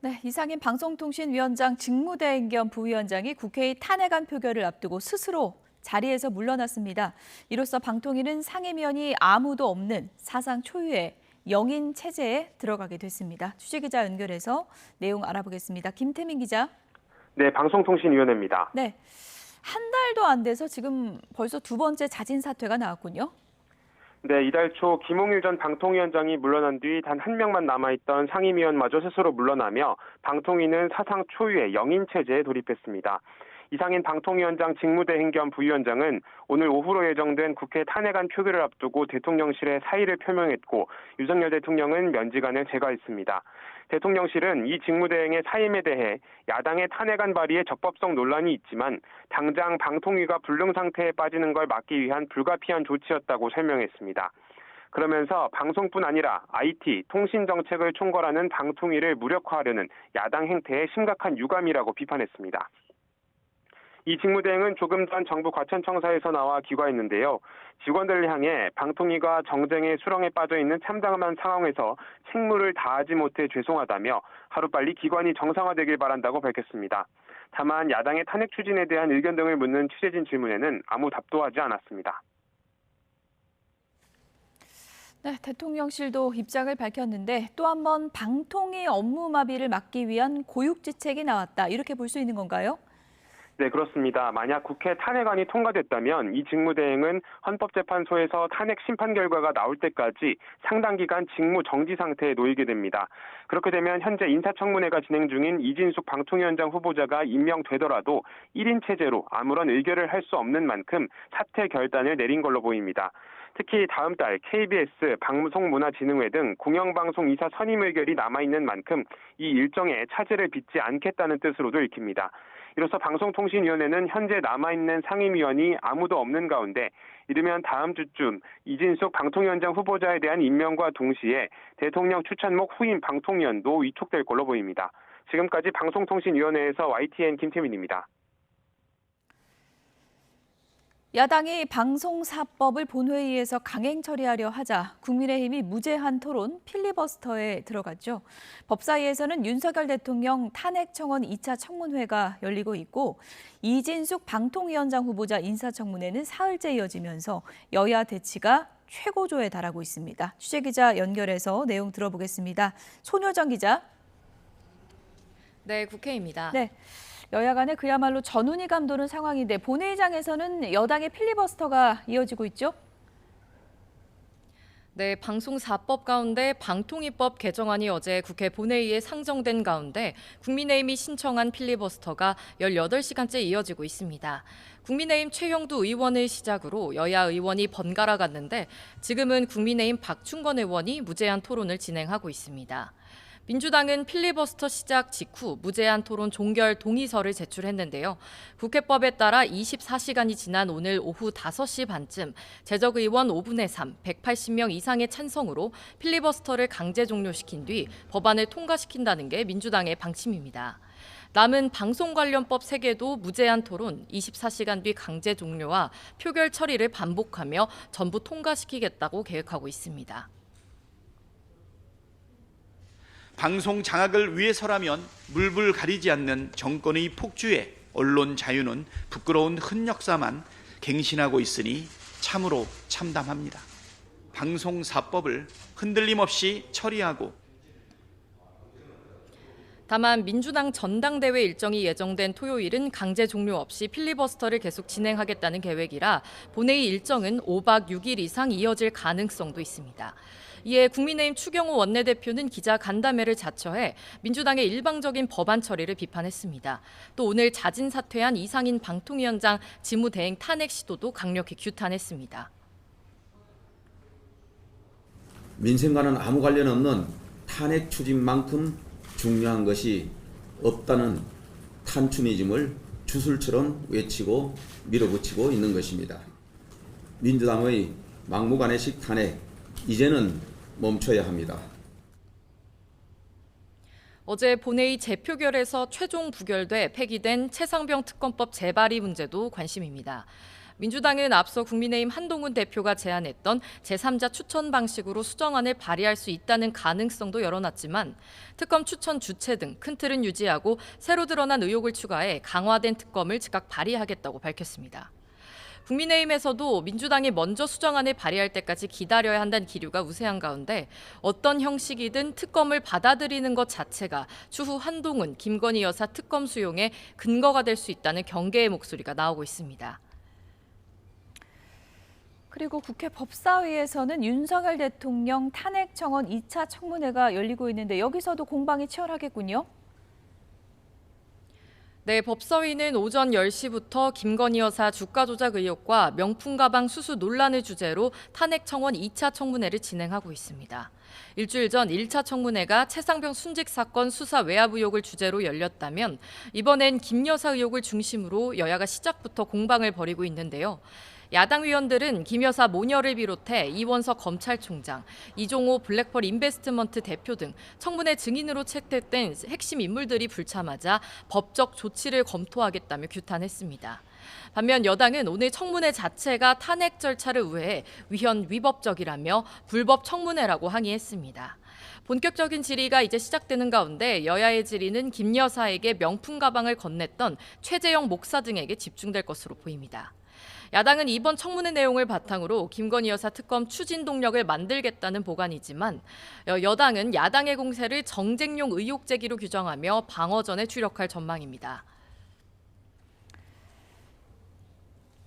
네, 이상인 방송통신위원장 직무대행 겸 부위원장이 국회의 탄핵안 표결을 앞두고 스스로 자리에서 물러났습니다. 이로써 방통위는 상임위원이 아무도 없는 사상 초유의 영인 체제에 들어가게 됐습니다. 취재기자 연결해서 내용 알아보겠습니다. 김태민 기자. 네, 방송통신위원회입니다. 네, 한 달도 안 돼서 지금 벌써 두 번째 자진 사퇴가 나왔군요. 네, 이달 초 김홍일 전 방통위원장이 물러난 뒤 단 한 명만 남아있던 상임위원마저 스스로 물러나며 방통위는 사상 초유의 영인 체제에 돌입했습니다. 이상인 방통위원장 직무대행 겸 부위원장은 오늘 오후로 예정된 국회 탄핵안 표결을 앞두고 대통령실에 사의를 표명했고 윤석열 대통령은 면직안을 제거했습니다. 대통령실은 이 직무대행의 사임에 대해 야당의 탄핵안 발의에 적법성 논란이 있지만 당장 방통위가 불능 상태에 빠지는 걸 막기 위한 불가피한 조치였다고 설명했습니다. 그러면서 방송뿐 아니라 IT, 통신 정책을 총괄하는 방통위를 무력화하려는 야당 행태에 심각한 유감이라고 비판했습니다. 이 직무대행은 조금 전 정부 과천청사에서 나와 귀가했는데요. 직원들을 향해 방통위가 정쟁의 수렁에 빠져 있는 참담한 상황에서 책무를 다하지 못해 죄송하다며 하루빨리 기관이 정상화되길 바란다고 밝혔습니다. 다만 야당의 탄핵 추진에 대한 의견 등을 묻는 취재진 질문에는 아무 답도 하지 않았습니다. 네, 대통령실도 입장을 밝혔는데 또 한 번 방통위 업무 마비를 막기 위한 고육지책이 나왔다. 이렇게 볼 수 있는 건가요? 네, 그렇습니다. 만약 국회 탄핵안이 통과됐다면 이 직무대행은 헌법재판소에서 탄핵 심판 결과가 나올 때까지 상당 기간 직무 정지 상태에 놓이게 됩니다. 그렇게 되면 현재 인사청문회가 진행 중인 이진숙 방통위원장 후보자가 임명되더라도 1인 체제로 아무런 의결을 할 수 없는 만큼 사퇴 결단을 내린 걸로 보입니다. 특히 다음 달 KBS, 방송문화진흥회 등 공영방송 이사 선임 의결이 남아있는 만큼 이 일정에 차질을 빚지 않겠다는 뜻으로도 읽힙니다. 이로써 방송통신위원회는 현재 남아있는 상임위원이 아무도 없는 가운데 이르면 다음 주쯤 이진숙 방통위원장 후보자에 대한 임명과 동시에 대통령 추천목 후임 방통위원도 위촉될 걸로 보입니다. 지금까지 방송통신위원회에서 YTN 김태민입니다. 야당이 방송사법을 본회의에서 강행 처리하려 하자 국민의힘이 무제한 토론 필리버스터에 들어갔죠. 법사위에서는 윤석열 대통령 탄핵 청원 2차 청문회가 열리고 있고 이진숙 방통위원장 후보자 인사청문회는 사흘째 이어지면서 여야 대치가 최고조에 달하고 있습니다. 취재기자 연결해서 내용 들어보겠습니다. 손효정 기자. 네, 국회입니다. 네. 여야 간에 그야말로 전운이 감도는 상황인데 본회의장에서는 여당의 필리버스터가 이어지고 있죠? 네, 방송사법 가운데 방통위법 개정안이 어제 국회 본회의에 상정된 가운데 국민의힘이 신청한 필리버스터가 18시간째 이어지고 있습니다. 국민의힘 최영두 의원을 시작으로 여야 의원이 번갈아 갔는데 지금은 국민의힘 박충건 의원이 무제한 토론을 진행하고 있습니다. 민주당은 필리버스터 시작 직후 무제한 토론 종결 동의서를 제출했는데요. 국회법에 따라 24시간이 지난 오늘 오후 5시 반쯤 재적의원 5분의 3, 180명 이상의 찬성으로 필리버스터를 강제 종료시킨 뒤 법안을 통과시킨다는 게 민주당의 방침입니다. 남은 방송관련법 3개도 무제한 토론, 24시간 뒤 강제 종료와 표결 처리를 반복하며 전부 통과시키겠다고 계획하고 있습니다. 방송 장악을 위해서라면 물불 가리지 않는 정권의 폭주에 언론 자유는 부끄러운 흑역사만 갱신하고 있으니 참으로 참담합니다. 방송사법을 흔들림 없이 처리하고 다만 민주당 전당대회 일정이 예정된 토요일은 강제 종료 없이 필리버스터를 계속 진행하겠다는 계획이라 본회의 일정은 5박 6일 이상 이어질 가능성도 있습니다. 이에 국민의힘 추경호 원내대표는 기자 간담회를 자처해 민주당의 일방적인 법안 처리를 비판했습니다. 또 오늘 자진 사퇴한 이상인 방통위원장 직무대행 탄핵 시도도 강력히 규탄했습니다. 민생과는 아무 관련 없는 탄핵 추진만큼 중요한 것이 없다는 탄추니즘을 주술처럼 외치고 밀어붙이고 있는 것입니다. 민주당의 막무가내식 탄핵, 이제는 멈춰야 합니다. 어제 본회의 재표결에서 최종 부결돼 폐기된 최상병 특검법 재발의 문제도 관심입니다. 민주당은 앞서 국민의힘 한동훈 대표가 제안했던 제3자 추천 방식으로 수정안을 발의할 수 있다는 가능성도 열어놨지만 특검 추천 주체 등 큰 틀은 유지하고 새로 드러난 의혹을 추가해 강화된 특검을 즉각 발의하겠다고 밝혔습니다. 국민의힘에서도 민주당이 먼저 수정안을 발의할 때까지 기다려야 한다는 기류가 우세한 가운데 어떤 형식이든 특검을 받아들이는 것 자체가 추후 한동훈, 김건희 여사 특검 수용의 근거가 될 수 있다는 경계의 목소리가 나오고 있습니다. 그리고 국회 법사위에서는 윤석열 대통령 탄핵 청원 2차 청문회가 열리고 있는데 여기서도 공방이 치열하겠군요. 네, 법사위는 오전 10시부터 김건희 여사 주가 조작 의혹과 명품 가방 수수 논란을 주제로 탄핵 청원 2차 청문회를 진행하고 있습니다. 일주일 전 1차 청문회가 최상병 순직 사건 수사 외압 의혹을 주제로 열렸다면 이번엔 김 여사 의혹을 중심으로 여야가 시작부터 공방을 벌이고 있는데요. 야당 위원들은 김 여사 모녀를 비롯해 이원석 검찰총장, 이종호 블랙펄 인베스트먼트 대표 등 청문회 증인으로 채택된 핵심 인물들이 불참하자 법적 조치를 검토하겠다며 규탄했습니다. 반면 여당은 오늘 청문회 자체가 탄핵 절차를 우회해 위헌 위법적이라며 불법 청문회라고 항의했습니다. 본격적인 질의가 이제 시작되는 가운데 여야의 질의는 김 여사에게 명품 가방을 건넸던 최재형 목사 등에게 집중될 것으로 보입니다. 야당은 이번 청문회 내용을 바탕으로 김건희 여사 특검 추진 동력을 만들겠다는 보관이지만 여당은 야당의 공세를 정쟁용 의혹 제기로 규정하며 방어전에 주력할 전망입니다.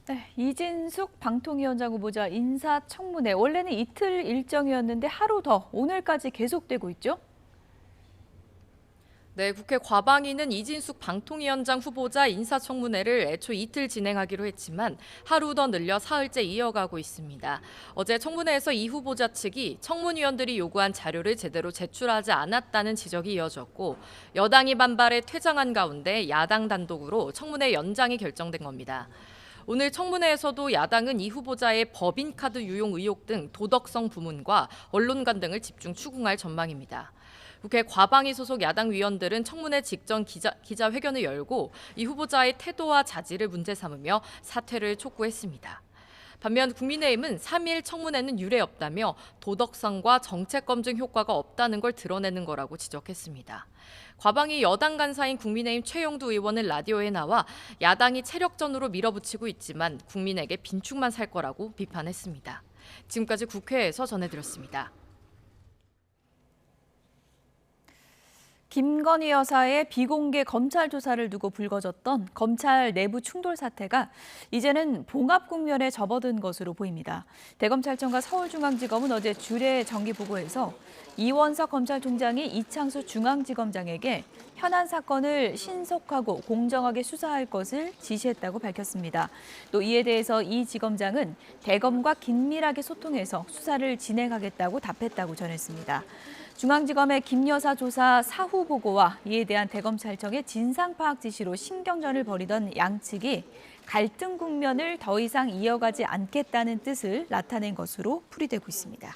네, 이진숙 방통위원장 후보자 인사청문회 원래는 이틀 일정이었는데 하루 더 오늘까지 계속되고 있죠? 네, 국회 과방위는 이진숙 방통위원장 후보자 인사청문회를 애초 이틀 진행하기로 했지만 하루 더 늘려 사흘째 이어가고 있습니다. 어제 청문회에서 이 후보자 측이 청문위원들이 요구한 자료를 제대로 제출하지 않았다는 지적이 이어졌고 여당이 반발해 퇴장한 가운데 야당 단독으로 청문회 연장이 결정된 겁니다. 오늘 청문회에서도 야당은 이 후보자의 법인카드 유용 의혹 등 도덕성 부문과 언론관 등을 집중 추궁할 전망입니다. 국회 과방위 소속 야당 위원들은 청문회 직전 기자회견을 열고 이 후보자의 태도와 자질을 문제 삼으며 사퇴를 촉구했습니다. 반면 국민의힘은 3일 청문회는 유례 없다며 도덕성과 정책 검증 효과가 없다는 걸 드러내는 거라고 지적했습니다. 과방위 여당 간사인 국민의힘 최영두 의원은 라디오에 나와 야당이 체력전으로 밀어붙이고 있지만 국민에게 빈축만 살 거라고 비판했습니다. 지금까지 국회에서 전해드렸습니다. 김건희 여사의 비공개 검찰 조사를 두고 불거졌던 검찰 내부 충돌 사태가 이제는 봉합 국면에 접어든 것으로 보입니다. 대검찰청과 서울중앙지검은 어제 주례 정기 보고에서 이원석 검찰총장이 이창수 중앙지검장에게 현안 사건을 신속하고 공정하게 수사할 것을 지시했다고 밝혔습니다. 또 이에 대해서 이 지검장은 대검과 긴밀하게 소통해서 수사를 진행하겠다고 답했다고 전했습니다. 중앙지검의 김 여사 조사 사후 보고와 이에 대한 대검찰청의 진상 파악 지시로 신경전을 벌이던 양측이 갈등 국면을 더 이상 이어가지 않겠다는 뜻을 나타낸 것으로 풀이되고 있습니다.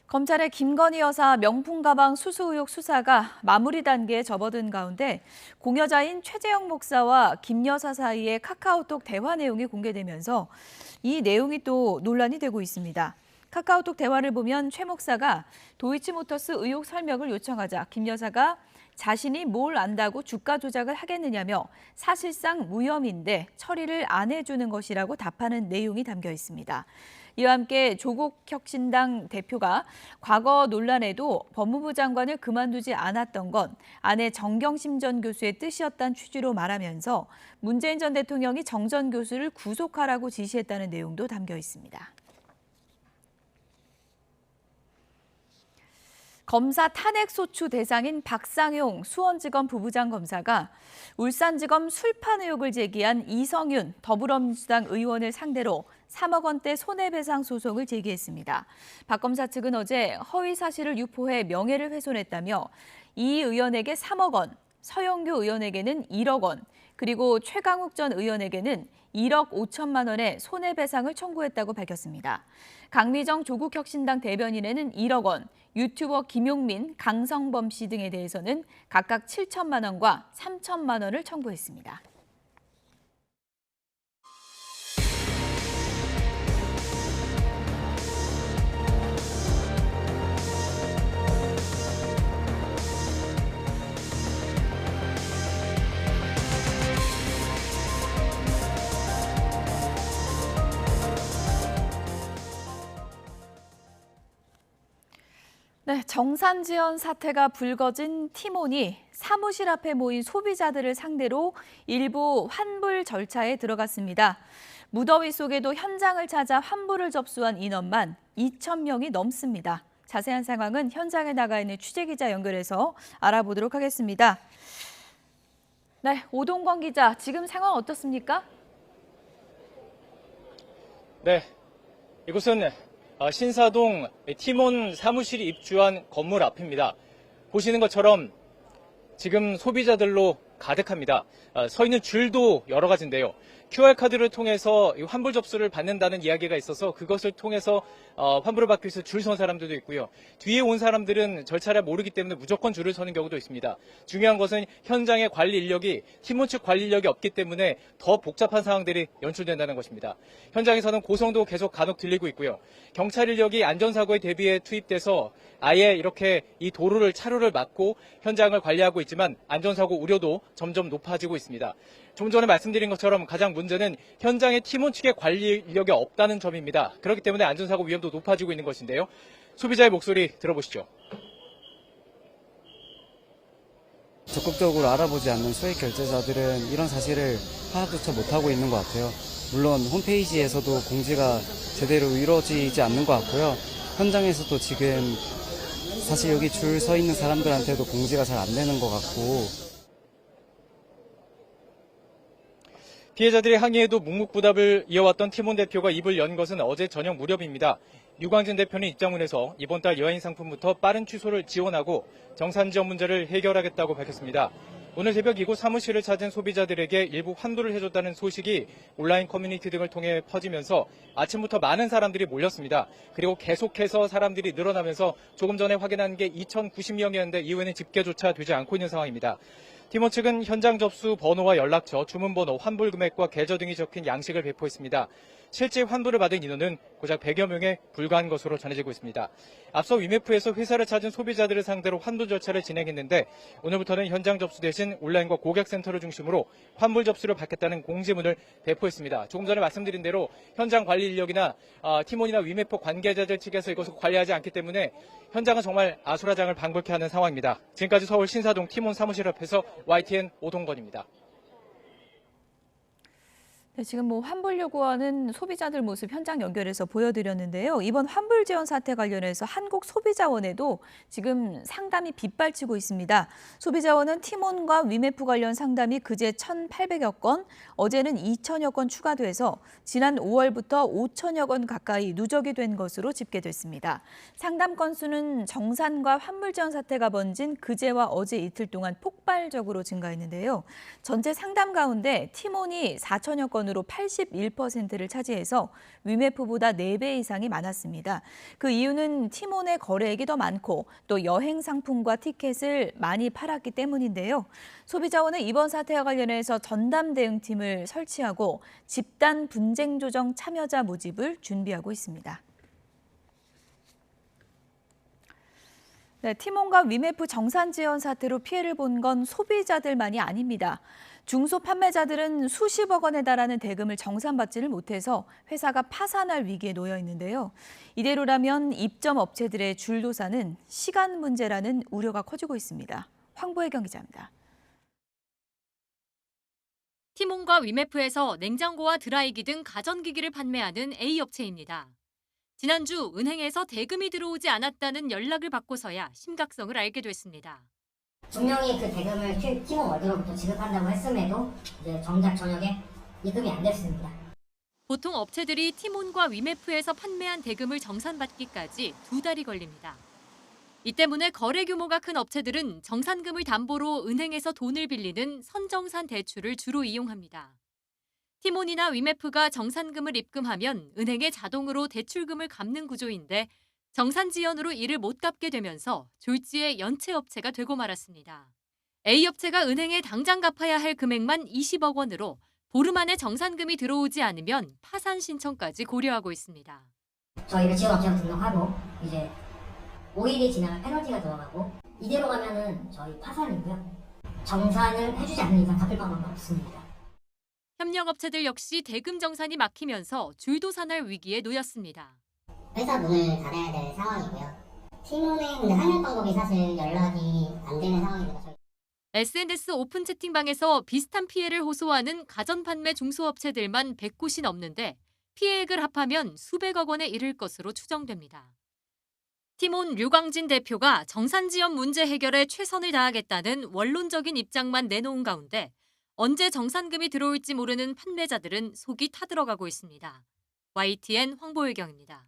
검찰의 김건희 여사 명품 가방 수수 의혹 수사가 마무리 단계에 접어든 가운데 공여자인 최재형 목사와 김 여사 사이의 카카오톡 대화 내용이 공개되면서 이 내용이 또 논란이 되고 있습니다. 카카오톡 대화를 보면 최 목사가 도이치모터스 의혹 설명을 요청하자 김 여사가 자신이 뭘 안다고 주가 조작을 하겠느냐며 사실상 무혐의인데 처리를 안 해주는 것이라고 답하는 내용이 담겨 있습니다. 이와 함께 조국 혁신당 대표가 과거 논란에도 법무부 장관을 그만두지 않았던 건 아내 정경심 전 교수의 뜻이었다는 취지로 말하면서 문재인 전 대통령이 정 전 교수를 구속하라고 지시했다는 내용도 담겨 있습니다. 검사 탄핵소추 대상인 박상용 수원지검 부부장 검사가 울산지검 술판 의혹을 제기한 이성윤 더불어민주당 의원을 상대로 3억 원대 손해배상 소송을 제기했습니다. 박 검사 측은 어제 허위 사실을 유포해 명예를 훼손했다며 이 의원에게 3억 원, 서영교 의원에게는 1억 원, 그리고 최강욱 전 의원에게는 1억 5천만 원의 손해배상을 청구했다고 밝혔습니다. 강미정 조국혁신당 대변인에는 1억 원, 유튜버 김용민, 강성범 씨 등에 대해서는 각각 7천만 원과 3천만 원을 청구했습니다. 네, 정산지연 사태가 불거진 티몬이 사무실 앞에 모인 소비자들을 상대로 일부 환불 절차에 들어갔습니다. 무더위 속에도 현장을 찾아 환불을 접수한 인원만 2,000명이 넘습니다. 자세한 상황은 현장에 나가 있는 취재기자 연결해서 알아보도록 하겠습니다. 네, 오동권 기자, 지금 상황 어떻습니까? 네, 이곳은 신사동 티몬 사무실이 입주한 건물 앞입니다. 보시는 것처럼 지금 소비자들로 가득합니다. 서 있는 줄도 여러 가지인데요. QR카드를 통해서 환불 접수를 받는다는 이야기가 있어서 그것을 통해서 환불을 받기 위해서 줄 선 사람들도 있고요. 뒤에 온 사람들은 절차를 모르기 때문에 무조건 줄을 서는 경우도 있습니다. 중요한 것은 현장의 관리 인력이 티몬 측 관리 인력이 없기 때문에 더 복잡한 상황들이 연출된다는 것입니다. 현장에서는 고성도 계속 간혹 들리고 있고요. 경찰 인력이 안전사고에 대비해 투입돼서 아예 이렇게 이 도로를 차로를 막고 현장을 관리하고 있지만 안전사고 우려도 점점 높아지고 있습니다. 좀 전에 말씀드린 것처럼 가장 문제는 현장의 티몬 측의 관리 인력이 없다는 점입니다. 그렇기 때문에 안전사고 위험도 높아지고 있는 것인데요. 소비자의 목소리 들어보시죠. 적극적으로 알아보지 않는 소액 결제자들은 이런 사실을 파악조차 못하고 있는 것 같아요. 물론 홈페이지에서도 공지가 제대로 이루어지지 않는 것 같고요. 현장에서도 지금 사실 여기 줄 서 있는 사람들한테도 공지가 잘 안 되는 것 같고. 피해자들의 항의에도 묵묵부답을 이어왔던 티몬 대표가 입을 연 것은 어제 저녁 무렵입니다. 유광진 대표는 입장문에서 이번 달 여행 상품부터 빠른 취소를 지원하고 정산지연 문제를 해결하겠다고 밝혔습니다. 오늘 새벽 이곳 사무실을 찾은 소비자들에게 일부 환불을 해줬다는 소식이 온라인 커뮤니티 등을 통해 퍼지면서 아침부터 많은 사람들이 몰렸습니다. 그리고 계속해서 사람들이 늘어나면서 조금 전에 확인한 게 2,090명이었는데 이후에는 집계조차 되지 않고 있는 상황입니다. 티몬 측은 현장 접수 번호와 연락처, 주문번호, 환불 금액과 계좌 등이 적힌 양식을 배포했습니다. 실제 환불을 받은 인원은 고작 100여 명에 불과한 것으로 전해지고 있습니다. 앞서 위메프에서 회사를 찾은 소비자들을 상대로 환불 절차를 진행했는데 오늘부터는 현장 접수 대신 온라인과 고객센터를 중심으로 환불 접수를 받겠다는 공지문을 배포했습니다. 조금 전에 말씀드린 대로 현장 관리 인력이나 티몬이나 위메프 관계자들 측에서 이것을 관리하지 않기 때문에 현장은 정말 아수라장을 방불케 하는 상황입니다. 지금까지 서울 신사동 티몬 사무실 앞에서 YTN 오동건입니다. 네, 지금 환불 요구하는 소비자들 모습 현장 연결해서 보여드렸는데요. 이번 환불 지원 사태 관련해서 한국소비자원에도 지금 상담이 빗발치고 있습니다. 소비자원은 티몬과 위메프 관련 상담이 그제 1,800여 건, 어제는 2,000여 건 추가돼서 지난 5월부터 5,000여 건 가까이 누적이 된 것으로 집계됐습니다. 상담 건수는 정산과 환불 지원 사태가 번진 그제와 어제 이틀 동안 폭발적으로 증가했는데요. 전체 상담 가운데 티몬이 4,000여 건 으로 81%를 차지해서 위메프보다 4배 이상이 많았습니다. 그 이유는 티몬의 거래액이 더 많고 또 여행 상품과 티켓을 많이 팔았기 때문인데요. 소비자원은 이번 사태와 관련해서 전담 대응팀을 설치하고 집단 분쟁 조정 참여자 모집을 준비하고 있습니다. 네, 티몬과 위메프 정산 지연 사태로 피해를 본 건 소비자들만이 아닙니다. 중소 판매자들은 수십억 원에 달하는 대금을 정산받지를 못해서 회사가 파산할 위기에 놓여 있는데요. 이대로라면 입점 업체들의 줄도사는 시간 문제라는 우려가 커지고 있습니다. 황보혜경 기자입니다. 티몬과 위메프에서 냉장고와 드라이기 등 가전기기를 판매하는 A업체입니다. 지난주 은행에서 대금이 들어오지 않았다는 연락을 받고서야 심각성을 알게 됐습니다. 분명히 그 대금을 티몬 월드로부터 지급한다고 했음에도 이제 정작 저녁에 입금이 안 됐습니다. 보통 업체들이 티몬과 위메프에서 판매한 대금을 정산받기까지 2달이 걸립니다. 이 때문에 거래 규모가 큰 업체들은 정산금을 담보로 은행에서 돈을 빌리는 선정산 대출을 주로 이용합니다. 티몬이나 위메프가 정산금을 입금하면 은행에 자동으로 대출금을 갚는 구조인데 정산지연으로 이를 못 갚게 되면서 졸지의 연체업체가 되고 말았습니다. A업체가 은행에 당장 갚아야 할 금액만 20억 원으로 보름 안에 정산금이 들어오지 않으면 파산 신청까지 고려하고 있습니다. 저희를 지원업체로 등록하고 이제 5일이 지나면 페널티가 들어가고 이대로 가면은 저희 파산이고요. 정산을 해주지 않는 이상 갚을 방법은 없습니다. 협력업체들 역시 대금 정산이 막히면서 줄도산할 위기에 놓였습니다. 회사 문을 닫아야 될 상황이고요. 팀원의 근데 항의 방법이 사실 연락이 안 되는 상황입니다. SNS 오픈 채팅방에서 비슷한 피해를 호소하는 가전 판매 중소업체들만 100곳이 넘는데 피해액을 합하면 수백억 원에 이를 것으로 추정됩니다. 팀온 류광진 대표가 정산지연 문제 해결에 최선을 다하겠다는 원론적인 입장만 내놓은 가운데 언제 정산금이 들어올지 모르는 판매자들은 속이 타들어가고 있습니다. YTN 황보혜경입니다.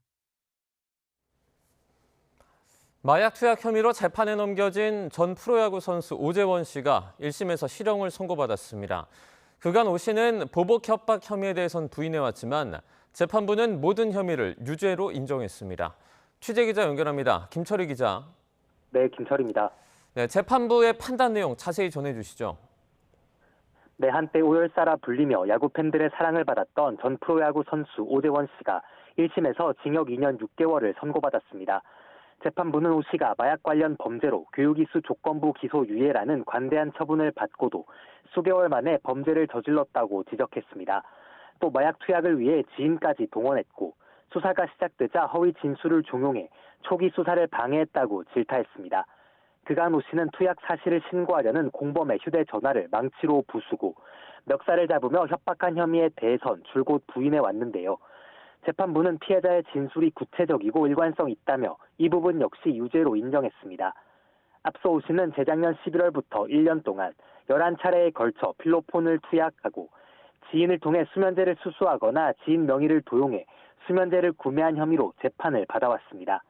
마약 투약 혐의로 재판에 넘겨진 전 프로야구 선수 오재원 씨가 1심에서 실형을 선고받았습니다. 그간 오 씨는 보복 협박 혐의에 대해선 부인해왔지만 재판부는 모든 혐의를 유죄로 인정했습니다. 취재기자 연결합니다. 김철희 기자. 네, 김철희입니다. 네, 재판부의 판단 내용 자세히 전해주시죠. 네, 한때 오열사라 불리며 야구 팬들의 사랑을 받았던 전 프로야구 선수 오재원 씨가 1심에서 징역 2년 6개월을 선고받았습니다. 재판부는 오 씨가 마약 관련 범죄로 교육이수 조건부 기소 유예라는 관대한 처분을 받고도 수개월 만에 범죄를 저질렀다고 지적했습니다. 또 마약 투약을 위해 지인까지 동원했고 수사가 시작되자 허위 진술을 종용해 초기 수사를 방해했다고 질타했습니다. 그간 오 씨는 투약 사실을 신고하려는 공범의 휴대전화를 망치로 부수고 멱살을 잡으며 협박한 혐의에 대해선 줄곧 부인해 왔는데요. 재판부는 피해자의 진술이 구체적이고 일관성 있다며 이 부분 역시 유죄로 인정했습니다. 앞서 오 씨는 재작년 11월부터 1년 동안 11차례에 걸쳐 필로폰을 투약하고 지인을 통해 수면제를 수수하거나 지인 명의를 도용해 수면제를 구매한 혐의로 재판을 받아왔습니다.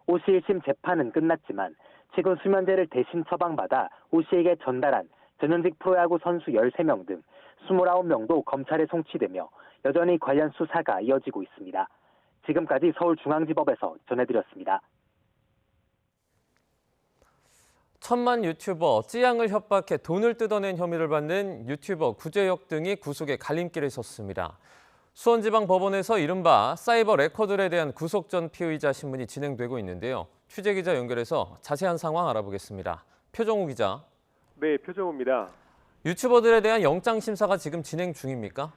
오 씨 1심 재판은 끝났지만 최근 수면제를 대신 처방받아 오 씨에게 전달한 전현직 프로야구 선수 13명 등 29명도 검찰에 송치되며 여전히 관련 수사가 이어지고 있습니다. 지금까지 서울중앙지법에서 전해드렸습니다. 천만 유튜버 찌양을 협박해 돈을 뜯어낸 혐의를 받는 유튜버 구제혁 등이 구속의 갈림길에 섰습니다. 수원지방법원에서 이른바 사이버 레코들에 대한 구속 전 피의자 신문이 진행되고 있는데요. 취재기자 연결해서 자세한 상황 알아보겠습니다. 표정우 기자. 네, 표정우입니다. 유튜버들에 대한 영장 심사가 지금 진행 중입니까?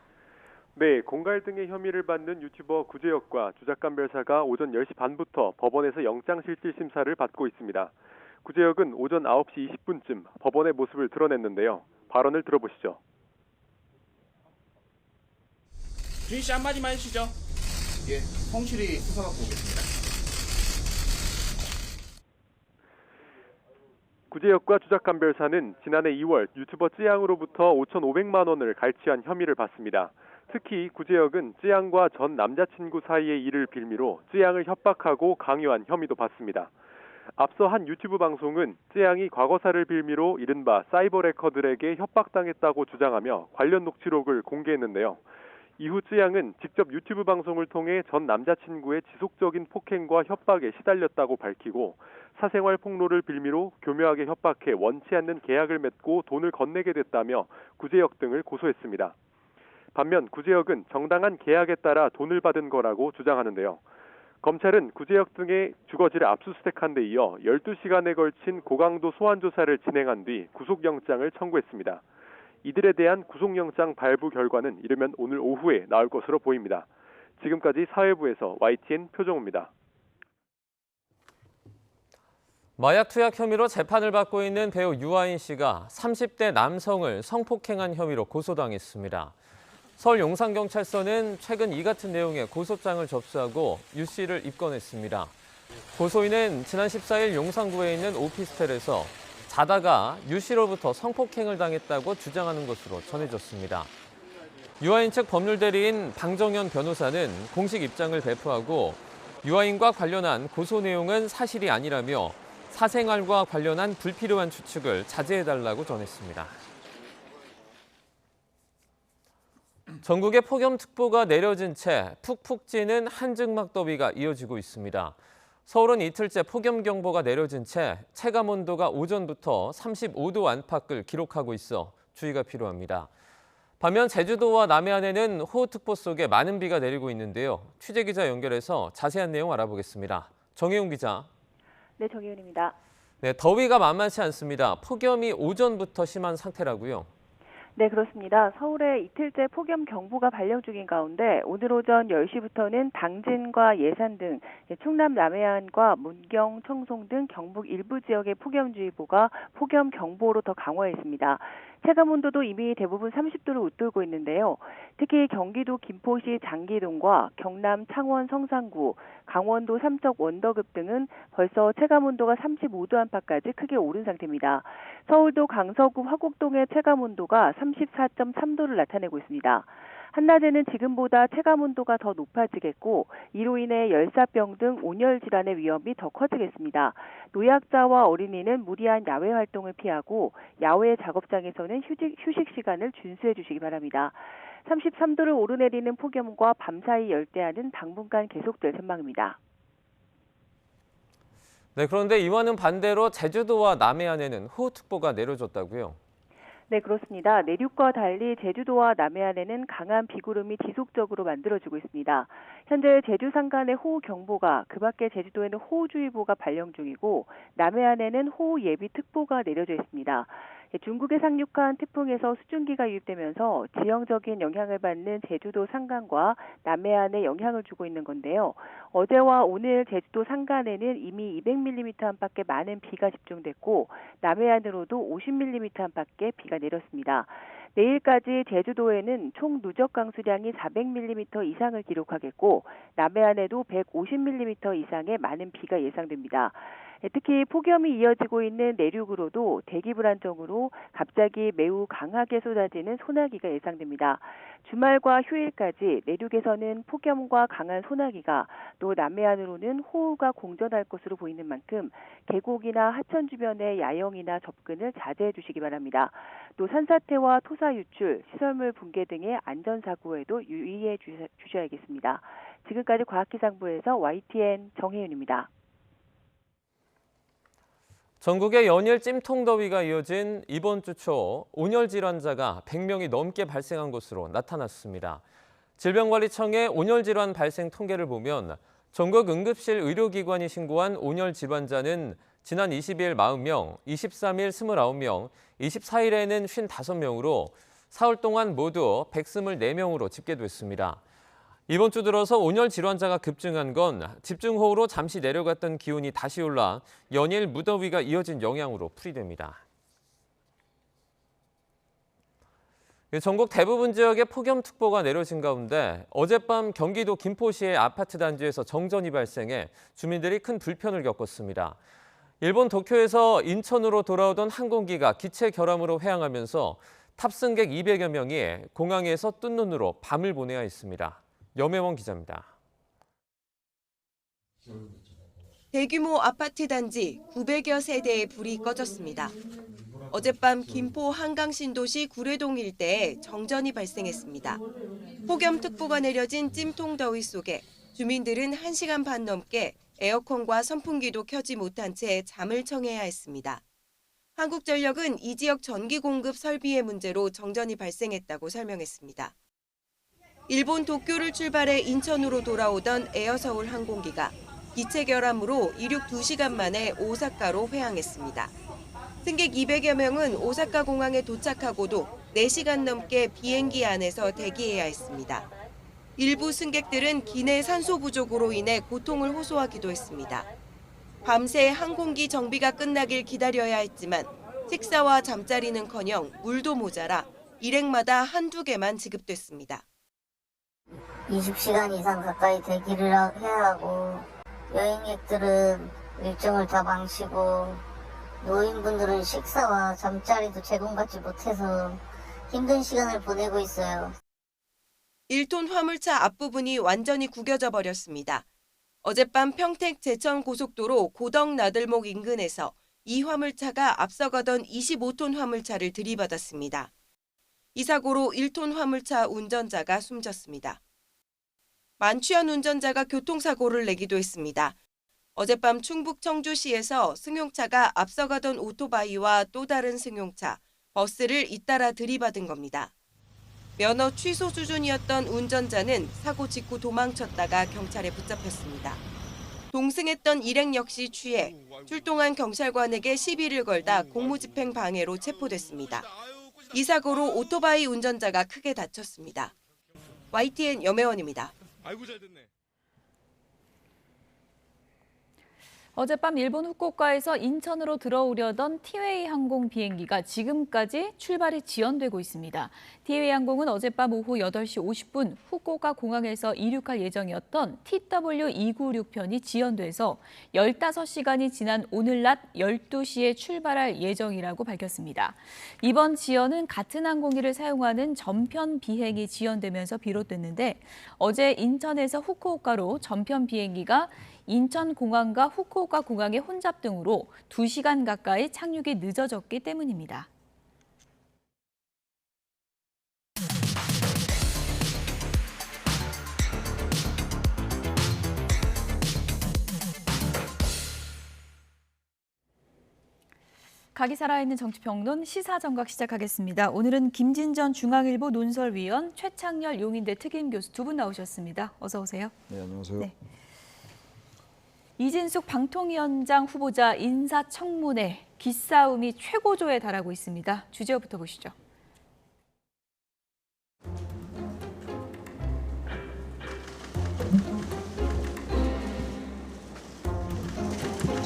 네, 공갈 등의 혐의를 받는 유튜버 구제혁과 주작감 별사가 오전 10시 반부터 법원에서 영장실질심사를 받고 있습니다. 구제혁은 오전 9시 20분쯤 법원의 모습을 드러냈는데요. 발언을 들어보시죠. 주인 씨 한마디만 해주시죠. 예, 성실히 수사받고 오겠습니다. 구제혁과 주작감 별사는 지난해 2월 유튜버 찌양으로부터 5,500만 원을 갈취한 혐의를 받습니다. 특히 구제혁은 찌양과 전 남자친구 사이의 일을 빌미로 찌양을 협박하고 강요한 혐의도 받습니다. 앞서 한 유튜브 방송은 찌양이 과거사를 빌미로 이른바 사이버 레커들에게 협박당했다고 주장하며 관련 녹취록을 공개했는데요. 이후 찌양은 직접 유튜브 방송을 통해 전 남자친구의 지속적인 폭행과 협박에 시달렸다고 밝히고 사생활 폭로를 빌미로 교묘하게 협박해 원치 않는 계약을 맺고 돈을 건네게 됐다며 구제혁 등을 고소했습니다. 반면 구제혁은 정당한 계약에 따라 돈을 받은 거라고 주장하는데요. 검찰은 구제혁 등의 주거지를 압수수색한 데 이어 12시간에 걸친 고강도 소환조사를 진행한 뒤 구속영장을 청구했습니다. 이들에 대한 구속영장 발부 결과는 이르면 오늘 오후에 나올 것으로 보입니다. 지금까지 사회부에서 YTN 표정우입니다. 마약 투약 혐의로 재판을 받고 있는 배우 유아인 씨가 30대 남성을 성폭행한 혐의로 고소당했습니다. 서울 용산경찰서는 최근 이 같은 내용의 고소장을 접수하고 유 씨를 입건했습니다. 고소인은 지난 14일 용산구에 있는 오피스텔에서 자다가 유 씨로부터 성폭행을 당했다고 주장하는 것으로 전해졌습니다. 유아인 측 법률대리인 방정현 변호사는 공식 입장을 배포하고 유아인과 관련한 고소 내용은 사실이 아니라며 사생활과 관련한 불필요한 추측을 자제해달라고 전했습니다. 전국에 폭염특보가 내려진 채 푹푹 찌는 한증막 더위가 이어지고 있습니다. 서울은 이틀째 폭염경보가 내려진 채 체감온도가 오전부터 35도 안팎을 기록하고 있어 주의가 필요합니다. 반면 제주도와 남해안에는 호우특보 속에 많은 비가 내리고 있는데요. 취재기자 연결해서 자세한 내용 알아보겠습니다. 정혜용 기자. 네, 정혜윤입니다. 네, 더위가 만만치 않습니다. 폭염이 오전부터 심한 상태라고요. 네, 그렇습니다. 서울에 이틀째 폭염 경보가 발령 중인 가운데 오늘 오전 10시부터는 당진과 예산 등 충남 남해안과 문경, 청송 등 경북 일부 지역의 폭염주의보가 폭염 경보로 더 강화했습니다. 체감온도도 이미 대부분 30도를 웃돌고 있는데요. 특히 경기도 김포시 장기동과 경남 창원 성산구, 강원도 삼척 원더급 등은 벌써 체감온도가 35도 안팎까지 크게 오른 상태입니다. 서울도 강서구 화곡동의 체감온도가 34.3도를 나타내고 있습니다. 한낮에는 지금보다 체감온도가 더 높아지겠고 이로 인해 열사병 등 온열 질환의 위험이 더 커지겠습니다. 노약자와 어린이는 무리한 야외 활동을 피하고 야외 작업장에서는 휴식 시간을 준수해 주시기 바랍니다. 33도를 오르내리는 폭염과 밤사이 열대야는 당분간 계속될 전망입니다. 네, 그런데 이와는 반대로 제주도와 남해안에는 호우특보가 내려졌다고요? 네, 그렇습니다. 내륙과 달리 제주도와 남해안에는 강한 비구름이 지속적으로 만들어지고 있습니다. 현재 제주 산간에 호우경보가, 그 밖에 제주도에는 호우주의보가 발령 중이고 남해안에는 호우예비특보가 내려져 있습니다. 중국에 상륙한 태풍에서 수증기가 유입되면서 지형적인 영향을 받는 제주도 산간과 남해안에 영향을 주고 있는 건데요. 어제와 오늘 제주도 산간에는 이미 200mm 안팎의 많은 비가 집중됐고 남해안으로도 50mm 안팎의 비가 내렸습니다. 내일까지 제주도에는 총 누적 강수량이 400mm 이상을 기록하겠고 남해안에도 150mm 이상의 많은 비가 예상됩니다. 특히 폭염이 이어지고 있는 내륙으로도 대기 불안정으로 갑자기 매우 강하게 쏟아지는 소나기가 예상됩니다. 주말과 휴일까지 내륙에서는 폭염과 강한 소나기가, 또 남해안으로는 호우가 공전할 것으로 보이는 만큼 계곡이나 하천 주변의 야영이나 접근을 자제해 주시기 바랍니다. 또 산사태와 토사 유출, 시설물 붕괴 등의 안전사고에도 유의해 주셔야겠습니다. 지금까지 과학기상부에서 YTN 정혜윤입니다. 전국에 연일 찜통더위가 이어진 이번 주 초 온열 질환자가 100명이 넘게 발생한 것으로 나타났습니다. 질병관리청의 온열 질환 발생 통계를 보면 전국 응급실 의료기관이 신고한 온열 질환자는 지난 20일 40명, 23일 29명, 24일에는 55명으로 사흘 동안 모두 124명으로 집계됐습니다. 이번 주 들어서 온열 질환자가 급증한 건 집중호우로 잠시 내려갔던 기온이 다시 올라 연일 무더위가 이어진 영향으로 풀이됩니다. 전국 대부분 지역에 폭염특보가 내려진 가운데 어젯밤 경기도 김포시의 아파트 단지에서 정전이 발생해 주민들이 큰 불편을 겪었습니다. 일본 도쿄에서 인천으로 돌아오던 항공기가 기체 결함으로 회항하면서 탑승객 200여 명이 공항에서 뜬 눈으로 밤을 보내야 했습니다. 염혜원 기자입니다. 대규모 아파트 단지 900여 세대의 불이 꺼졌습니다. 어젯밤 김포 한강신도시 구례동 일대에 정전이 발생했습니다. 폭염특보가 내려진 찜통더위 속에 주민들은 1시간 반 넘게 에어컨과 선풍기도 켜지 못한 채 잠을 청해야 했습니다. 한국전력은 이 지역 전기 공급 설비의 문제로 정전이 발생했다고 설명했습니다. 일본 도쿄를 출발해 인천으로 돌아오던 에어서울 항공기가 기체 결함으로 이륙 2시간 만에 오사카로 회항했습니다. 승객 200여 명은 오사카 공항에 도착하고도 4시간 넘게 비행기 안에서 대기해야 했습니다. 일부 승객들은 기내 산소 부족으로 인해 고통을 호소하기도 했습니다. 밤새 항공기 정비가 끝나길 기다려야 했지만 식사와 잠자리는커녕 물도 모자라 일행마다 한두 개만 지급됐습니다. 20시간 이상 가까이 대기를 해야 하고 여행객들은 일정을 다 망치고 노인분들은 식사와 잠자리도 제공받지 못해서 힘든 시간을 보내고 있어요. 1톤 화물차 앞부분이 완전히 구겨져 버렸습니다. 어젯밤 평택 제천 고속도로 고덕 나들목 인근에서 이 화물차가 앞서가던 25톤 화물차를 들이받았습니다. 이 사고로 1톤 화물차 운전자가 숨졌습니다. 만취한 운전자가 교통사고를 내기도 했습니다. 어젯밤 충북 청주시에서 승용차가 앞서가던 오토바이와 또 다른 승용차, 버스를 잇따라 들이받은 겁니다. 면허 취소 수준이었던 운전자는 사고 직후 도망쳤다가 경찰에 붙잡혔습니다. 동승했던 일행 역시 취해 출동한 경찰관에게 시비를 걸다 공무집행 방해로 체포됐습니다. 이 사고로 오토바이 운전자가 크게 다쳤습니다. YTN 염혜원입니다. 아이고 잘 됐네. 어젯밤 일본 후쿠오카에서 인천으로 들어오려던 티웨이 항공 비행기가 지금까지 출발이 지연되고 있습니다. 티웨이 항공은 어젯밤 오후 8시 50분 후쿠오카 공항에서 이륙할 예정이었던 TW296편이 지연돼서 15시간이 지난 오늘 낮 12시에 출발할 예정이라고 밝혔습니다. 이번 지연은 같은 항공기를 사용하는 전편 비행이 지연되면서 비롯됐는데 어제 인천에서 후쿠오카로 전편 비행기가 인천공항과 후쿠오카 공항의 혼잡 등으로 2시간 가까이 착륙이 늦어졌기 때문입니다. 각이 살아있는 정치평론 시사정각 시작하겠습니다. 오늘은 김진전 중앙일보 논설위원, 최창렬 용인대 특임교수 두 분 나오셨습니다. 어서 오세요. 네, 안녕하세요. 네. 이진숙 방통위원장 후보자 인사청문회 기싸움이 최고조에 달하고 있습니다. 주제부터 보시죠.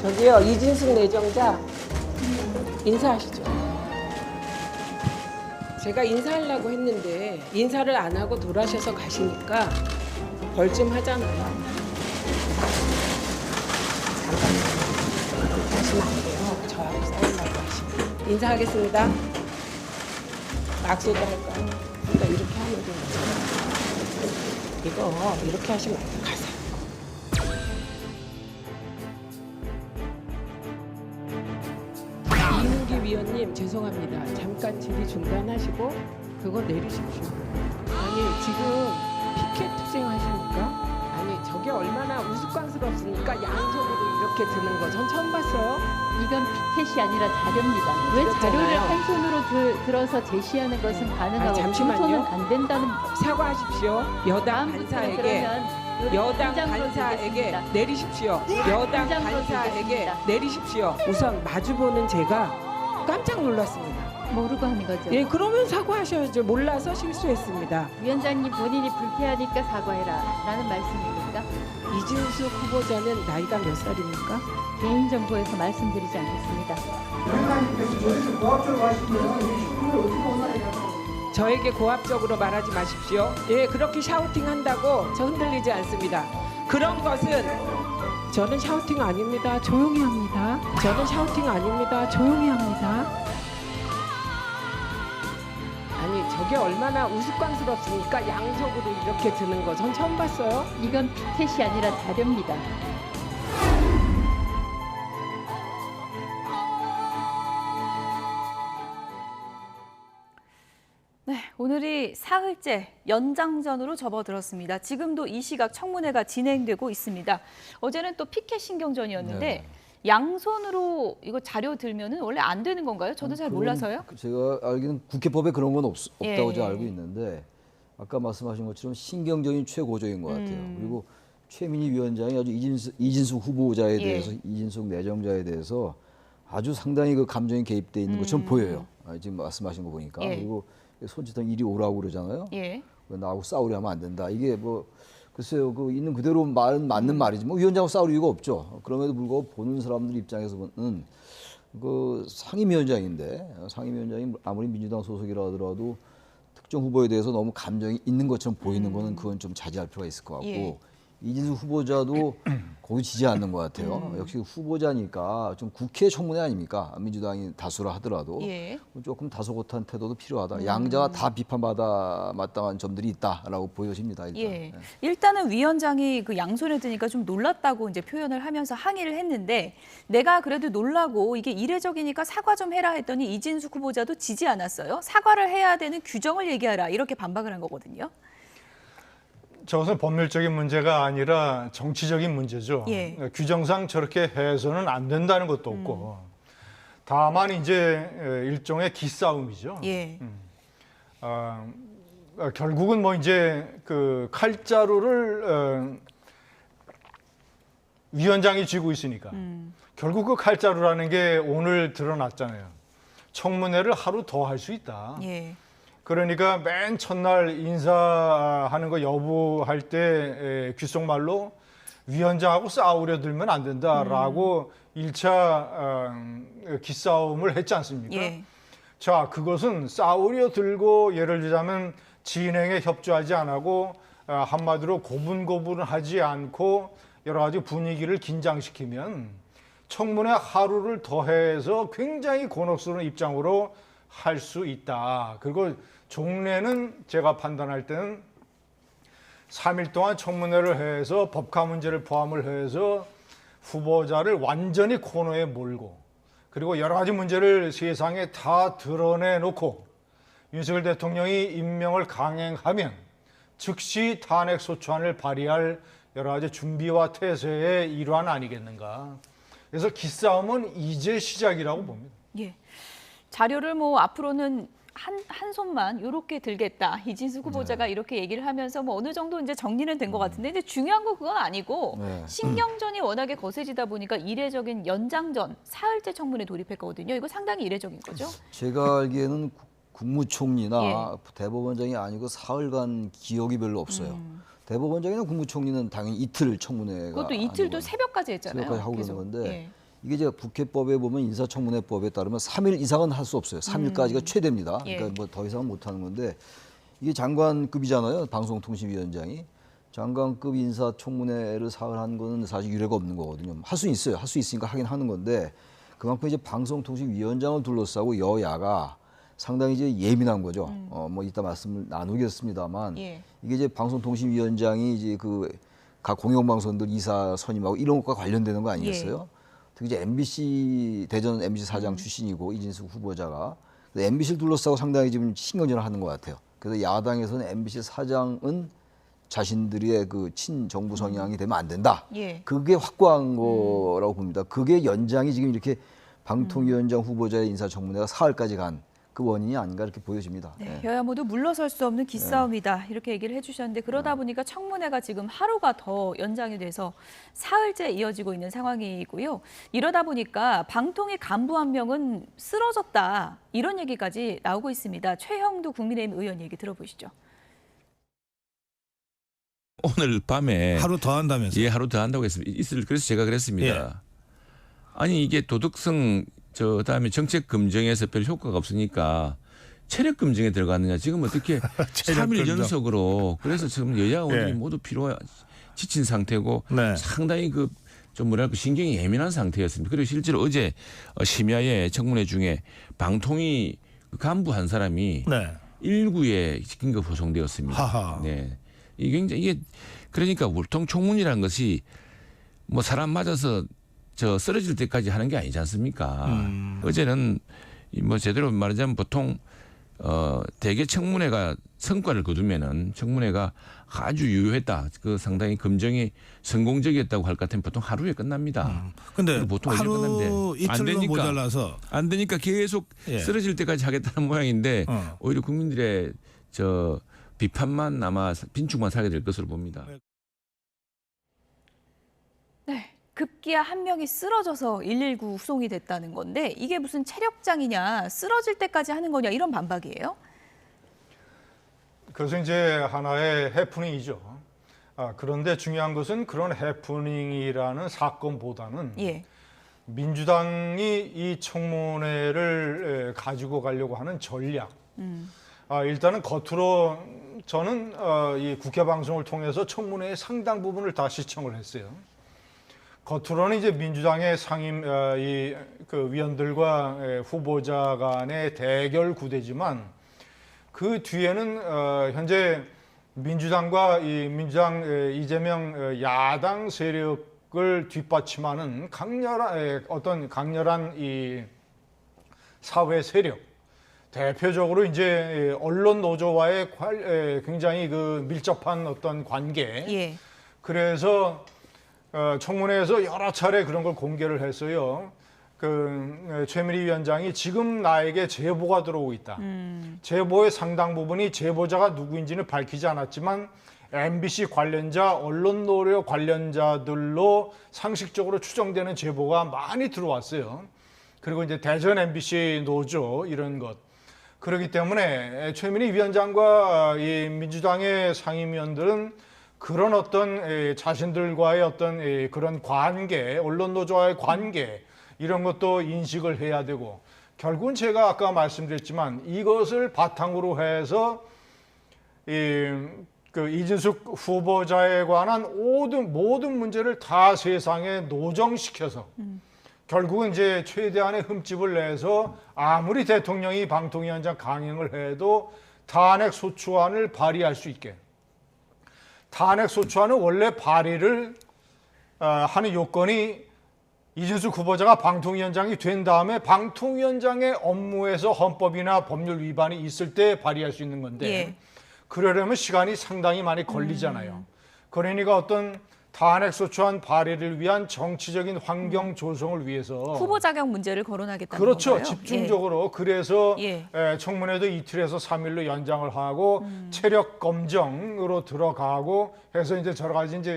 저기요, 이진숙 내정자 인사하시죠. 제가 인사하려고 했는데 인사를 안 하고 돌아셔서 가시니까 벌 좀 하잖아요. 잠깐만요. 그렇게 하시면 안 돼요. 저하고 싸우려고 하시면. 인사하겠습니다. 악수도 할까요? 그러니까 이렇게 하면 되는 거죠. 이거 이렇게 하시면 안 돼요. 가세요. 이문기 위원님 죄송합니다. 잠깐 질의 중단하시고 그거 내리십시오. 아니 지금 피켓 투쟁하십니까? 아니 저게 얼마나 우스꽝스럽습니까? 양손으로 이렇게 드는 거 전 처음 봤어요. 이건 피켓이 아니라 자료입니다. 왜 자료를 한 손으로 들어서 제시하는 것은 가능하고 두 손은 안 된다는 사과하십시오. 여당 간사에게 내리십시오. 여당 간사에게 내리십시오. 우선 마주보는 제가 깜짝 놀랐습니다. 모르고 하는 거죠. 예, 그러면 사과하셔야죠. 몰라서 실수했습니다. 위원장님 본인이 불쾌하니까 사과해라 라는 말씀입니까? 이진숙 후보자는 나이가 몇 살입니까? 개인정보에서 말씀드리지 않겠습니다. 저에게 고압적으로 말하지 마십시오. 예, 그렇게 샤우팅 한다고 저 흔들리지 않습니다. 그런 것은 저는 샤우팅 아닙니다. 조용히 합니다. 저는 샤우팅 아닙니다. 조용히 합니다. 아니 저게 얼마나 우스꽝스럽습니까? 양쪽으로 이렇게 드는 거 전 처음 봤어요. 이건 피켓이 아니라 자료입니다. 네, 오늘이 사흘째 연장전으로 접어들었습니다. 지금도 이 시각 청문회가 진행되고 있습니다. 어제는 또 피켓 신경전이었는데 네. 양손으로 이거 자료 들면은 원래 안 되는 건가요? 저도 잘 몰라서요. 제가 알기는 국회법에 그런 건 없다고 예. 제가 알고 있는데 아까 말씀하신 것처럼 신경전이 최고조인 것 같아요. 그리고 최민희 위원장이 아주 이진숙 후보자에 대해서 이진숙 내정자에 대해서 아주 상당히 그 감정이 개입돼 있는 것처럼 보여요. 지금 말씀하신 거 보니까. 그리고 손짓한 이리 오라고 그러잖아요. 나하고 싸우려 하면 안 된다. 이게 뭐 글쎄요, 그 있는 그대로 말은 맞는 말이지. 뭐 위원장하고 싸울 이유가 없죠. 그럼에도 불구하고 보는 사람들 입장에서는 그 상임위원장인데 상임위원장이 아무리 민주당 소속이라 하더라도 특정 후보에 대해서 너무 감정이 있는 것처럼 보이는 거는 그건 좀 자제할 필요가 있을 것 같고 이진숙 후보자도 거기 지지 않는 것 같아요. 역시 후보자니까 좀 국회 청문회 아닙니까? 민주당이 다수라 하더라도 조금 다소곳한 태도도 필요하다. 양자가 다 비판받아 마땅한 점들이 있다라고 보여집니다. 일단. 일단은 위원장이 그 양손에 드니까 좀 놀랐다고 이제 표현을 하면서 항의를 했는데 내가 그래도 놀라고 이게 이례적이니까 사과 좀 해라 했더니 이진숙 후보자도 지지 않았어요. 사과를 해야 되는 규정을 얘기하라 이렇게 반박을 한 거거든요. 저것은 법률적인 문제가 아니라 정치적인 문제죠. 규정상 저렇게 해서는 안 된다는 것도 없고 다만 이제 일종의 기싸움이죠. 결국은 뭐 이제 그 칼자루를 위원장이 쥐고 있으니까 결국 그 칼자루라는 게 오늘 드러났잖아요. 청문회를 하루 더 할 수 있다. 예. 그러니까 맨 첫날 인사하는 거 여부할 때 귓속말로 위원장하고 싸우려 들면 안 된다라고 1차 기싸움을 했지 않습니까? 예. 자, 그것은 싸우려 들고 예를 들자면 진행에 협조하지 않고 한마디로 고분고분하지 않고 여러 가지 분위기를 긴장시키면 청문회 하루를 더해서 굉장히 곤혹스러운 입장으로 할 수 있다. 그리고 종래는 제가 판단할 때는 3일 동안 청문회를 해서 법카 문제를 포함을 해서 후보자를 완전히 코너에 몰고 그리고 여러 가지 문제를 세상에 다 드러내놓고 윤석열 대통령이 임명을 강행하면 즉시 탄핵 소추안을 발의할 여러 가지 준비와 태세의 일환 아니겠는가. 그래서 기싸움은 이제 시작이라고 봅니다. 예. 자료를 뭐 앞으로는 한 손만 이렇게 들겠다. 이진숙 후보자가 이렇게 얘기를 하면서 뭐 어느 정도 이제 정리는 된 것 같은데 이제 중요한 건 그건 아니고 신경전이 워낙에 거세지다 보니까 이례적인 연장전, 사흘째 청문회 돌입했거든요. 이거 상당히 이례적인 거죠? 제가 알기에는 국무총리나 예. 대법원장이 아니고 사흘간 기억이 별로 없어요. 대법원장이나 국무총리는 당연히 이틀 청문회가 그것도 이틀도 새벽까지 했잖아요. 새벽까지 하고 계속. 그러는 건데 예. 이게 제가 국회법에 보면 인사청문회법에 따르면 3일 이상은 할 수 없어요. 3일까지가 최대입니다. 예. 그러니까 뭐 더 이상은 못 하는 건데 이게 장관급이잖아요. 방송통신위원장이. 장관급 인사청문회를 사흘 한 거는 사실 유례가 없는 거거든요. 할 수 있어요. 할 수 있으니까 하긴 하는 건데 그만큼 이제 방송통신위원장을 둘러싸고 여야가 상당히 이제 예민한 거죠. 뭐 이따 말씀을 나누겠습니다만 예. 이게 이제 방송통신위원장이 이제 그 각 공영방송들 이사 선임하고 이런 것과 관련되는 거 아니겠어요? 특히 이제 MBC 대전 MBC 사장 출신이고 이진숙 후보자가 MBC를 둘러싸고 상당히 지금 신경전을 하는 것 같아요. 그래서 야당에서는 MBC 사장은 자신들의 그 친정부 성향이 되면 안 된다. 예. 그게 확고한 거라고 봅니다. 그게 연장이 지금 이렇게 방통위원장 후보자의 인사청문회가 사흘까지 간 그 원인이 아닌가 이렇게 보여집니다. 네, 여야 모두 물러설 수 없는 기싸움이다 이렇게 얘기를 해주셨는데 그러다 보니까 청문회가 지금 하루가 더 연장이 돼서 사흘째 이어지고 있는 상황이고요. 이러다 보니까 방통위 간부 한 명은 쓰러졌다 이런 얘기까지 나오고 있습니다. 최형두 국민의힘 의원 얘기 들어보시죠. 오늘 밤에 하루 더 한다면서요? 예, 하루 더 한다고 했습니다. 그래서 제가 그랬습니다. 예. 아니 이게 도덕성 그다음에 정책 검증에서 별 효과가 없으니까 체력 검증에 들어갔느냐. 지금 어떻게 3일 연속으로 그래서 지금 여야 의원이 모두 지친 상태고 상당히 그 좀 뭐랄까 신경이 예민한 상태였습니다. 그리고 실제로 어제 심야에 청문회 중에 방통위 간부 한 사람이 1구에 긴급 호송되었습니다. 네. 이게 그러니까 보통 청문이라는 것이 뭐 사람 맞아서 쓰러질 때까지 하는 게 아니지 않습니까? 어제는 뭐 제대로 말하자면 보통 대개 청문회가 성과를 거두면은 청문회가 아주 유효했다. 그 상당히 검증이 성공적이었다고 할 것 같으면 보통 하루에 끝납니다. 근데 보통 하루 이틀로 모자라서 안 되니까 계속 쓰러질 때까지 하겠다는 모양인데 오히려 국민들의 비판만 아마 빈축만 사게 될 것으로 봅니다. 네. 급기야 한 명이 쓰러져서 119 후송이 됐다는 건데 이게 무슨 체력장이냐 쓰러질 때까지 하는 거냐 이런 반박이에요? 그것은 이제 하나의 해프닝이죠. 그런데 중요한 것은 그런 해프닝이라는 사건보다는 민주당이 이 청문회를 가지고 가려고 하는 전략. 일단은 겉으로 저는 이 국회 방송을 통해서 청문회의 상당 부분을 다 시청을 했어요. 겉으로는 이제 민주당의 상임 그 위원들과 후보자 간의 대결 구대지만 그 뒤에는 현재 민주당과 민주당 이재명 야당 세력을 뒷받침하는 강렬한 이 사회 세력, 대표적으로 이제 언론 노조와의 굉장히 그 밀접한 어떤 관계. 그래서 청문회에서 여러 차례 그런 걸 공개를 했어요. 최민희 위원장이 지금 나에게 제보가 들어오고 있다. 제보의 상당 부분이 제보자가 누구인지는 밝히지 않았지만 MBC 관련자, 언론 노조 관련자들로 상식적으로 추정되는 제보가 많이 들어왔어요. 그리고 이제 대전 MBC 노조 이런 것. 그렇기 때문에 최민희 위원장과 이 민주당의 상임위원들은 그런 어떤 자신들과의 어떤 그런 관계, 언론 노조와의 관계 이런 것도 인식을 해야 되고, 결국은 제가 아까 말씀드렸지만 이것을 바탕으로 해서 이진숙 후보자에 관한 모든 문제를 다 세상에 노정시켜서 결국은 이제 최대한의 흠집을 내서 아무리 대통령이 방통위원장 강행을 해도 탄핵 소추안을 발의할 수 있게. 탄핵 소추안은 원래 발의를 하는 요건이 이진숙 후보자가 방통위원장이 된 다음에 방통위원장의 업무에서 헌법이나 법률 위반이 있을 때 발의할 수 있는 건데, 예. 그러려면 시간이 상당히 많이 걸리잖아요. 그러니까 어떤 탄핵 소추안 발의를 위한 정치적인 환경 조성을 위해서 후보 자격 문제를 거론하겠다는 그렇죠. 건가요? 집중적으로. 예. 그래서 예. 청문회도 이틀에서 3일로 연장을 하고 체력 검정으로 들어가고 해서 이제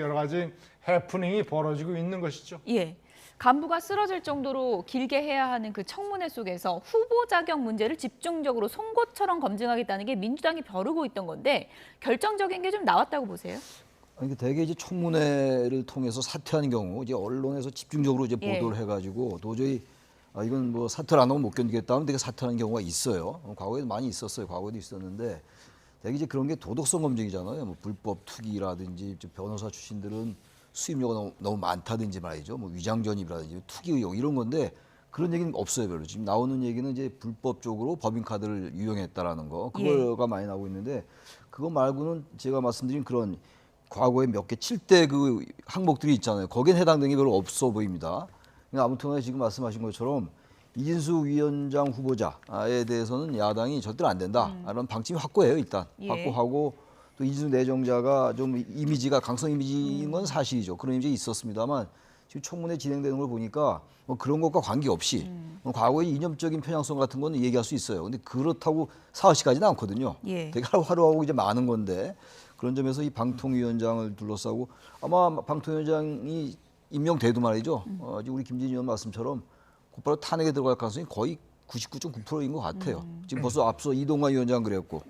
여러 가지 해프닝이 벌어지고 있는 것이죠. 예. 간부가 쓰러질 정도로 길게 해야 하는 그 청문회 속에서 후보 자격 문제를 집중적으로 송곳처럼 검증하겠다는 게 민주당이 벼르고 있던 건데, 결정적인 게 좀 나왔다고 보세요? 아니, 대개 이제 청문회를 통해서 사퇴하는 경우 이제 언론에서 집중적으로 이제 보도를 해가지고 도저히 이건 뭐 사퇴를 안 하면 못 견디겠다 하면 되게 사퇴하는 경우가 있어요. 과거에도 많이 있었어요. 과거에도 있었는데 대개 이제 그런 게 도덕성 검증이잖아요. 뭐 불법 투기라든지 변호사 출신들은 수임료가 너무 많다든지 말이죠. 뭐 위장 전입이라든지 투기 의혹 이런 건데 그런 얘기는 없어요, 별로. 지금 나오는 얘기는 이제 불법적으로 법인카드를 유용했다라는 거, 그거가 많이 나오고 있는데, 그거 말고는 제가 말씀드린 그런 과거에 몇 개 7대 그 항목들이 있잖아요. 거기엔 해당되는 게 별로 없어 보입니다. 그러니까 아무튼 지금 말씀하신 것처럼 이진숙 위원장 후보자에 대해서는 야당이 절대로 안 된다. 이런 방침이 확고해요, 일단. 확고하고 또 이진숙 내정자가 좀 이미지가 강성 이미지인 건 사실이죠. 그런 이미지가 있었습니다만 지금 청문회 진행되는 걸 보니까 뭐 그런 것과 관계없이 과거의 이념적인 편향성 같은 건 얘기할 수 있어요. 근데 그렇다고 사흘씩까지는 않거든요. 되게 하루하고 이제 많은 건데, 그런 점에서 이 방통위원장을 둘러싸고 아마 방통위원장이 임명돼도 말이죠. 우리 김진희 의원 말씀처럼 곧바로 탄핵에 들어갈 가능성이 거의 99.9%인 것 같아요. 지금 벌써 앞서 이동관 위원장 그랬고,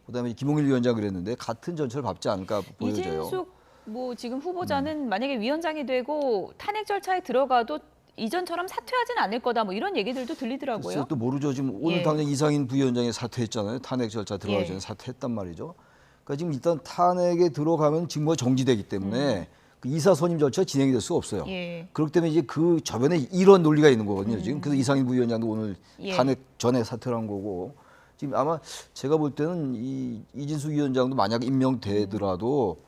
그다음에 김홍일 위원장 그랬는데 같은 전철을 밟지 않을까 보여져요. 이진숙 뭐 지금 후보자는 만약에 위원장이 되고 탄핵 절차에 들어가도 이전처럼 사퇴하지는 않을 거다, 뭐 이런 얘기들도 들리더라고요. 글쎄요, 또 모르죠. 지금 오늘 당장 이상인 부위원장이 사퇴했잖아요. 탄핵 절차 들어가기 전에 사퇴했단 말이죠. 그러니까 지금 일단 탄핵에 들어가면 직무가 정지되기 때문에 그 이사 선임 절차 진행이 될 수가 없어요. 그렇기 때문에 이제 그 저변에 이런 논리가 있는 거거든요. 지금 그래서 이상인 부위원장도 오늘 탄핵 전에 사퇴를 한 거고, 지금 아마 제가 볼 때는 이진숙 위원장도 만약 임명되더라도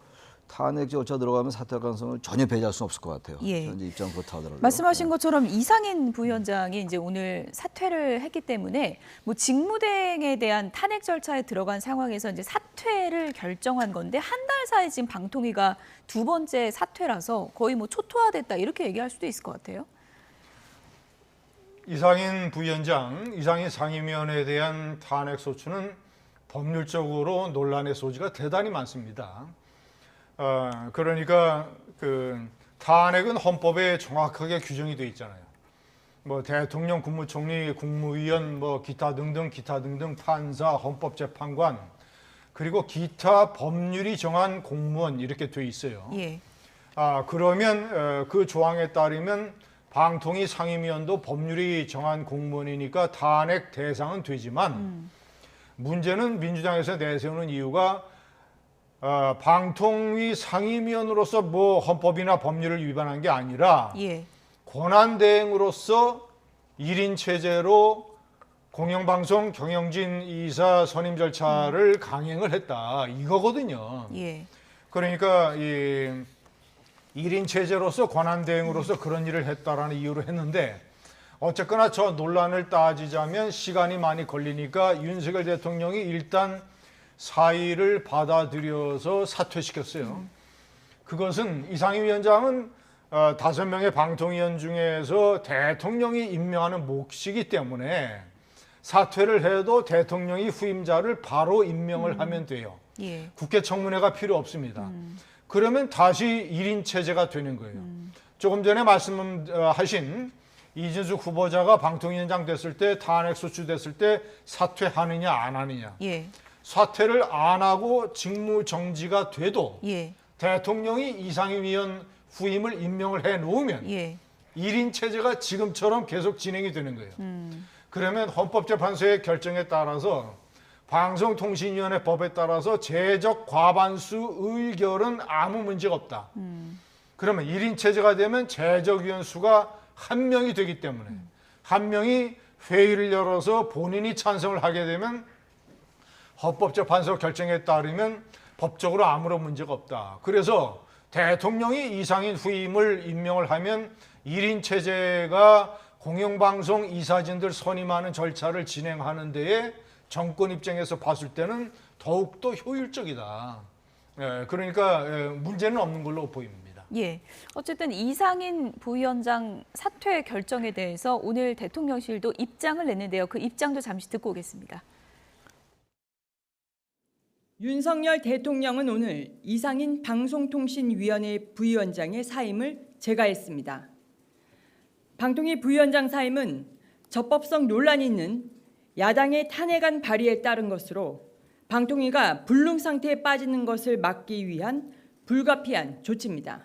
탄핵 절차 들어가면 사퇴할 가능성을 전혀 배제할 수는 없을 것 같아요. 현재 입장 그렇다 하더라고요. 말씀하신 것처럼 이상인 부위원장이 이제 오늘 사퇴를 했기 때문에 뭐 직무대행에 대한 탄핵 절차에 들어간 상황에서 이제 사퇴를 결정한 건데, 한 달 사이 지금 방통위가 두 번째 사퇴라서 거의 뭐 초토화됐다 이렇게 얘기할 수도 있을 것 같아요. 이상인 부위원장, 이상인 상임위원에 대한 탄핵 소추는 법률적으로 논란의 소지가 대단히 많습니다. 그러니까 그 탄핵은 헌법에 정확하게 규정이 돼 있잖아요. 뭐 대통령, 국무총리, 국무위원, 뭐 기타 등등 판사, 헌법재판관, 그리고 기타 법률이 정한 공무원 이렇게 돼 있어요. 그러면 그 조항에 따르면 방통위 상임위원도 법률이 정한 공무원이니까 탄핵 대상은 되지만 문제는 민주당에서 내세우는 이유가 방통위 상임위원으로서 뭐 헌법이나 법률을 위반한 게 아니라 권한대행으로서 1인 체제로 공영방송 경영진 이사 선임 절차를 강행을 했다, 이거거든요. 그러니까 1인 체제로서 권한대행으로서 그런 일을 했다라는 이유로 했는데, 어쨌거나 저 논란을 따지자면 시간이 많이 걸리니까 윤석열 대통령이 일단 사의를 받아들여서 사퇴시켰어요. 그것은 이상임 위원장은 5명의 방통위원 중에서 대통령이 임명하는 몫이기 때문에 사퇴를 해도 대통령이 후임자를 바로 임명을 하면 돼요. 국회 청문회가 필요 없습니다. 그러면 다시 1인 체제가 되는 거예요. 조금 전에 말씀하신 이진숙 후보자가 방통위원장 됐을 때 탄핵 소추됐을 때 사퇴하느냐 안 하느냐. 예. 사퇴를 안 하고 직무 정지가 돼도 예. 대통령이 이상임위원 후임을 임명을 해 놓으면 예. 1인 체제가 지금처럼 계속 진행이 되는 거예요. 그러면 헌법재판소의 결정에 따라서 방송통신위원회 법에 따라서 제적 과반수 의결은 아무 문제가 없다. 그러면 1인 체제가 되면 제적위원 수가 1명이 되기 때문에 1명이 회의를 열어서 본인이 찬성을 하게 되면 헌법재판소 결정에 따르면 법적으로 아무런 문제가 없다. 그래서 대통령이 이상인 후임을 임명을 하면 1인 체제가 공영방송 이사진들 선임하는 절차를 진행하는 데에 정권 입장에서 봤을 때는 더욱더 효율적이다. 그러니까 문제는 없는 걸로 보입니다. 예. 어쨌든 이상인 부위원장 사퇴 결정에 대해서 오늘 대통령실도 입장을 냈는데요. 그 입장도 잠시 듣고 오겠습니다. 윤석열 대통령은 오늘 이상인 방송통신위원회 부위원장의 사임을 제가했습니다. 방통위 부위원장 사임은 적법성 논란이 있는 야당의 탄핵안 발의에 따른 것으로 방통위가 불능 상태에 빠지는 것을 막기 위한 불가피한 조치입니다.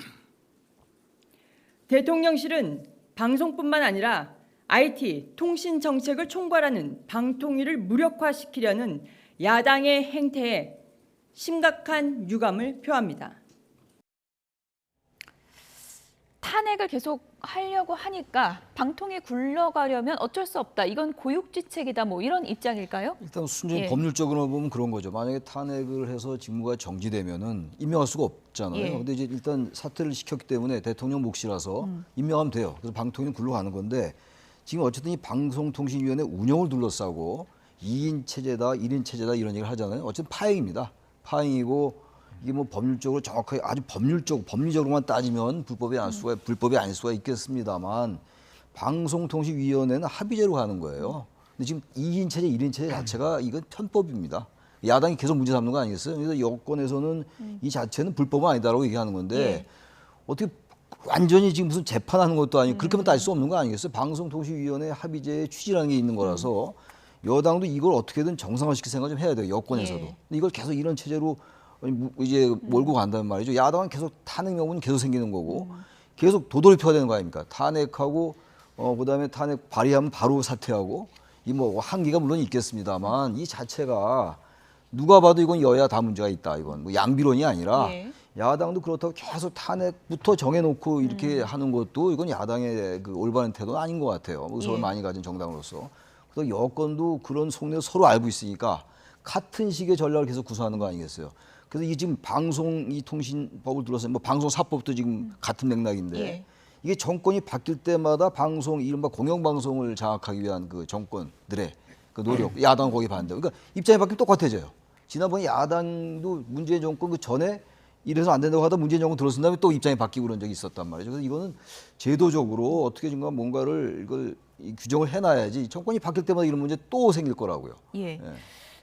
대통령실은 방송뿐만 아니라 IT, 통신 정책을 총괄하는 방통위를 무력화시키려는 야당의 행태에 심각한 유감을 표합니다. 탄핵을 계속 하려고 하니까 방통위 굴러가려면 어쩔 수 없다. 이건 고육지책이다. 뭐 이런 입장일까요? 일단 순전히 예. 법률적으로 보면 그런 거죠. 만약에 탄핵을 해서 직무가 정지되면은 임명할 수가 없잖아요. 예. 근데 이제 일단 사퇴를 시켰기 때문에 대통령 몫이라서 임명하면 돼요. 그래서 방통위는 굴러가는 건데 지금 어쨌든 이 방송통신위원회 운영을 둘러싸고 2인 체제다, 1인 체제다 이런 얘기를 하잖아요. 어쨌든 파행입니다. 파행이고 이게 뭐 법률적으로 정확하게 아주 법리적으로만 따지면 불법이 아닐 수가 있겠습니다만 방송통신위원회는 합의제로 가는 거예요. 근데 지금 2인 체제, 1인 체제 자체가 이건 편법입니다. 야당이 계속 문제 삼는 거 아니겠어요? 그래서 여권에서는 이 자체는 불법은 아니다라고 얘기하는 건데 예. 어떻게 완전히 지금 무슨 재판하는 것도 아니고 그렇게만 따질 수 없는 거 아니겠어요? 방송통신위원회 합의제의 취지라는 게 있는 거라서 여당도 이걸 어떻게든 정상화시킬 생각 좀 해야 돼요. 여권에서도. 예. 근데 이걸 계속 이런 체제로 이제 몰고 간다는 말이죠. 야당은 계속 탄핵 명분은 계속 생기는 거고 계속 도돌이표가 되는 거 아닙니까? 탄핵하고 그다음에 탄핵 발의하면 바로 사퇴하고 이 뭐 한계가 물론 있겠습니다만 이 자체가 누가 봐도 이건 여야 다 문제가 있다. 이건 뭐 양비론이 아니라 예. 야당도 그렇다고 계속 탄핵부터 정해놓고 이렇게 하는 것도 이건 야당의 그 올바른 태도는 아닌 것 같아요. 의석을 예. 많이 가진 정당으로서. 그래서 여권도 그런 속내를 서로 알고 있으니까 같은 식의 전략을 계속 구사하는 거 아니겠어요? 그래서 이 지금 방송 이 통신법을 둘러서 뭐 방송사법도 지금 같은 맥락인데 예. 이게 정권이 바뀔 때마다 방송 이른바 공영방송을 장악하기 위한 그 정권들의 그 노력, 야당은 거기에 반대. 그러니까 입장이 바뀌면 똑같아져요. 지난번에 야당도 문재인 정권 그 전에 이래서 안 된다고 하다 문재인 정권 들어선 다음에 또 입장이 바뀌고 그런 적이 있었단 말이죠. 그래서 이거는 제도적으로 어떻게 뭔가를 이걸 규정을 해놔야지 정권이 바뀔 때마다 이런 문제 또 생길 거라고요. 예. 예.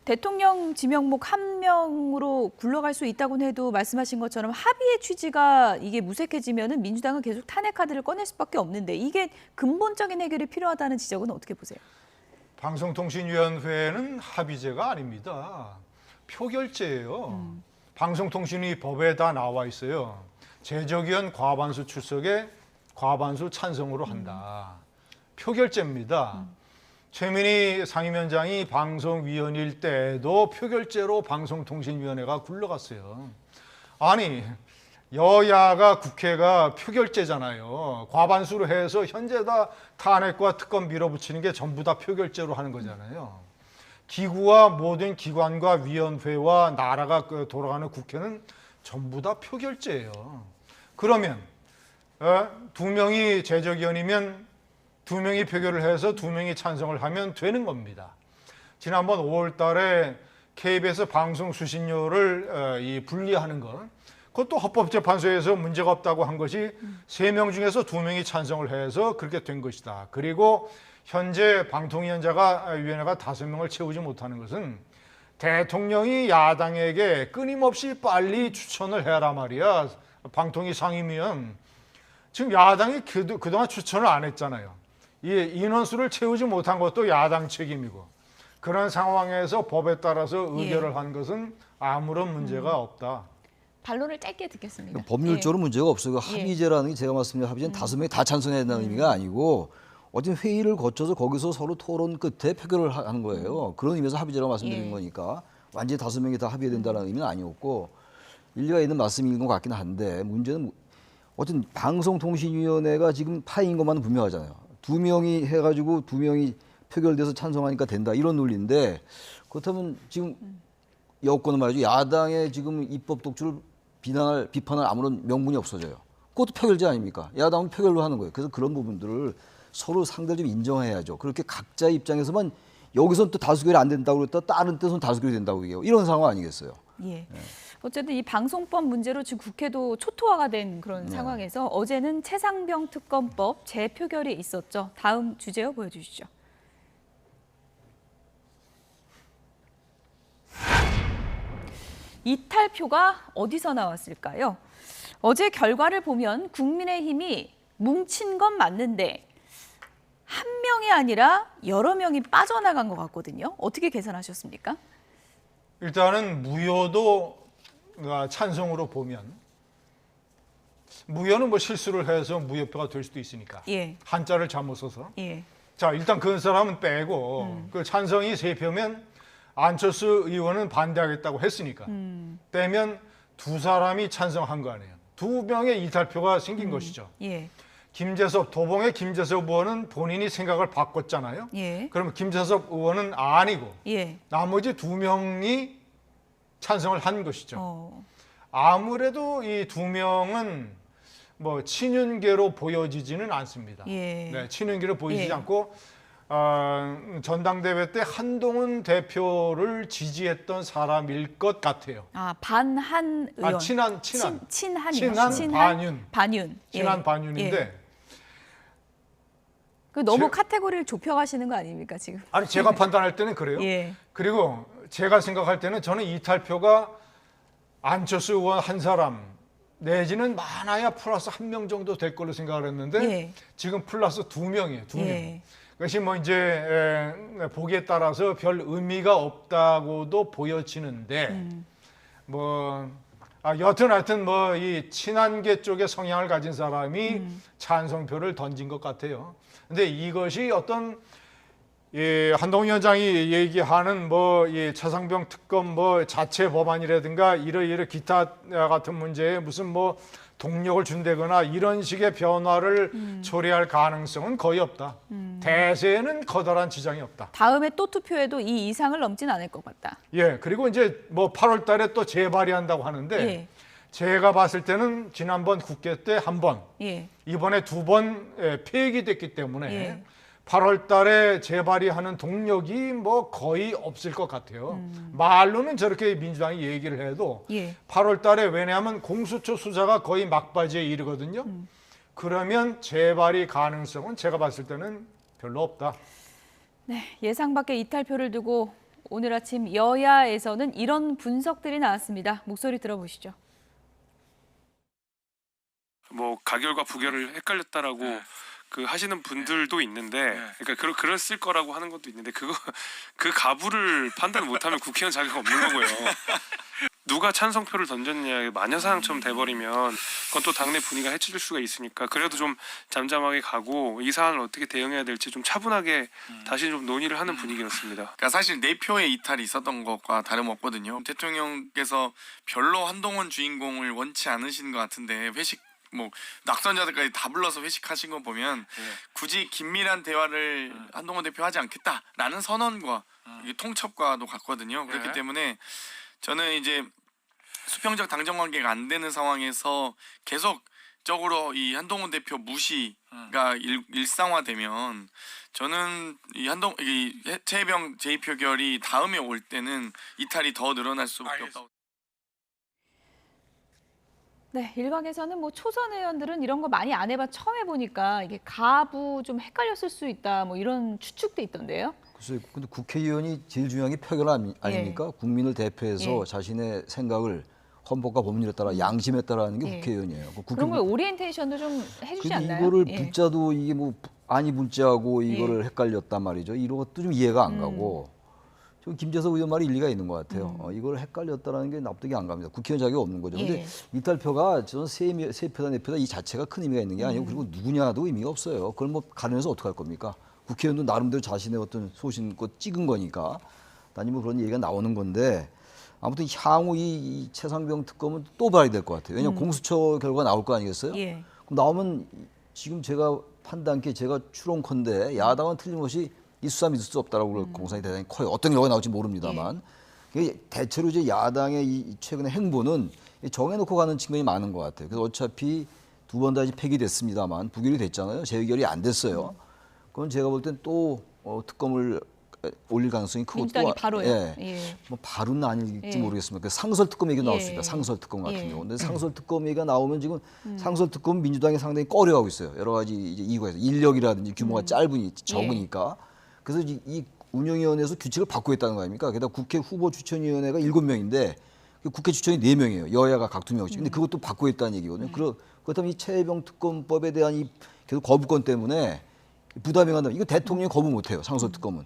대통령 지명목 1명으로 굴러갈 수 있다고는 해도 말씀하신 것처럼 합의의 취지가 이게 무색해지면은 민주당은 계속 탄핵 카드를 꺼낼 수밖에 없는데 이게 근본적인 해결이 필요하다는 지적은 어떻게 보세요? 방송통신위원회는 합의제가 아닙니다. 표결제예요. 방송통신위 법에 다 나와 있어요. 제적위원 과반수 출석에 과반수 찬성으로 한다. 표결제입니다. 최민희 상임위원장이 방송위원일 때에도 표결제로 방송통신위원회가 굴러갔어요. 아니 여야가 국회가 표결제잖아요. 과반수로 해서 현재 다 탄핵과 특검 밀어붙이는 게 전부 다 표결제로 하는 거잖아요. 기구와 모든 기관과 위원회와 나라가 돌아가는 국회는 전부 다 표결제예요. 그러면 2명이 제적위원이면 2명이 표결을 해서 2명이 찬성을 하면 되는 겁니다. 지난번 5월 달에 KBS 방송 수신료를 분리하는 것, 그것도 헌법재판소에서 문제가 없다고 한 것이 3명 중에서 2명이 찬성을 해서 그렇게 된 것이다. 그리고 현재 방통위원회가 5명을 채우지 못하는 것은 대통령이 야당에게 끊임없이 빨리 추천을 해라 말이야. 방통위 상임위원. 지금 야당이 그동안 추천을 안 했잖아요. 이 인원수를 채우지 못한 것도 야당 책임이고 그런 상황에서 법에 따라서 의결을 한 것은 아무런 문제가 없다. 반론을 짧게 듣겠습니다. 법률적으로 문제가 없어요. 합의제라는 게 제가 말씀드린 합의제는 5명이 다 찬성해야 된다는 의미가 아니고 어떤 회의를 거쳐서 거기서 서로 토론 끝에 표결을 하는 거예요. 그런 의미에서 합의제라고 말씀드리는 거니까 완전히 5명이 다 합의해야 된다는 의미는 아니었고 일리가 있는 말씀인 것 같긴 한데 문제는 어떤 방송통신위원회가 지금 파인 것만은 분명하잖아요. 2명이 해가지고 2명이 표결돼서 찬성하니까 된다 이런 논리인데 그렇다면 지금 여권은 말이죠. 야당의 지금 입법 독주를 비판할 아무런 명분이 없어져요. 그것도 표결제 아닙니까? 야당은 표결로 하는 거예요. 그래서 그런 부분들을 서로 상대를 좀 인정해야죠. 그렇게 각자 입장에서만 여기서는 또 다수결이 안 된다고 그랬다 다른 데서는 다수결이 된다고 얘기해요. 이런 상황 아니겠어요? 예. 어쨌든 이 방송법 문제로 지금 국회도 초토화가 된 그런 상황에서 어제는 최상병 특검법 재표결이 있었죠. 다음 주제요 보여주시죠. 이탈표가 어디서 나왔을까요? 어제 결과를 보면 국민의힘이 뭉친 건 맞는데 한 명이 아니라 여러 명이 빠져나간 것 같거든요. 어떻게 계산하셨습니까? 일단은 무효도 찬성으로 보면 무효는 뭐 실수를 해서 무효표가 될 수도 있으니까 한자를 잘못 써서 자 일단 그 사람은 빼고 그 찬성이 3표면 안철수 의원은 반대하겠다고 했으니까 빼면 2사람이 찬성한 거 아니에요. 2명의 이탈표가 생긴 것이죠. 도봉의 김재섭 의원은 본인이 생각을 바꿨잖아요. 그러면 김재섭 의원은 아니고 나머지 2명이 찬성을 한 것이죠. 아무래도 이 2명은 뭐 친윤계로 보여지지는 않습니다. 네, 친윤계로 보이지 않고 전당대회 때 한동훈 대표를 지지했던 사람일 것 같아요. 반한 의원. 친한 반윤. 친한 반윤인데 너무 카테고리를 좁혀가시는 거 아닙니까 지금? 아니 제가 판단할 때는 그래요. 그리고 제가 생각할 때는 저는 이탈표가 안철수 의원 한 사람 내지는 많아야 플러스 1명 정도 될 걸로 생각을 했는데 지금 플러스 2명이에요. 2명. 그것이 뭐 이제 보기에 따라서 별 의미가 없다고도 보여지는데 뭐 여튼 뭐 이 친한계 쪽의 성향을 가진 사람이 찬성표를 던진 것 같아요. 근데 이것이 어떤 한동훈 위원장이 얘기하는 뭐 이 최상병 특검 뭐 자체 법안이라든가 이러 기타 같은 문제에 무슨 뭐 동력을 준다거나 이런 식의 변화를 초래할 가능성은 거의 없다. 대세에는 커다란 지장이 없다. 다음에 또 투표에도 이 이상을 넘진 않을 것 같다. 그리고 이제 뭐 8월 달에 또 재발의한다고 하는데 제가 봤을 때는 지난번 국회 때 한 번, 이번에 2번 폐기됐기 때문에 8월 달에 재발의하는 동력이 뭐 거의 없을 것 같아요. 말로는 저렇게 민주당이 얘기를 해도 8월 달에 왜냐하면 공수처 수사가 거의 막바지에 이르거든요. 그러면 재발의 가능성은 제가 봤을 때는 별로 없다. 네, 예상 밖의 이탈표를 두고 오늘 아침 여야에서는 이런 분석들이 나왔습니다. 목소리 들어보시죠. 뭐 가결과 부결을 헷갈렸다라고 그 하시는 분들도 있는데, 그러니까 그랬을 거라고 하는 것도 있는데 그 가부를 판단을 못하면 국회의원 자격 없는 거고요. 누가 찬성표를 던졌냐 마녀사냥처럼 돼버리면 그건 또 당내 분위기가 해쳐질 수가 있으니까 그래도 좀 잠잠하게 가고 이 사안을 어떻게 대응해야 될지 좀 차분하게 다시 좀 논의를 하는 분위기였습니다. 그러니까 사실 4표의 이탈이 있었던 것과 다름없거든요. 대통령께서 별로 한동훈 주인공을 원치 않으신 것 같은데 회식 뭐 낙선자들까지 다 불러서 회식하신 거 보면 굳이 긴밀한 대화를 한동훈 대표 하지 않겠다라는 선언과 통첩과도 같거든요. 그렇기 때문에 저는 이제 수평적 당정 관계가 안 되는 상황에서 계속적으로 이 한동훈 대표 무시가 일상화되면 저는 이 최혜병 제2표결이 다음에 올 때는 이탈이 더 늘어날 수밖에 없다고. 네, 일각에서는 뭐 초선 의원들은 이런 거 많이 안 해봐 처음 해보니까 이게 가부 좀 헷갈렸을 수 있다 뭐 이런 추측도 있던데요. 글쎄요, 근데 국회의원이 제일 중요한 게 표결 아닙니까? 국민을 대표해서 자신의 생각을 헌법과 법률에 따라 양심에 따라하는 게 국회의원이에요. 그런 거 오리엔테이션도 좀 해주지 않나요? 이거를 붙자도 이게 뭐 아니 문자하고 이거를 헷갈렸단 말이죠. 이런 것도 좀 이해가 안 가고 좀 김재석 의원 말이 일리가 있는 것 같아요. 이걸 헷갈렸다라는 게 납득이 안 갑니다. 국회의원 자격이 없는 거죠. 근데 이탈표가 저는 세 표다 네 표다 이 자체가 큰 의미가 있는 게 아니고 그리고 누구냐도 의미가 없어요. 그걸 뭐 가려면서 어떻게 할 겁니까? 국회의원도 나름대로 자신의 어떤 소신껏 찍은 거니까 단지 뭐 그런 얘기가 나오는 건데 아무튼 향후 이 최상병 특검은 또 발의될 것 같아요. 왜냐하면 공수처 결과가 나올 거 아니겠어요? 그럼 나오면 지금 제가 판단께 제가 추론컨대 야당은 틀림없이 이 수사 믿을 수 없다라고 그럴 공산이 대단히 커요. 어떤 결과가 나올지 모릅니다만 대체로 이제 야당의 이 최근의 행보는 정해놓고 가는 측면이 많은 것 같아요. 그래서 어차피 두 번 다시 폐기됐습니다만 부결이 됐잖아요. 재의결이 안 됐어요. 그건 제가 볼 땐 또 특검을 올릴 가능성이 크고 민주당이 바로요. 뭐 바로는 아닐지 모르겠습니다. 그 상설특검 얘기 나올 수 있다. 상설특검 같은 경우. 근데 상설특검 얘기가 나오면 지금 상설특검 민주당이 상당히 꺼려하고 있어요. 여러 가지 이제 이유가 있어요. 인력이라든지 규모가 적으니까. 그래서 이 운영위원회에서 규칙을 바꾸겠다는 거 아닙니까? 게다가 국회 후보 추천위원회가 7명인데 국회 추천이 4명이에요. 여야가 각 2명씩. 근데 그것도 바꾸겠다는 얘기거든요. 그렇다면 이 최혜병 특검법에 대한 이 계속 거부권 때문에 부담이 간다. 이거 대통령이 거부 못해요. 상설특검은.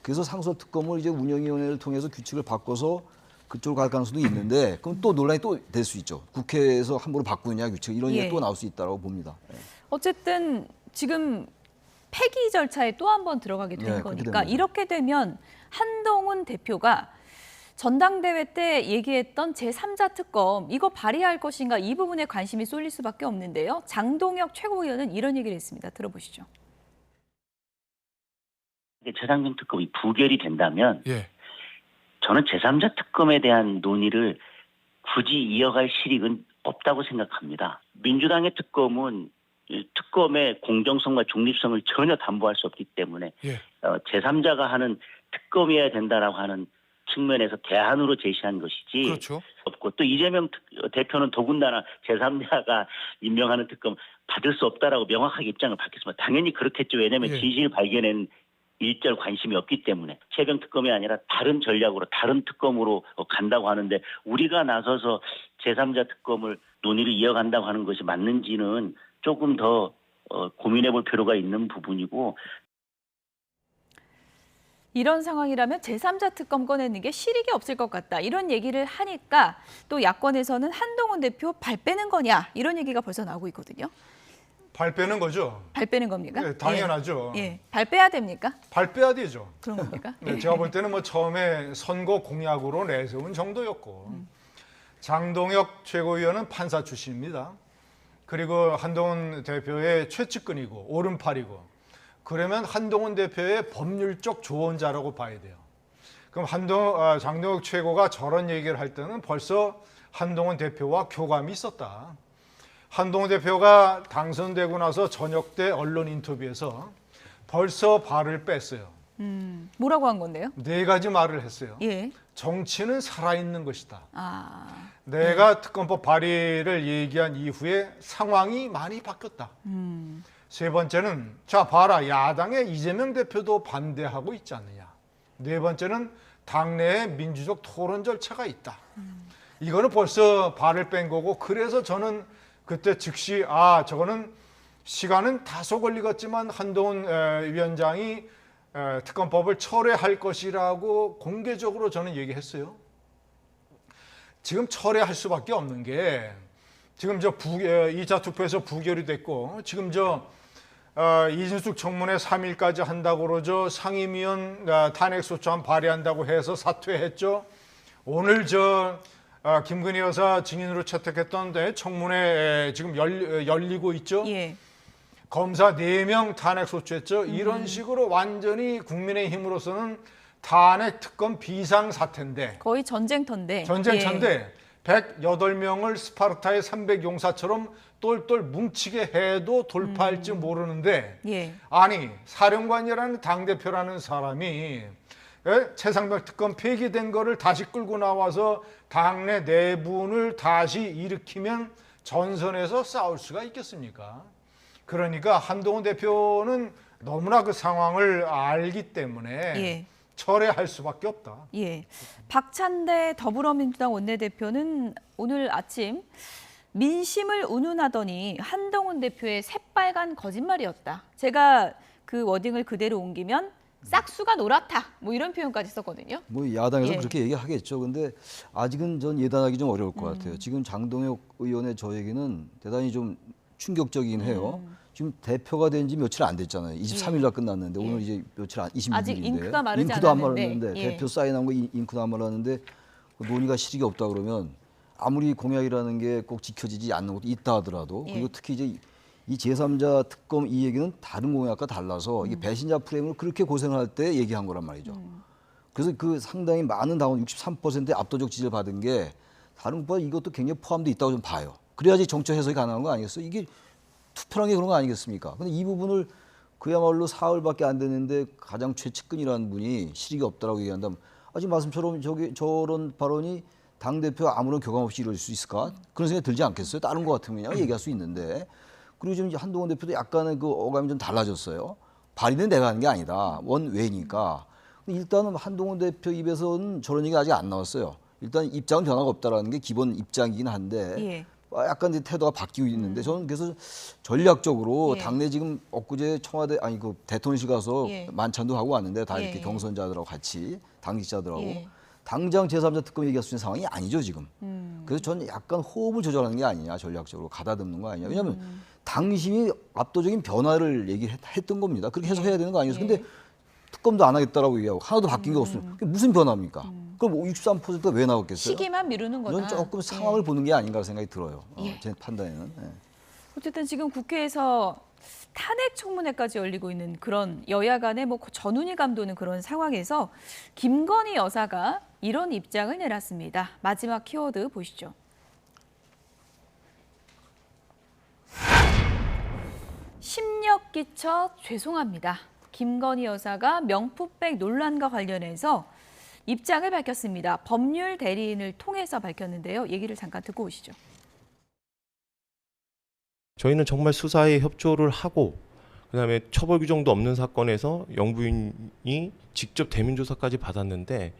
그래서 상설특검을 이제 운영위원회를 통해서 규칙을 바꿔서 그쪽으로 갈 가능성도 있는데 그럼 또 논란이 또 될 수 있죠. 국회에서 함부로 바꾸느냐 규칙 이런 얘기 또 나올 수 있다고 봅니다. 어쨌든 지금 폐기 절차에 또 한 번 들어가게 된 거니까 이렇게 되면 한동훈 대표가 전당대회 때 얘기했던 제3자 특검 이거 발의할 것인가 이 부분에 관심이 쏠릴 수밖에 없는데요. 장동혁 최고위원은 이런 얘기를 했습니다. 들어보시죠. 최상병 특검이 부결이 된다면 저는 제3자 특검에 대한 논의를 굳이 이어갈 실익은 없다고 생각합니다. 민주당의 특검은 특검의 공정성과 중립성을 전혀 담보할 수 없기 때문에 제3자가 하는 특검이어야 된다라고 하는 측면에서 대안으로 제시한 것이지 없고 또 이재명 대표는 더군다나 제3자가 임명하는 특검 받을 수 없다라고 명확하게 입장을 밝혔습니다. 당연히 그렇겠죠. 왜냐하면 진실 발견에는 일절 관심이 없기 때문에 최병 특검이 아니라 다른 전략으로 다른 특검으로 간다고 하는데 우리가 나서서 제3자 특검을 논의를 이어간다고 하는 것이 맞는지는 조금 더 고민해 볼 필요가 있는 부분이고 이런 상황이라면 제3자 특검 꺼내는 게 실익이 없을 것 같다. 이런 얘기를 하니까 또 야권에서는 한동훈 대표 발 빼는 거냐 이런 얘기가 벌써 나오고 있거든요. 발 빼는 거죠. 발 빼는 겁니까? 네, 당연하죠. 발 빼야 됩니까? 발 빼야 되죠. 그런 겁니까? 네, 제가 볼 때는 뭐 처음에 선거 공약으로 내세운 정도였고 장동혁 최고위원은 판사 출신입니다. 그리고 한동훈 대표의 최측근이고 오른팔이고 그러면 한동훈 대표의 법률적 조언자라고 봐야 돼요. 그럼 장동혁 최고가 저런 얘기를 할 때는 벌써 한동훈 대표와 교감이 있었다. 한동훈 대표가 당선되고 나서 저녁 때 언론 인터뷰에서 벌써 발을 뺐어요. 뭐라고 한 건데요? 4가지 말을 했어요. 정치는 살아있는 것이다. 내가 특검법 발의를 얘기한 이후에 상황이 많이 바뀌었다. 3번째는 자 봐라 야당의 이재명 대표도 반대하고 있지 않느냐. 4번째는 당내에 민주적 토론 절차가 있다. 이거는 벌써 발을 뺀 거고 그래서 저는 그때 즉시 저거는 시간은 다소 걸리겠지만 한동훈 위원장이 특검법을 철회할 것이라고 공개적으로 저는 얘기했어요. 지금 철회할 수밖에 없는 게 지금 2차 투표에서 부결이 됐고 지금 이진숙 청문회 3일까지 한다고 그러죠. 상임위원 탄핵소추안 발의한다고 해서 사퇴했죠. 오늘 김건희 여사 증인으로 채택했던 청문회 지금 열리고 있죠. 검사 4명 탄핵 소추했죠. 이런 식으로 완전히 국민의힘으로서는 탄핵 특검 비상사태인데 거의 전쟁터인데 108명을 스파르타의 300용사처럼 똘똘 뭉치게 해도 돌파할지 모르는데 아니 사령관이라는 당대표라는 사람이 최상병 특검 폐기된 거를 다시 끌고 나와서 당내 내분을 다시 일으키면 전선에서 싸울 수가 있겠습니까? 그러니까 한동훈 대표는 너무나 그 상황을 알기 때문에 철회할 수밖에 없다. 박찬대 더불어민주당 원내대표는 오늘 아침 민심을 운운하더니 한동훈 대표의 새빨간 거짓말이었다. 제가 그 워딩을 그대로 옮기면 싹수가 노랗다. 뭐 이런 표현까지 썼거든요. 뭐 야당에서 예. 그렇게 얘기하겠죠. 근데 아직은 전 예단하기 좀 어려울 것 같아요. 지금 장동혁 의원의 저 얘기는 대단히 좀 충격적이긴 해요. 지금 대표가 된 지 며칠 안 됐잖아요. 23일 날 끝났는데 오늘 이제 며칠 안 26일인데 아직 잉크가 마르지 잉크도 안 않았는데. 마르는데 예. 대표 사인한 거 잉크도 안 마르는데 논의가 실익이 없다 그러면 아무리 공약이라는 게 꼭 지켜지지 않는 것도 있다 하더라도 예. 그리고 특히 이제 이 제3자 특검 이 얘기는 다른 공약과 달라서 이게 배신자 프레임으로 그렇게 고생을 할 때 얘기한 거란 말이죠. 그래서 그 상당히 많은 당원 63%의 압도적 지지를 받은 게 다른 것보다 이것도 굉장히 포함돼 있다고 좀 봐요. 그래야지 정책 해석이 가능한 거 아니겠어요? 이게 투표란 게 그런 거 아니겠습니까? 근데 이 부분을 그야말로 사흘밖에 안 됐는데 가장 최측근이라는 분이 실익이 없다라고 얘기한다면 지금 말씀처럼 저런 발언이 당대표 아무런 교감 없이 이룰 수 있을까? 그런 생각이 들지 않겠어요? 다른 거 같으면 그냥 얘기할 수 있는데. 그리고 지금 한동훈 대표도 약간의 그 어감이 좀 달라졌어요. 발의는 내가 하는 게 아니다. 원외니까. 일단은 한동훈 대표 입에서는 저런 얘기 아직 안 나왔어요. 일단 입장은 변화가 없다라는 게 기본 입장이긴 한데 예. 약간 이제 태도가 바뀌고 있는데 저는 그래서 전략적으로 예. 당내 지금 엊그제 청와대 그 대통령실 가서 예. 만찬도 하고 왔는데 다 이렇게 예. 경선자들하고 같이 당직자들하고 예. 당장 제3자 특검 얘기할 수 있는 상황이 아니죠 지금. 그래서 저는 약간 호흡을 조절하는 게 아니냐 전략적으로 가다듬는 거 아니냐. 왜냐하면 당신이 압도적인 변화를 얘기했던 겁니다. 그렇게 해석해야 되는 거 아니겠어요? 근데 특검도 안 하겠다라고 얘기하고 하나도 바뀐 게 없으면 그게 무슨 변화입니까? 그럼 63%가 왜 나왔겠어요? 시기만 미루는 거다. 이건 조금 상황을 보는 게 아닌가 생각이 들어요. 예. 제 판단에는. 예. 어쨌든 지금 국회에서 탄핵 청문회까지 열리고 있는 그런 여야 간의 뭐 전운이 감도는 그런 상황에서 김건희 여사가 이런 입장을 내놨습니다. 마지막 키워드 보시죠. 심력 끼쳐 죄송합니다. 김건희 여사가 명품백 논란과 관련해서 입장을 밝혔습니다. 법률 대리인을 통해서 밝혔는데요. 얘기를 잠깐 듣고 오시죠. 저희는 정말 수사에 협조를 하고 그다음에 처벌 규정도 없는 사건에서 영부인이 직접 대면 조사까지 받았는데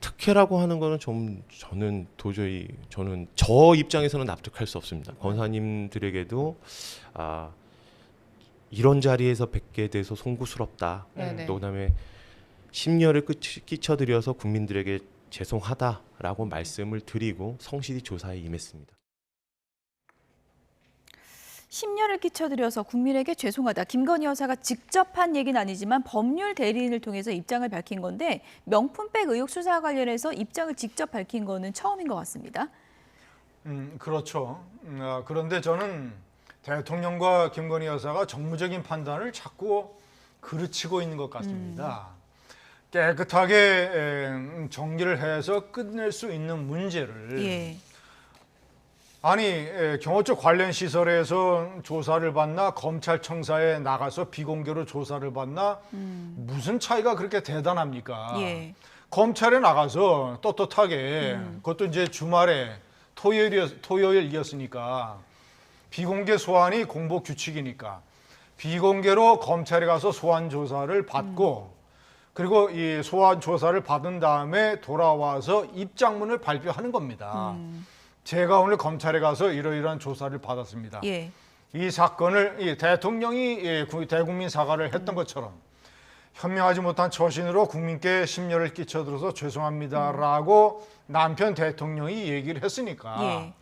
특혜라고 하는 거는 좀 저는 도저히 저 입장에서는 납득할 수 없습니다. 권사님들에게도 이런 자리에서 뵙게 돼서 송구스럽다. 또 그다음에 심려를 끼쳐드려서 국민들에게 죄송하다라고 말씀을 드리고 성실히 조사에 임했습니다. 심려를 끼쳐드려서 국민에게 죄송하다. 김건희 여사가 직접 한 얘기는 아니지만 법률 대리인을 통해서 입장을 밝힌 건데 명품백 의혹 수사와 관련해서 입장을 직접 밝힌 거는 처음인 것 같습니다. 그렇죠. 그런데 저는 대통령과 김건희 여사가 정무적인 판단을 자꾸 그르치고 있는 것 같습니다. 깨끗하게 정리를 해서 끝낼 수 있는 문제를 예. 아니 경호처 관련 시설에서 조사를 받나 검찰청사에 나가서 비공개로 조사를 받나 무슨 차이가 그렇게 대단합니까? 예. 검찰에 나가서 떳떳하게 그것도 이제 주말에 토요일이었으니까 비공개 소환이 공보 규칙이니까 비공개로 검찰에 가서 소환 조사를 받고 그리고 이 소환 조사를 받은 다음에 돌아와서 입장문을 발표하는 겁니다. 제가 오늘 검찰에 가서 이러이러한 조사를 받았습니다. 예. 이 사건을 대통령이 대국민 사과를 했던 것처럼 현명하지 못한 처신으로 국민께 심려를 끼쳐들어서 죄송합니다라고 남편 대통령이 얘기를 했으니까 예.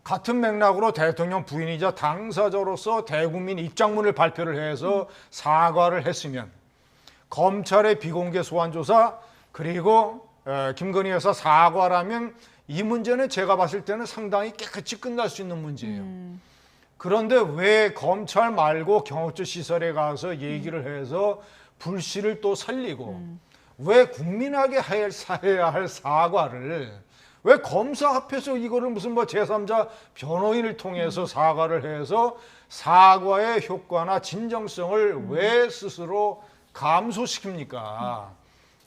같은 맥락으로 대통령 부인이자 당사자로서 대국민 입장문을 발표를 해서 사과를 했으면 검찰의 비공개 소환조사 그리고 김건희 여사 사과라면 이 문제는 제가 봤을 때는 상당히 깨끗이 끝날 수 있는 문제예요. 그런데 왜 검찰 말고 경호처 시설에 가서 얘기를 해서 불씨를 또 살리고 왜 국민에게 해야 할 사과를 왜 검사 앞에서 이거를 무슨 뭐 제3자 변호인을 통해서 사과를 해서 사과의 효과나 진정성을 왜 스스로 감소시킵니까?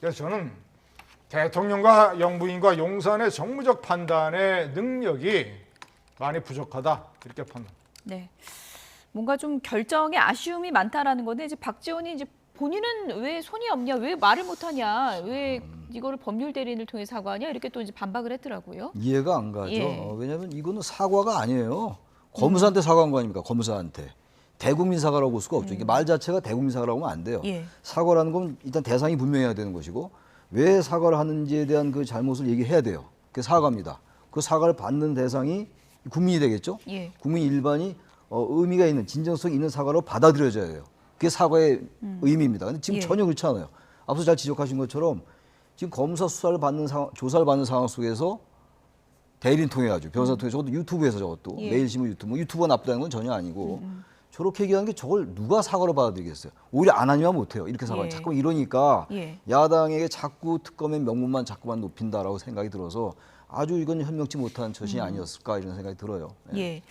그래서 저는 대통령과 영부인과 용산의 정무적 판단의 능력이 많이 부족하다 이렇게 판단. 네, 뭔가 좀 결정에 아쉬움이 많다라는 건데 이제 박지원이 이제 본인은 왜 손이 없냐, 왜 말을 못하냐, 왜 이거를 법률 대리인을 통해 사과하냐 이렇게 또 이제 반박을 했더라고요. 이해가 안 가죠. 예. 왜냐하면 이거는 사과가 아니에요. 검사한테 사과한 거 아닙니까? 검사한테. 대국민 사과라고 볼 수가 없죠. 이게 말 자체가 대국민 사과라고 하면 안 돼요. 예. 사과라는 건 일단 대상이 분명해야 되는 것이고 왜 사과를 하는지에 대한 그 잘못을 얘기해야 돼요. 그게 사과입니다. 그 사과를 받는 대상이 국민이 되겠죠. 예. 국민 일반이 의미가 있는 진정성 있는 사과로 받아들여져야 돼요. 그게 사과의 의미입니다. 근데 지금 예. 전혀 그렇지 않아요. 앞서 잘 지적하신 것처럼 지금 검사 수사를 받는 상황, 조사를 받는 상황 속에서 대리인 통해 가지고 변호사 통해 저것도 유튜브에서 저것도 예. 매일신문 유튜브가 나쁘다는 건 전혀 아니고 저렇게 얘기하는 게 저걸 누가 사과로 받아들이겠어요. 오히려 안 하니만 못해요. 이렇게 사과. 예. 자꾸 이러니까 예. 야당에게 자꾸 특검의 명분만 자꾸만 높인다라고 생각이 들어서 아주 이건 현명치 못한 처신이 아니었을까 이런 생각이 들어요. 네. 예.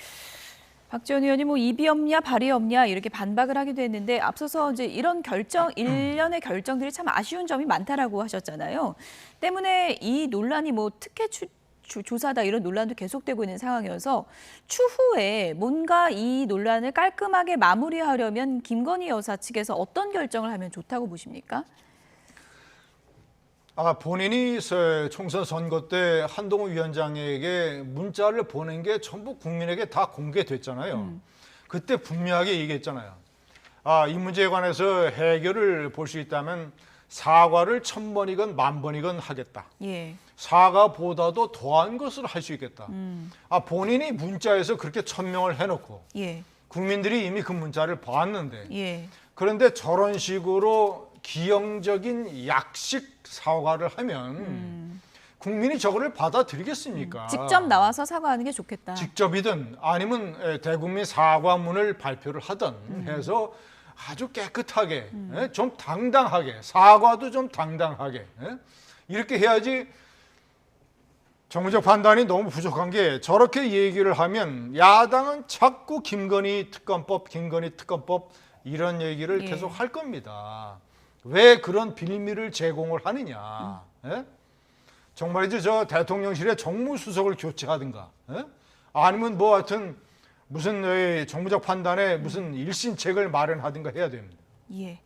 박지원 의원이 뭐 입이 없냐 발이 없냐 이렇게 반박을 하기도 했는데 앞서서 이제 이런 일련의 결정들이 참 아쉬운 점이 많다라고 하셨잖아요. 때문에 이 논란이 뭐 특혜 조사다 이런 논란도 계속되고 있는 상황이어서 추후에 뭔가 이 논란을 깔끔하게 마무리하려면 김건희 여사 측에서 어떤 결정을 하면 좋다고 보십니까? 본인이 총선 선거 때 한동훈 위원장에게 문자를 보낸 게 전부 국민에게 다 공개됐잖아요. 그때 분명하게 얘기했잖아요. 이 문제에 관해서 해결을 볼 수 있다면 사과를 1000번이건 10,000번이건 하겠다. 예. 사과보다도 더한 것을 할 수 있겠다. 본인이 문자에서 그렇게 천명을 해놓고 예. 국민들이 이미 그 문자를 봤는데 예. 그런데 저런 식으로 기형적인 약식 사과를 하면 국민이 저거를 받아들이겠습니까? 직접 나와서 사과하는 게 좋겠다. 직접이든 아니면 대국민 사과문을 발표를 하든 해서 아주 깨끗하게 좀 당당하게 사과도 좀 당당하게 이렇게 해야지. 정무적 판단이 너무 부족한 게 저렇게 얘기를 하면 야당은 자꾸 김건희 특검법 이런 얘기를 계속 할 겁니다. 왜 그런 빌미를 제공을 하느냐. 정말이죠. 저 대통령실에 정무수석을 교체하든가 아니면 뭐 하여튼 무슨 정무적 판단에 무슨 일신책을 마련하든가 해야 됩니다. 예.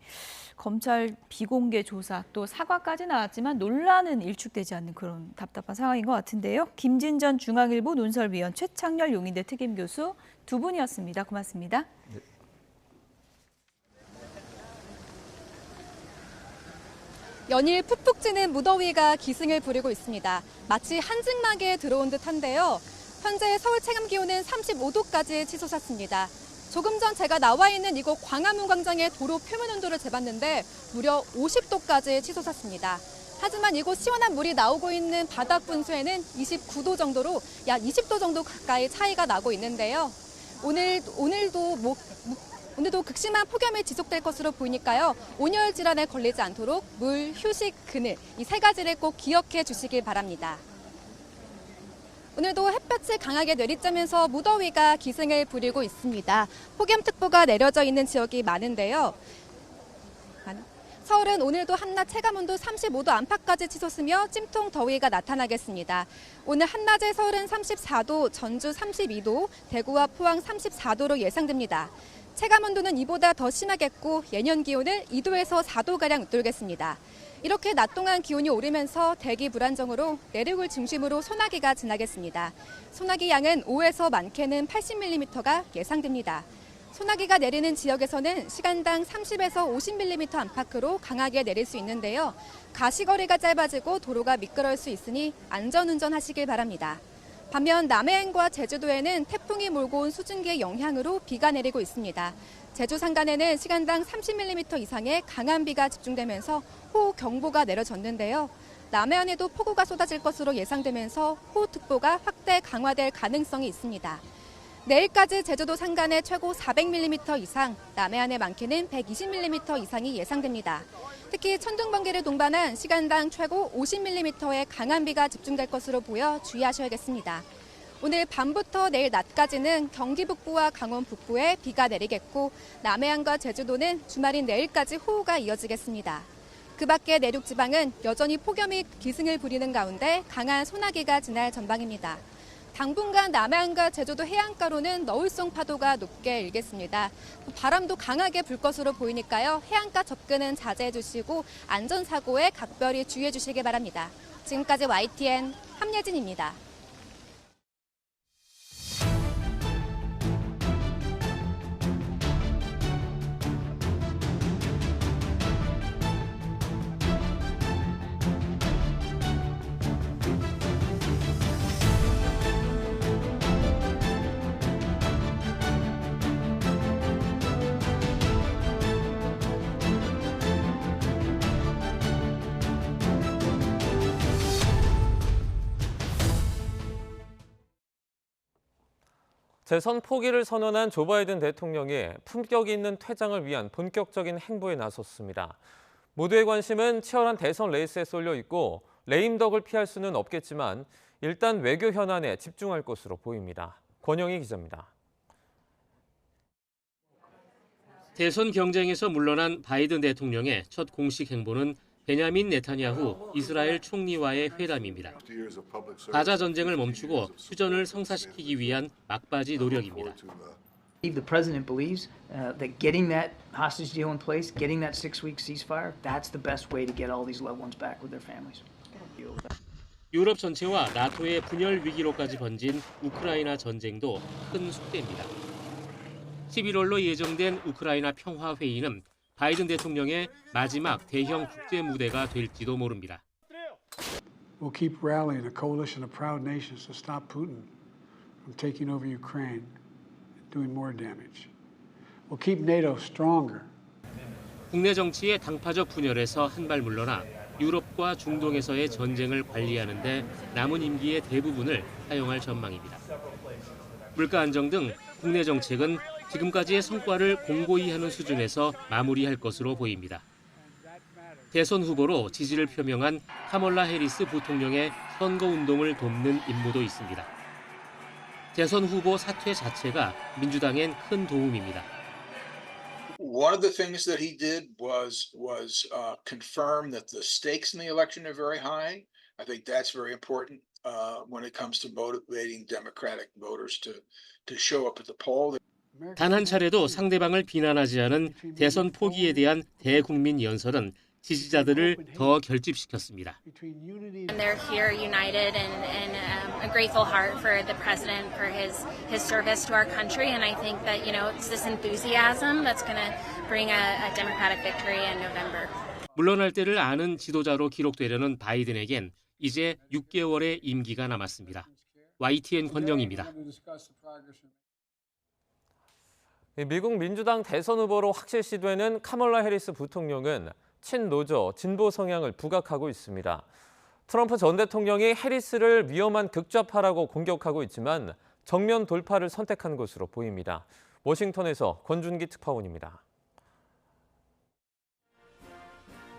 검찰 비공개 조사 또 사과까지 나왔지만 논란은 일축되지 않는 그런 답답한 상황인 것 같은데요. 김진전 중앙일보 논설위원, 최창렬 용인대 특임교수 두 분이었습니다. 고맙습니다. 네. 연일 푹푹 찌는 무더위가 기승을 부리고 있습니다. 마치 한증막에 들어온 듯한데요. 현재 서울 체감 기온은 35도까지 치솟았습니다. 조금 전 제가 나와 있는 이곳 광화문 광장의 도로 표면 온도를 재봤는데 무려 50도까지 치솟았습니다. 하지만 이곳 시원한 물이 나오고 있는 바닥 분수에는 29도 정도로 약 20도 정도 가까이 차이가 나고 있는데요. 오늘도 극심한 폭염이 지속될 것으로 보이니까요. 온열 질환에 걸리지 않도록 물, 휴식, 그늘 이 세 가지를 꼭 기억해 주시길 바랍니다. 오늘도 햇볕이 강하게 내리쬐면서 무더위가 기승을 부리고 있습니다. 폭염특보가 내려져 있는 지역이 많은데요. 서울은 오늘도 한낮 체감온도 35도 안팎까지 치솟으며 찜통 더위가 나타나겠습니다. 오늘 한낮에 서울은 34도, 전주 32도, 대구와 포항 34도로 예상됩니다. 체감온도는 이보다 더 심하겠고 예년 기온을 2도에서 4도가량 웃돌겠습니다. 이렇게 낮 동안 기온이 오르면서 대기 불안정으로 내륙을 중심으로 소나기가 지나겠습니다. 소나기 양은 5에서 많게는 80mm가 예상됩니다. 소나기가 내리는 지역에서는 시간당 30에서 50mm 안팎으로 강하게 내릴 수 있는데요. 가시거리가 짧아지고 도로가 미끄러울 수 있으니 안전운전하시길 바랍니다. 반면 남해안과 제주도에는 태풍이 몰고 온 수증기의 영향으로 비가 내리고 있습니다. 제주 산간에는 시간당 30mm 이상의 강한 비가 집중되면서 호우경보가 내려졌는데요. 남해안에도 폭우가 쏟아질 것으로 예상되면서 호우특보가 확대 강화될 가능성이 있습니다. 내일까지 제주도 산간에 최고 400mm 이상, 남해안에 많게는 120mm 이상이 예상됩니다. 특히 천둥번개를 동반한 시간당 최고 50mm의 강한 비가 집중될 것으로 보여 주의하셔야겠습니다. 오늘 밤부터 내일 낮까지는 경기 북부와 강원 북부에 비가 내리겠고 남해안과 제주도는 주말인 내일까지 호우가 이어지겠습니다. 그 밖에 내륙 지방은 여전히 폭염이 기승을 부리는 가운데 강한 소나기가 지날 전망입니다. 당분간 남해안과 제주도 해안가로는 너울성 파도가 높게 일겠습니다. 바람도 강하게 불 것으로 보이니까요. 해안가 접근은 자제해 주시고 안전사고에 각별히 주의해 주시기 바랍니다. 지금까지 YTN 함예진입니다. 재선 포기를 선언한 조 바이든 대통령이 품격 있는 퇴장을 위한 본격적인 행보에 나섰습니다. 모두의 관심은 치열한 대선 레이스에 쏠려 있고 레임덕을 피할 수는 없겠지만 일단 외교 현안에 집중할 것으로 보입니다. 권영희 기자입니다. 대선 경쟁에서 물러난 바이든 대통령의 첫 공식 행보는 베냐민 네타냐후 이스라엘 총리와의 회담입니다. 가자 전쟁을 멈추고 휴전을 성사시키기 위한 막바지 노력입니다. The president believes that getting that hostage deal in place, getting that 6-week ceasefire, that's the best way to get all these loved ones back with their families. 유럽 전체와 나토의 분열 위기로까지 번진 우크라이나 전쟁도 큰 숙제입니다. 11월로 예정된 우크라이나 평화 회의는 바이든 대통령의 마지막 대형 국제 무대가 될지도 모릅니다. We'll keep rallying a coalition of proud nations to stop Putin from taking over Ukraine and doing more damage. We'll keep NATO stronger. 국내 정치의 당파적 분열에서 한 발 물러나 유럽과 중동에서의 전쟁을 관리하는 데 남은 임기의 대부분을 사용할 전망입니다. 물가 안정 등 국내 정책은 지금까지의 성과를 공고히 하는 수준에서 마무리할 것으로 보입니다. 대선 후보로 지지를 표명한 카멀라 해리스 부통령의 선거 운동을 돕는 임무도 있습니다. 대선 후보 사퇴 자체가 민주당엔 큰 도움입니다. One of the things that he did was confirm that the stakes in the election are very high. I think that's very important when it comes to motivating Democratic voters to show up at the poll. 단 한 차례도 상대방을 비난하지 않은 대선 포기에 대한 대국민 연설은 지지자들을 더 결집시켰습니다. And they're here united and a grateful heart for the president for his service to our country. And I think that it's this enthusiasm that's going to bring a Democratic victory in November. 물러날 때를 아는 지도자로 기록되려는 바이든에겐 이제 6개월의 임기가 남았습니다. YTN 권영희입니다. 미국 민주당 대선 후보로 확실시되는 카멀라 해리스 부통령은 친노조, 진보 성향을 부각하고 있습니다. 트럼프 전 대통령이 해리스를 위험한 극좌파라고 공격하고 있지만 정면 돌파를 선택한 것으로 보입니다. 워싱턴에서 권준기 특파원입니다.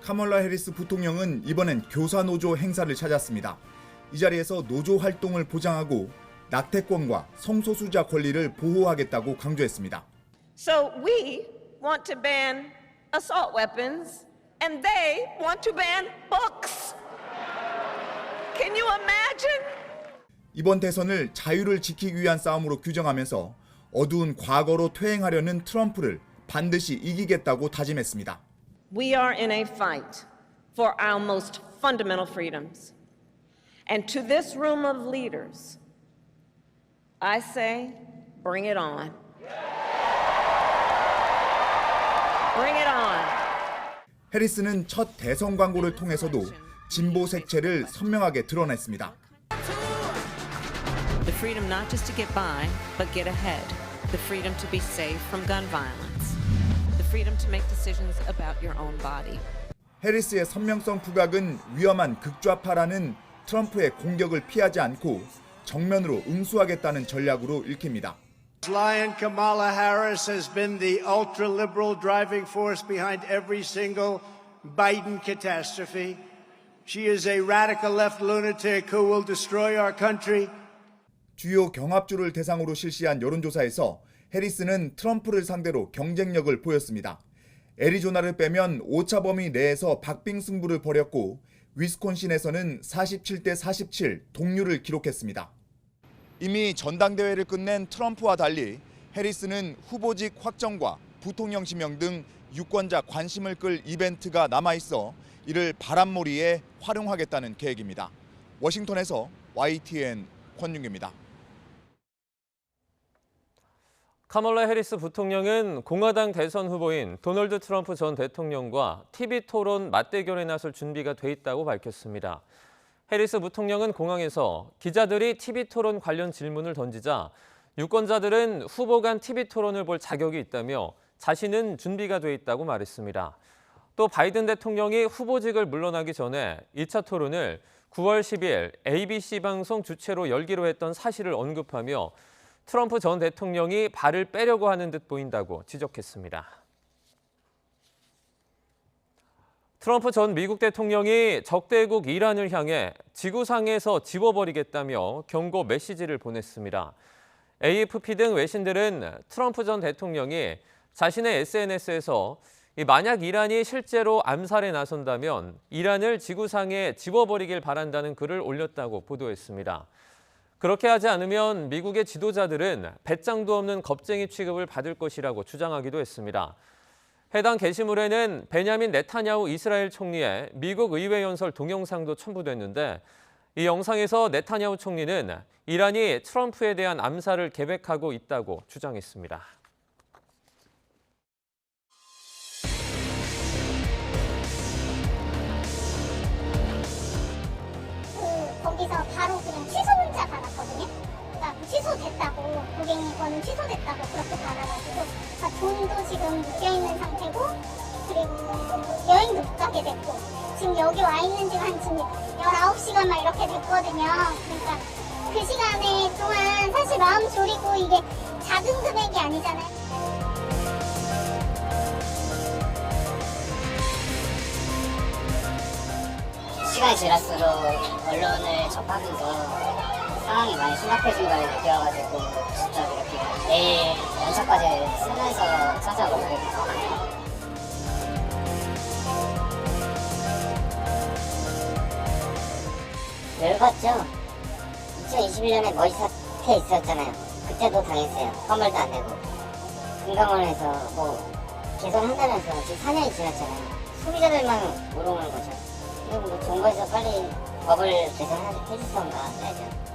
카멀라 해리스 부통령은 이번엔 교사노조 행사를 찾았습니다. 이 자리에서 노조 활동을 보장하고 낙태권과 성소수자 권리를 보호하겠다고 강조했습니다. So we want to ban assault weapons and they want to ban books. Can you imagine? 이번 대선을 자유를 지키기 위한 싸움으로 규정하면서 어두운 과거로 퇴행하려는 트럼프를 반드시 이기겠다고 다짐했습니다. We are in a fight for our most fundamental freedoms. And to this room of leaders, I say, bring it on. Bring it on. 해리스는 첫 대선 광고를 통해서도 진보 색채를 선명하게 드러냈습니다. The freedom not just to get by, but get ahead. The freedom to be safe from gun violence. The freedom to make decisions about your own body. 해리스의 선명성 부각은 위험한 극좌파라는 트럼프의 공격을 피하지 않고 정면으로 응수하겠다는 전략으로 읽힙니다. Lion Kamala Harris has been the ultra-liberal driving force behind every single Biden catastrophe. She is a radical left lunatic who will destroy our country. 주요 경합주를 대상으로 실시한 여론조사에서 해리스는 트럼프를 상대로 경쟁력을 보였습니다. 애리조나를 빼면 오차 범위 내에서 박빙승부를 벌였고 위스콘신에서는 47대 47 동률을 기록했습니다. 이미 전당대회를 끝낸 트럼프와 달리 해리스는 후보직 확정과 부통령 지명 등 유권자 관심을 끌 이벤트가 남아있어 이를 바람몰이에 활용하겠다는 계획입니다. 워싱턴에서 YTN 권윤규입니다. 카멀라 해리스 부통령은 공화당 대선 후보인 도널드 트럼프 전 대통령과 TV 토론 맞대결에 나설 준비가 돼 있다고 밝혔습니다. 해리스 부통령은 공항에서 기자들이 TV 토론 관련 질문을 던지자 유권자들은 후보 간 TV 토론을 볼 자격이 있다며 자신은 준비가 돼 있다고 말했습니다. 또 바이든 대통령이 후보직을 물러나기 전에 2차 토론을 9월 10일 ABC 방송 주최로 열기로 했던 사실을 언급하며 트럼프 전 대통령이 발을 빼려고 하는 듯 보인다고 지적했습니다. 트럼프 전 미국 대통령이 적대국 이란을 향해 지구상에서 지워버리겠다며 경고 메시지를 보냈습니다. AFP 등 외신들은 트럼프 전 대통령이 자신의 SNS에서 만약 이란이 실제로 암살에 나선다면 이란을 지구상에 지워버리길 바란다는 글을 올렸다고 보도했습니다. 그렇게 하지 않으면 미국의 지도자들은 배짱도 없는 겁쟁이 취급을 받을 것이라고 주장하기도 했습니다. 해당 게시물에는 베냐민 네타냐후 이스라엘 총리의 미국 의회 연설 동영상도 첨부됐는데 이 영상에서 네타냐후 총리는 이란이 트럼프에 대한 암살을 계획하고 있다고 주장했습니다. 거기서 바로 그냥 취소 문자 받았거든요. 그러니까 취소됐다고, 고객님 거는 취소됐다고 그렇게 받아가지고 돈도 지금 묶여있는 상태고 그리고 여행도 못 가게 됐고 지금 여기 와 있는 지가 한 지금 19시간 막 이렇게 됐거든요. 그러니까 그 시간에 동안 사실 마음 졸이고 이게 작은 금액이 아니잖아요. 시간이 지날수록 언론을 접하면서 상황이 많이 심각해진 걸 느껴가지고 직접 이렇게 내일 연차까지 쓰면서 찾아오게 됐어요. 열받죠. 2021년에 머리 사태 있었잖아요. 그때도 당했어요. 화물도 안 내고. 금강원에서 뭐 개선한다면서 지금 4년이 지났잖아요. 소비자들만 물어오는 거죠. 그리고 뭐 정부에서 빨리 법을 개선해주던가 해야죠.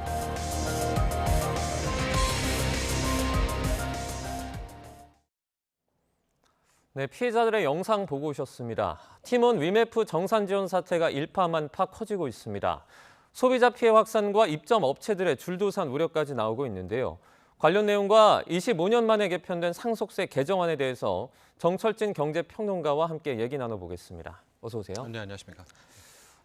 네, 피해자들의 영상 보고 오셨습니다. 팀원 위메프 정산 지원 사태가 일파만파 커지고 있습니다. 소비자 피해 확산과 입점 업체들의 줄도산 우려까지 나오고 있는데요. 관련 내용과 25년 만에 개편된 상속세 개정안에 대해서 정철진 경제평론가와 함께 얘기 나눠보겠습니다. 어서 오세요. 네, 안녕하십니까.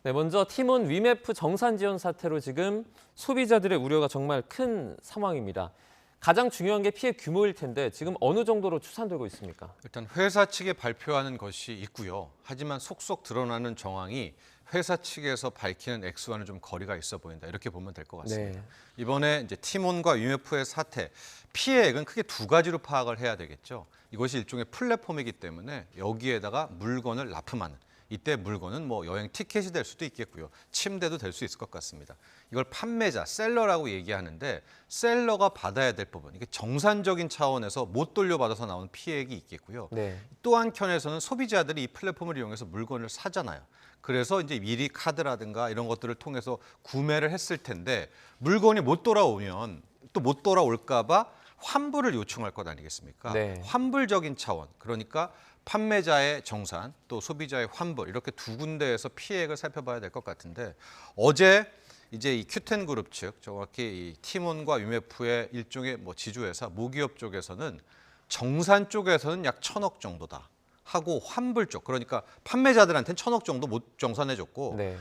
네, 먼저 팀원 위메프 정산 지원 사태로 지금 소비자들의 우려가 정말 큰 상황입니다. 가장 중요한 게 피해 규모일 텐데 지금 어느 정도로 추산되고 있습니까? 일단 회사 측에 발표하는 것이 있고요. 하지만 속속 드러나는 정황이 회사 측에서 밝히는 액수와는 좀 거리가 있어 보인다. 이렇게 보면 될 것 같습니다. 네. 이번에 이제 팀원과 위메프의 사태, 피해액은 크게 두 가지로 파악을 해야 되겠죠. 이것이 일종의 플랫폼이기 때문에 여기에다가 물건을 납품하는. 이때 물건은 뭐 여행 티켓이 될 수도 있겠고요. 침대도 될 수 있을 것 같습니다. 이걸 판매자, 셀러라고 얘기하는데 셀러가 받아야 될 부분, 이게 정산적인 차원에서 못 돌려받아서 나오는 피해액이 있겠고요. 네. 또 한켠에서는 소비자들이 이 플랫폼을 이용해서 물건을 사잖아요. 그래서 이제 미리 카드라든가 이런 것들을 통해서 구매를 했을 텐데 물건이 못 돌아오면 또 못 돌아올까 봐 환불을 요청할 것 아니겠습니까? 네. 환불적인 차원, 그러니까 판매자의 정산, 또 소비자의 환불 이렇게 두 군데에서 피해액을 살펴봐야 될 것 같은데 어제 이제 이 큐텐그룹 측, 정확히 이 팀원과 위메프의 일종의 뭐 지주회사, 모기업 쪽에서는 정산 쪽에서는 약 1,000억 정도다 하고 환불 쪽, 그러니까 판매자들한테는 1,000억 정도 못 정산해줬고 네.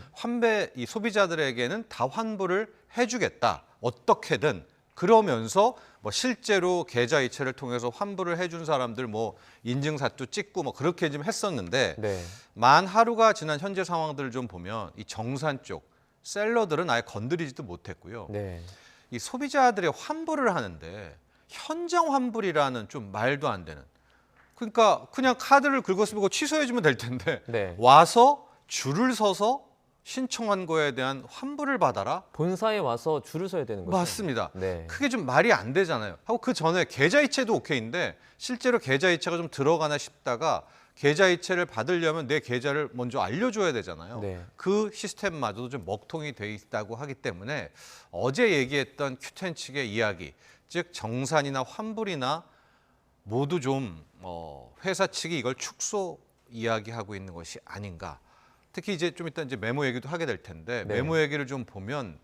이 소비자들에게는 다 환불을 해주겠다 어떻게든. 그러면서 뭐 실제로 계좌이체를 통해서 환불을 해준 사람들 뭐 인증사도 찍고 뭐 그렇게 좀 했었는데 네. 만 하루가 지난 현재 상황들을 좀 보면 이 정산 쪽 셀러들은 아예 건드리지도 못했고요. 네. 이 소비자들의 환불을 하는데 현장 환불이라는 좀 말도 안 되는. 그러니까 그냥 카드를 긁어쓰고 취소해주면 될 텐데 네. 와서 줄을 서서 신청한 거에 대한 환불을 받아라? 본사에 와서 줄을 서야 되는 거죠? 맞습니다. 네. 그게 좀 말이 안 되잖아요. 하고 그 전에 계좌이체도 오케이인데 실제로 계좌이체가 좀 들어가나 싶다가 계좌이체를 받으려면 내 계좌를 먼저 알려줘야 되잖아요. 네. 그 시스템마저도 좀 먹통이 돼 있다고 하기 때문에 어제 얘기했던 큐텐 측의 이야기, 즉 정산이나 환불이나 모두 좀 회사 측이 이걸 축소 이야기하고 있는 것이 아닌가. 특히 이제 좀 이따 이제 메모 얘기도 하게 될 텐데 네. 메모 얘기를 좀 보면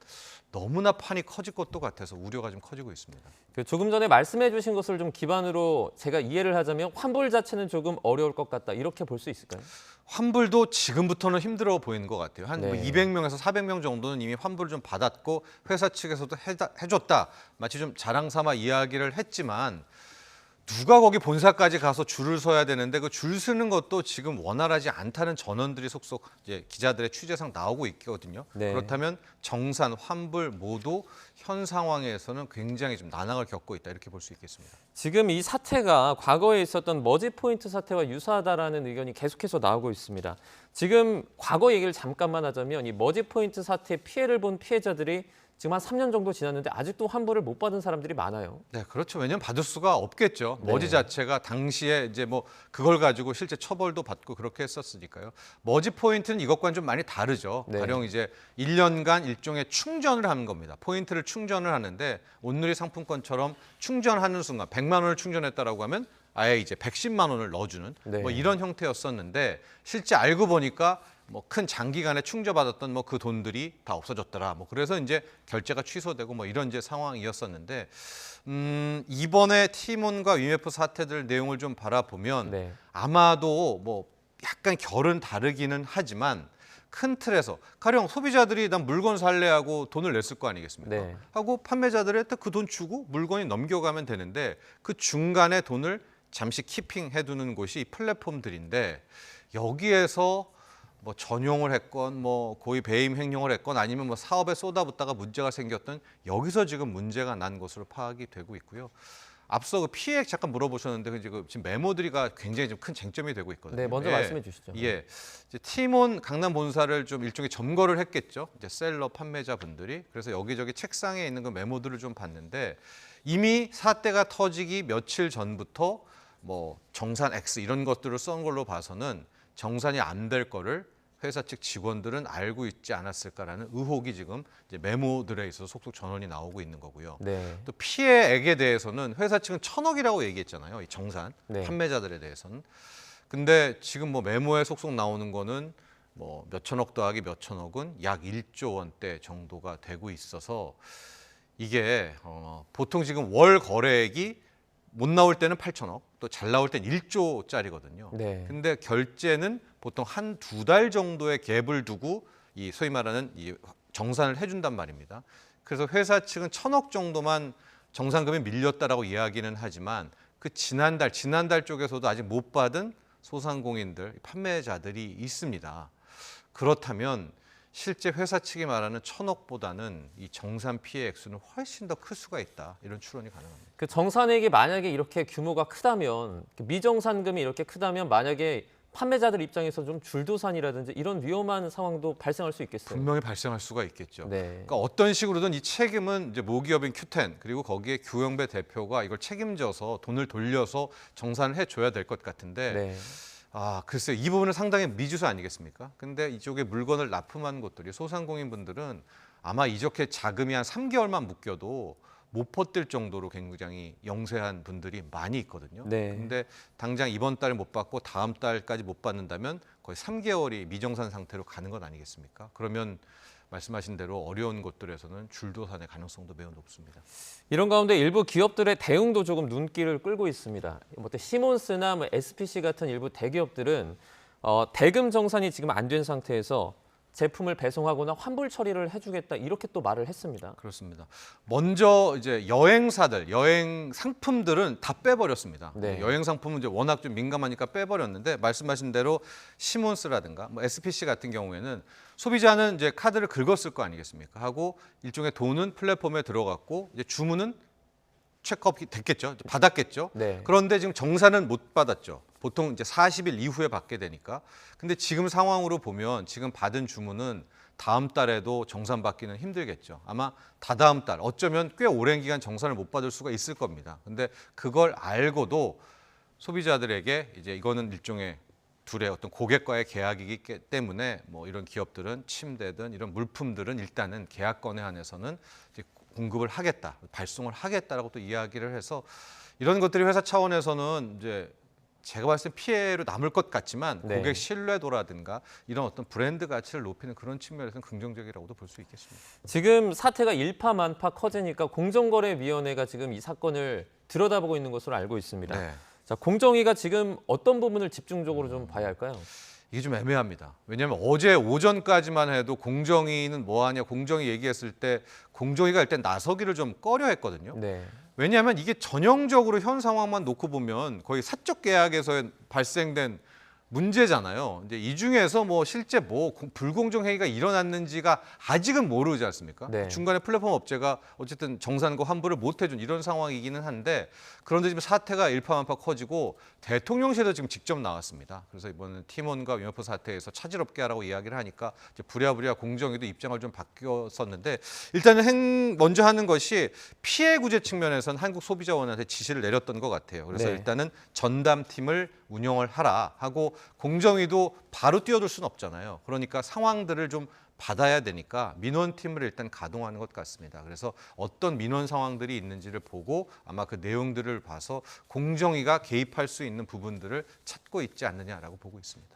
너무나 판이 커질 것도 같아서 우려가 좀 커지고 있습니다. 조금 전에 말씀해 주신 것을 좀 기반으로 제가 이해를 하자면 환불 자체는 조금 어려울 것 같다. 이렇게 볼 수 있을까요? 환불도 지금부터는 힘들어 보이는 것 같아요. 한 네. 200명에서 400명 정도는 이미 환불을 좀 받았고 회사 측에서도 해줬다. 마치 좀 자랑 삼아 이야기를 했지만 누가 거기 본사까지 가서 줄을 서야 되는데 그 줄 서는 것도 지금 원활하지 않다는 전원들이 속속 이제 기자들의 취재상 나오고 있거든요. 네. 그렇다면 정산, 환불 모두 현 상황에서는 굉장히 좀 난항을 겪고 있다 이렇게 볼 수 있겠습니다. 지금 이 사태가 과거에 있었던 머지포인트 사태와 유사하다라는 의견이 계속해서 나오고 있습니다. 지금 과거 얘기를 잠깐만 하자면 이 머지포인트 사태의 피해를 본 피해자들이 지금 한 3년 정도 지났는데 아직도 환불을 못 받은 사람들이 많아요. 네, 그렇죠. 왜냐하면 받을 수가 없겠죠. 네. 머지 자체가 당시에 이제 뭐 그걸 가지고 실제 처벌도 받고 그렇게 했었으니까요. 머지 포인트는 이것과는 좀 많이 다르죠. 네. 가령 이제 1년간 일종의 충전을 하는 겁니다. 포인트를 충전을 하는데 온누리 상품권처럼 충전하는 순간 100만 원을 충전했다라고 하면 아예 이제 110만 원을 넣어주는 네. 뭐 이런 형태였었는데 실제 알고 보니까 뭐 큰 장기간에 충전받았던 뭐 그 돈들이 다 없어졌더라. 뭐 그래서 이제 결제가 취소되고 뭐 이런 이제 상황이었었는데 이번에 티몬과 위메프 사태들 내용을 좀 바라보면 네. 아마도 뭐 약간 결은 다르기는 하지만 큰 틀에서 가령 소비자들이 난 물건 살래 하고 돈을 냈을 거 아니겠습니까? 네. 하고 판매자들한테 그 돈 주고 물건이 넘겨가면 되는데 그 중간에 돈을 잠시 키핑해두는 곳이 이 플랫폼들인데 여기에서 뭐 전용을 했건 뭐 고의 배임 행령을 했건 아니면 뭐 사업에 쏟아붓다가 문제가 생겼던 여기서 지금 문제가 난 것으로 파악이 되고 있고요. 앞서 그 피해액 잠깐 물어보셨는데 지금 메모들이가 굉장히 좀 큰 쟁점이 되고 있거든요. 네, 먼저 말씀해 주시죠. 예, 이제 티몬 강남 본사를 좀 일종의 점거를 했겠죠. 이제 셀러 판매자분들이 그래서 여기저기 책상에 있는 그 메모들을 좀 봤는데 이미 사태가 터지기 며칠 전부터 뭐 정산 X 이런 것들을 쓴 걸로 봐서는 정산이 안 될 거를 회사 측 직원들은 알고 있지 않았을까라는 의혹이 지금 이제 메모들에 있어서 속속 전원이 나오고 있는 거고요. 네. 또 피해액에 대해서는 회사 측은 1,000억이라고 얘기했잖아요. 이 정산 네. 판매자들에 대해서는. 근데 지금 뭐 메모에 속속 나오는 거는 뭐 몇천억 더하기 몇천억은 약 1조 원대 정도가 되고 있어서 이게 보통 지금 월 거래액이 못 나올 때는 8천억, 또 잘 나올 땐 1조짜리거든요. 네. 근데 결제는 보통 한 두 달 정도의 갭을 두고 이 소위 말하는 이 정산을 해준단 말입니다. 그래서 회사 측은 1,000억 정도만 정산금이 밀렸다라고 이야기는 하지만 그 지난달 쪽에서도 아직 못 받은 소상공인들, 판매자들이 있습니다. 그렇다면 실제 회사 측이 말하는 1,000억보다는 이 정산 피해 액수는 훨씬 더 클 수가 있다. 이런 추론이 가능합니다. 그 정산액이 만약에 이렇게 규모가 크다면 미정산금이 이렇게 크다면 만약에 판매자들 입장에서 좀 줄도산이라든지 이런 위험한 상황도 발생할 수 있겠어요. 분명히 발생할 수가 있겠죠. 네. 그러니까 어떤 식으로든 이 책임은 이제 모기업인 큐텐 그리고 거기에 규영배 대표가 이걸 책임져서 돈을 돌려서 정산을 해줘야 될 것 같은데 네. 글쎄요. 이 부분은 상당히 미지수 아니겠습니까? 근데 이쪽에 물건을 납품한 곳들이 소상공인분들은 아마 이렇게 자금이 한 3개월만 묶여도 못 버틸 정도로 굉장히 영세한 분들이 많이 있거든요. 네. 근데 당장 이번 달 못 받고 다음 달까지 못 받는다면 거의 3개월이 미정산 상태로 가는 것 아니겠습니까? 그러면 말씀하신 대로 어려운 곳들에서는 줄도산의 가능성도 매우 높습니다. 이런 가운데 일부 기업들의 대응도 조금 눈길을 끌고 있습니다. 시몬스나 SPC 같은 일부 대기업들은 대금 정산이 지금 안 된 상태에서 제품을 배송하거나 환불 처리를 해주겠다 이렇게 또 말을 했습니다. 그렇습니다. 먼저 이제 여행사들, 여행 상품들은 다 빼버렸습니다. 네. 여행 상품은 이제 워낙 좀 민감하니까 빼버렸는데 말씀하신 대로 시몬스라든가 뭐 SPC 같은 경우에는 소비자는 이제 카드를 긁었을 거 아니겠습니까? 하고 일종의 돈은 플랫폼에 들어갔고 이제 주문은 체크업이 됐겠죠. 받았겠죠. 네. 그런데 지금 정산은 못 받았죠. 보통 이제 40일 이후에 받게 되니까. 근데 지금 상황으로 보면 지금 받은 주문은 다음 달에도 정산 받기는 힘들겠죠. 아마 다다음 달, 어쩌면 꽤 오랜 기간 정산을 못 받을 수가 있을 겁니다. 근데 그걸 알고도 소비자들에게 이제 이거는 일종의 둘의 어떤 고객과의 계약이기 때문에 뭐 이런 기업들은 침대든 이런 물품들은 일단은 계약권에 한해서는 이제 공급을 하겠다, 발송을 하겠다라고 또 이야기를 해서 이런 것들이 회사 차원에서는 이제 제가 봤을 때 피해로 남을 것 같지만 네. 고객 신뢰도라든가 이런 어떤 브랜드 가치를 높이는 그런 측면에서는 긍정적이라고도 볼 수 있겠습니다. 지금 사태가 일파만파 커지니까 공정거래위원회가 지금 이 사건을 들여다보고 있는 것으로 알고 있습니다. 네. 자, 공정위가 지금 어떤 부분을 집중적으로 좀 봐야 할까요? 이게 좀 애매합니다. 왜냐하면 어제 오전까지만 해도 공정위는 뭐하냐, 공정위 얘기했을 때 공정위가 일단 나서기를 좀 꺼려했거든요. 네. 왜냐하면 이게 전형적으로 현 상황만 놓고 보면 거의 사적 계약에서 발생된 문제잖아요. 이제 이 중에서 뭐 실제 뭐 불공정 행위가 일어났는지가 아직은 모르지 않습니까? 네. 중간에 플랫폼 업체가 어쨌든 정산과 환불을 못 해준 이런 상황이기는 한데 그런데 지금 사태가 일파만파 커지고 대통령실도 지금 직접 나왔습니다. 그래서 이번에 팀원과 위메프 사태에서 차질없게 하라고 이야기를 하니까 이제 부랴부랴 공정위도 입장을 좀 바뀌었었는데 일단은 먼저 하는 것이 피해 구제 측면에서는 한국소비자원한테 지시를 내렸던 것 같아요. 그래서 네. 일단은 전담팀을 운영을 하라 하고 공정위도 바로 뛰어들 수는 없잖아요. 그러니까 상황들을 좀 받아야 되니까 민원팀을 일단 가동하는 것 같습니다. 그래서 어떤 민원 상황들이 있는지를 보고 아마 그 내용들을 봐서 공정위가 개입할 수 있는 부분들을 찾고 있지 않느냐라고 보고 있습니다.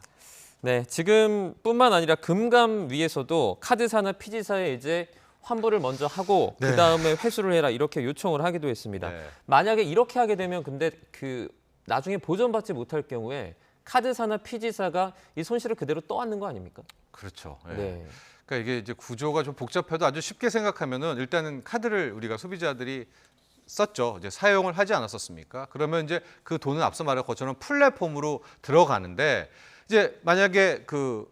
네, 지금뿐만 아니라 금감위에서도 카드사나 피지사에 이제 환불을 먼저 하고 네. 그다음에 회수를 해라 이렇게 요청을 하기도 했습니다. 네. 만약에 이렇게 하게 되면 근데 그 나중에 보전받지 못할 경우에 카드사나 피지사가 이 손실을 그대로 떠안는 거 아닙니까? 그렇죠. 예. 네. 그러니까 이게 이제 구조가 좀 복잡해도 아주 쉽게 생각하면은 일단은 카드를 우리가 소비자들이 썼죠. 이제 사용을 하지 않았었습니까? 그러면 이제 그 돈은 앞서 말한 것처럼 플랫폼으로 들어가는데 이제 만약에 그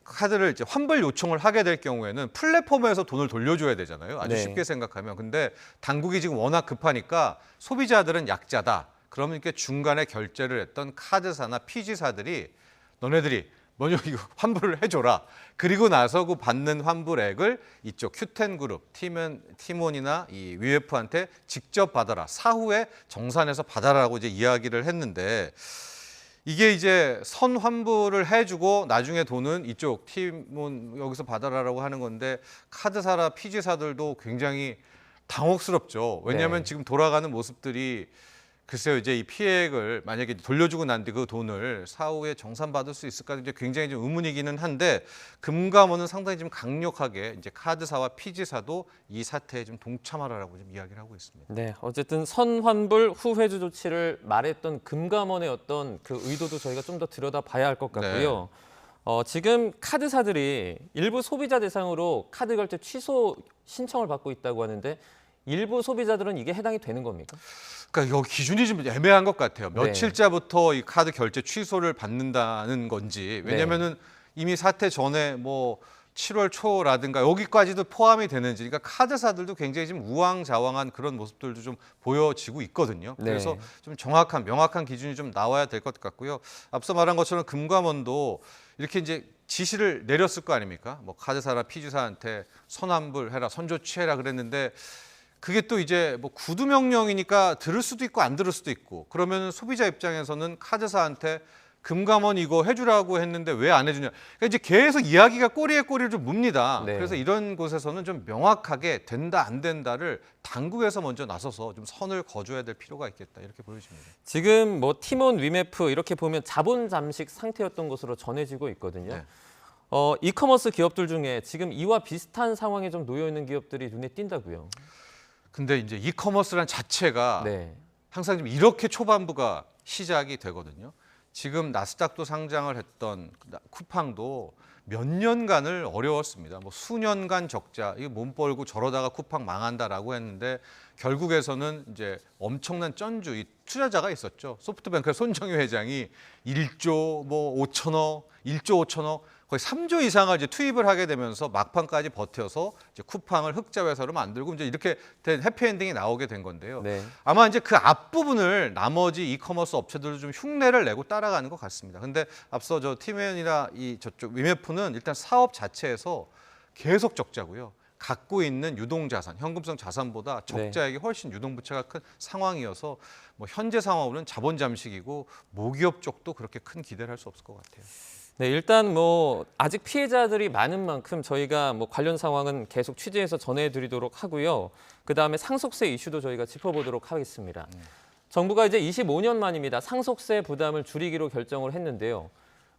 카드를 이제 환불 요청을 하게 될 경우에는 플랫폼에서 돈을 돌려줘야 되잖아요. 아주 네. 쉽게 생각하면. 근데 당국이 지금 워낙 급하니까 소비자들은 약자다. 그러면 이렇게 중간에 결제를 했던 카드사나 피지사들이 너네들이 먼저 이거 환불을 해줘라. 그리고 나서 그 받는 환불액을 이쪽 큐텐그룹, 팀원이나 이 위웨프한테 직접 받아라. 사후에 정산해서 받아라라고 이제 이야기를 했는데 이게 이제 선 환불을 해주고 나중에 돈은 이쪽 팀원 여기서 받아라라고 하는 건데 카드사나 피지사들도 굉장히 당혹스럽죠. 왜냐하면 네. 지금 돌아가는 모습들이 글쎄요, 이제 이 피해액을 만약에 돌려주고 난 뒤 그 돈을 사후에 정산받을 수 있을까 이제 굉장히 좀 의문이기는 한데 금감원은 상당히 좀 강력하게 이제 카드사와 피지사도 이 사태에 좀 동참하라고 좀 이야기를 하고 있습니다. 네, 어쨌든 선환불 후회주 조치를 말했던 금감원의 어떤 그 의도도 저희가 좀 더 들여다봐야 할 것 같고요. 지금 카드사들이 일부 소비자 대상으로 카드 결제 취소 신청을 받고 있다고 하는데 일부 소비자들은 이게 해당이 되는 겁니까? 그러니까 여기 기준이 좀 애매한 것 같아요. 네. 며칠자부터 이 카드 결제 취소를 받는다는 건지. 왜냐면은 이미 사태 전에 뭐 7월 초라든가 여기까지도 포함이 되는지. 그러니까 카드사들도 굉장히 지금 우왕좌왕한 그런 모습들도 좀 보여지고 있거든요. 네. 그래서 좀 정확한 명확한 기준이 좀 나와야 될 것 같고요. 앞서 말한 것처럼 금감원도 이렇게 이제 지시를 내렸을 거 아닙니까? 뭐 카드사나 피지사한테 선환불해라, 선조치해라 그랬는데 그게 또 이제 뭐 구두 명령이니까 들을 수도 있고 안 들을 수도 있고 그러면 소비자 입장에서는 카드사한테 금감원 이거 해주라고 했는데 왜 안 해주냐. 그러니까 이제 계속 이야기가 꼬리에 꼬리를 좀 묻니다. 네. 그래서 이런 곳에서는 좀 명확하게 된다 안 된다를 당국에서 먼저 나서서 좀 선을 거줘야 될 필요가 있겠다 이렇게 보여집니다. 지금 뭐 팀원 위메프 이렇게 보면 자본 잠식 상태였던 것으로 전해지고 있거든요. 네. 이커머스 기업들 중에 지금 이와 비슷한 상황에 좀 놓여 있는 기업들이 눈에 띈다고요. 근데 이제 이커머스란 자체가 네. 항상 좀 이렇게 초반부가 시작이 되거든요. 지금 나스닥도 상장을 했던 쿠팡도 몇 년간을 어려웠습니다. 뭐 수년간 적자, 이거 몸 벌고 저러다가 쿠팡 망한다라고 했는데 결국에서는 이제 엄청난 쩐주 이 투자자가 있었죠. 소프트뱅크의 손정유 회장이 1조 뭐 5천억, 1조 5천억 거의 3조 이상을 이제 투입을 하게 되면서 막판까지 버텨서 이제 쿠팡을 흑자 회사로 만들고 이제 이렇게 된 해피엔딩이 나오게 된 건데요. 네. 아마 이제 그 앞부분을 나머지 이커머스 업체들도 좀 흉내를 내고 따라가는 것 같습니다. 근데 앞서 저 팀웨이나 이 저쪽 위메프는 일단 사업 자체에서 계속 적자고요. 갖고 있는 유동자산, 현금성 자산보다 적자액이 훨씬 유동부채가 큰 상황이어서 뭐 현재 상황으로는 자본 잠식이고 모기업 쪽도 그렇게 큰 기대를 할 수 없을 것 같아요. 네, 일단 뭐 아직 피해자들이 많은 만큼 저희가 뭐 관련 상황은 계속 취재해서 전해드리도록 하고요. 그다음에 상속세 이슈도 저희가 짚어보도록 하겠습니다. 정부가 이제 25년 만입니다. 상속세 부담을 줄이기로 결정을 했는데요.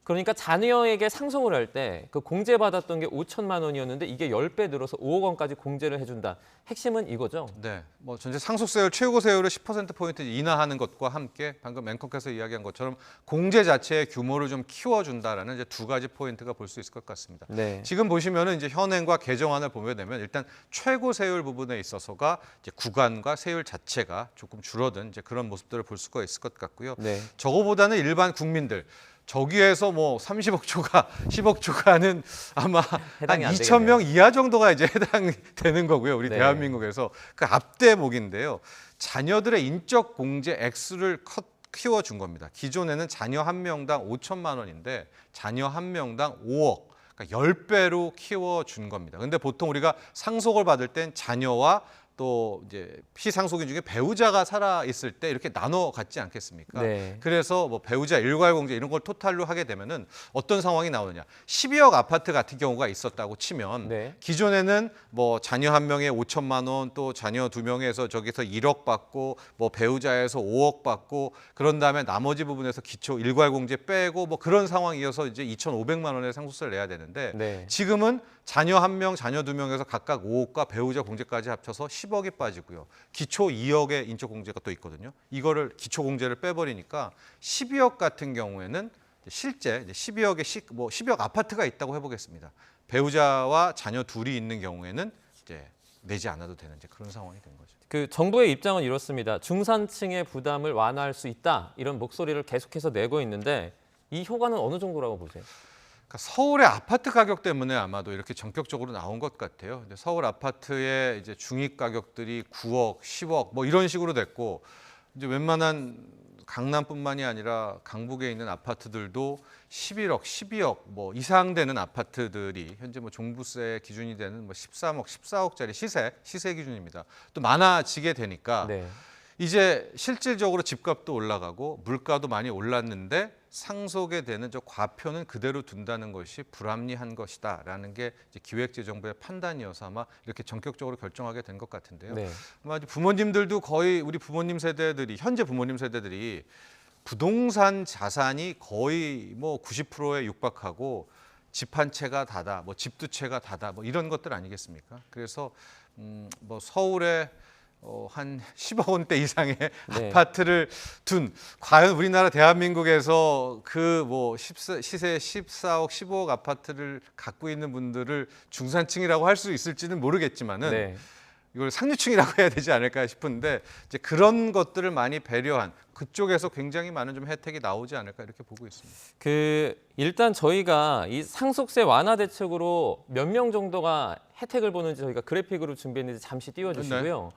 그러니까 자녀에게 상속을 할 때 그 공제받았던 게 5천만 원이었는데 이게 10배 늘어서 5억 원까지 공제를 해준다. 핵심은 이거죠? 네, 뭐 전체 상속세율 최고세율을 10%포인트 인하하는 것과 함께 방금 앵커께서 이야기한 것처럼 공제 자체의 규모를 좀 키워준다라는 이제 두 가지 포인트가 볼 수 있을 것 같습니다. 네. 지금 보시면은 이제 현행과 개정안을 보게 되면 일단 최고세율 부분에 있어서가 이제 구간과 세율 자체가 조금 줄어든 이제 그런 모습들을 볼 수가 있을 것 같고요. 네. 저거보다는 일반 국민들 저기에서 뭐 30억 초과, 10억 초과는 아마 한 해당이 안 2,000명 이하 정도가 이제 해당되는 거고요. 우리 네. 대한민국에서 그 앞대목인데요. 자녀들의 인적 공제 액수를 키워준 겁니다. 기존에는 자녀 한 명당 5천만 원인데 자녀 한 명당 5억. 그러니까 10배로 키워준 겁니다. 근데 보통 우리가 상속을 받을 땐 자녀와 또 이제 피상속인 중에 배우자가 살아 있을 때 이렇게 나눠 갖지 않겠습니까? 네. 그래서 뭐 배우자 일괄 공제 이런 걸 토탈로 하게 되면은 어떤 상황이 나오느냐? 12억 아파트 같은 경우가 있었다고 치면 네. 기존에는 뭐 자녀 한 명에 5천만 원, 또 자녀 두 명에서 저기서 1억 받고 뭐 배우자에서 5억 받고 그런 다음에 나머지 부분에서 기초 일괄 공제 빼고 뭐 그런 상황이어서 이제 2,500만 원의 상속세를 내야 되는데 네. 지금은 자녀 한 명, 자녀 두 명에서 각각 5억과 배우자 공제까지 합쳐서 10억이 빠지고요. 기초 2억의 인적 공제가 또 있거든요. 이거를 기초 공제를 빼버리니까 12억 같은 경우에는 실제 12억의 뭐 10억 아파트가 있다고 해보겠습니다. 배우자와 자녀 둘이 있는 경우에는 이제 내지 않아도 되는 이제 그런 상황이 된 거죠. 그 정부의 입장은 이렇습니다. 중산층의 부담을 완화할 수 있다. 이런 목소리를 계속해서 내고 있는데 이 효과는 어느 정도라고 보세요? 서울의 아파트 가격 때문에 아마도 이렇게 전격적으로 나온 것 같아요. 근데 서울 아파트의 이제 중위 가격들이 9억, 10억 뭐 이런 식으로 됐고 이제 웬만한 강남뿐만이 아니라 강북에 있는 아파트들도 11억, 12억 뭐 이상 되는 아파트들이 현재 뭐 종부세 기준이 되는 뭐 13억, 14억짜리 시세 기준입니다. 또 많아지게 되니까 네. 이제 실질적으로 집값도 올라가고 물가도 많이 올랐는데 상속에 되는 저 과표는 그대로 둔다는 것이 불합리한 것이다라는 게 이제 기획재정부의 판단이어서 아마 이렇게 전격적으로 결정하게 된 것 같은데요. 네. 아마 부모님들도 거의 우리 부모님 세대들이 현재 부모님 세대들이 부동산 자산이 거의 뭐 90%에 육박하고 집 한 채가 다다, 뭐 집 두 채가 다다, 뭐 이런 것들 아니겠습니까? 그래서 뭐 서울에 한 10억 원대 이상의 네. 아파트를 둔 과연 우리나라 대한민국에서 그 뭐 시세 14억, 15억 아파트를 갖고 있는 분들을 중산층이라고 할 수 있을지는 모르겠지만은 네. 이걸 상류층이라고 해야 되지 않을까 싶은데 이제 그런 것들을 많이 배려한 그쪽에서 굉장히 많은 좀 혜택이 나오지 않을까 이렇게 보고 있습니다. 일단 저희가 이 상속세 완화 대책으로 몇 명 정도가 혜택을 보는지 저희가 그래픽으로 준비했는데 잠시 띄워주시고요.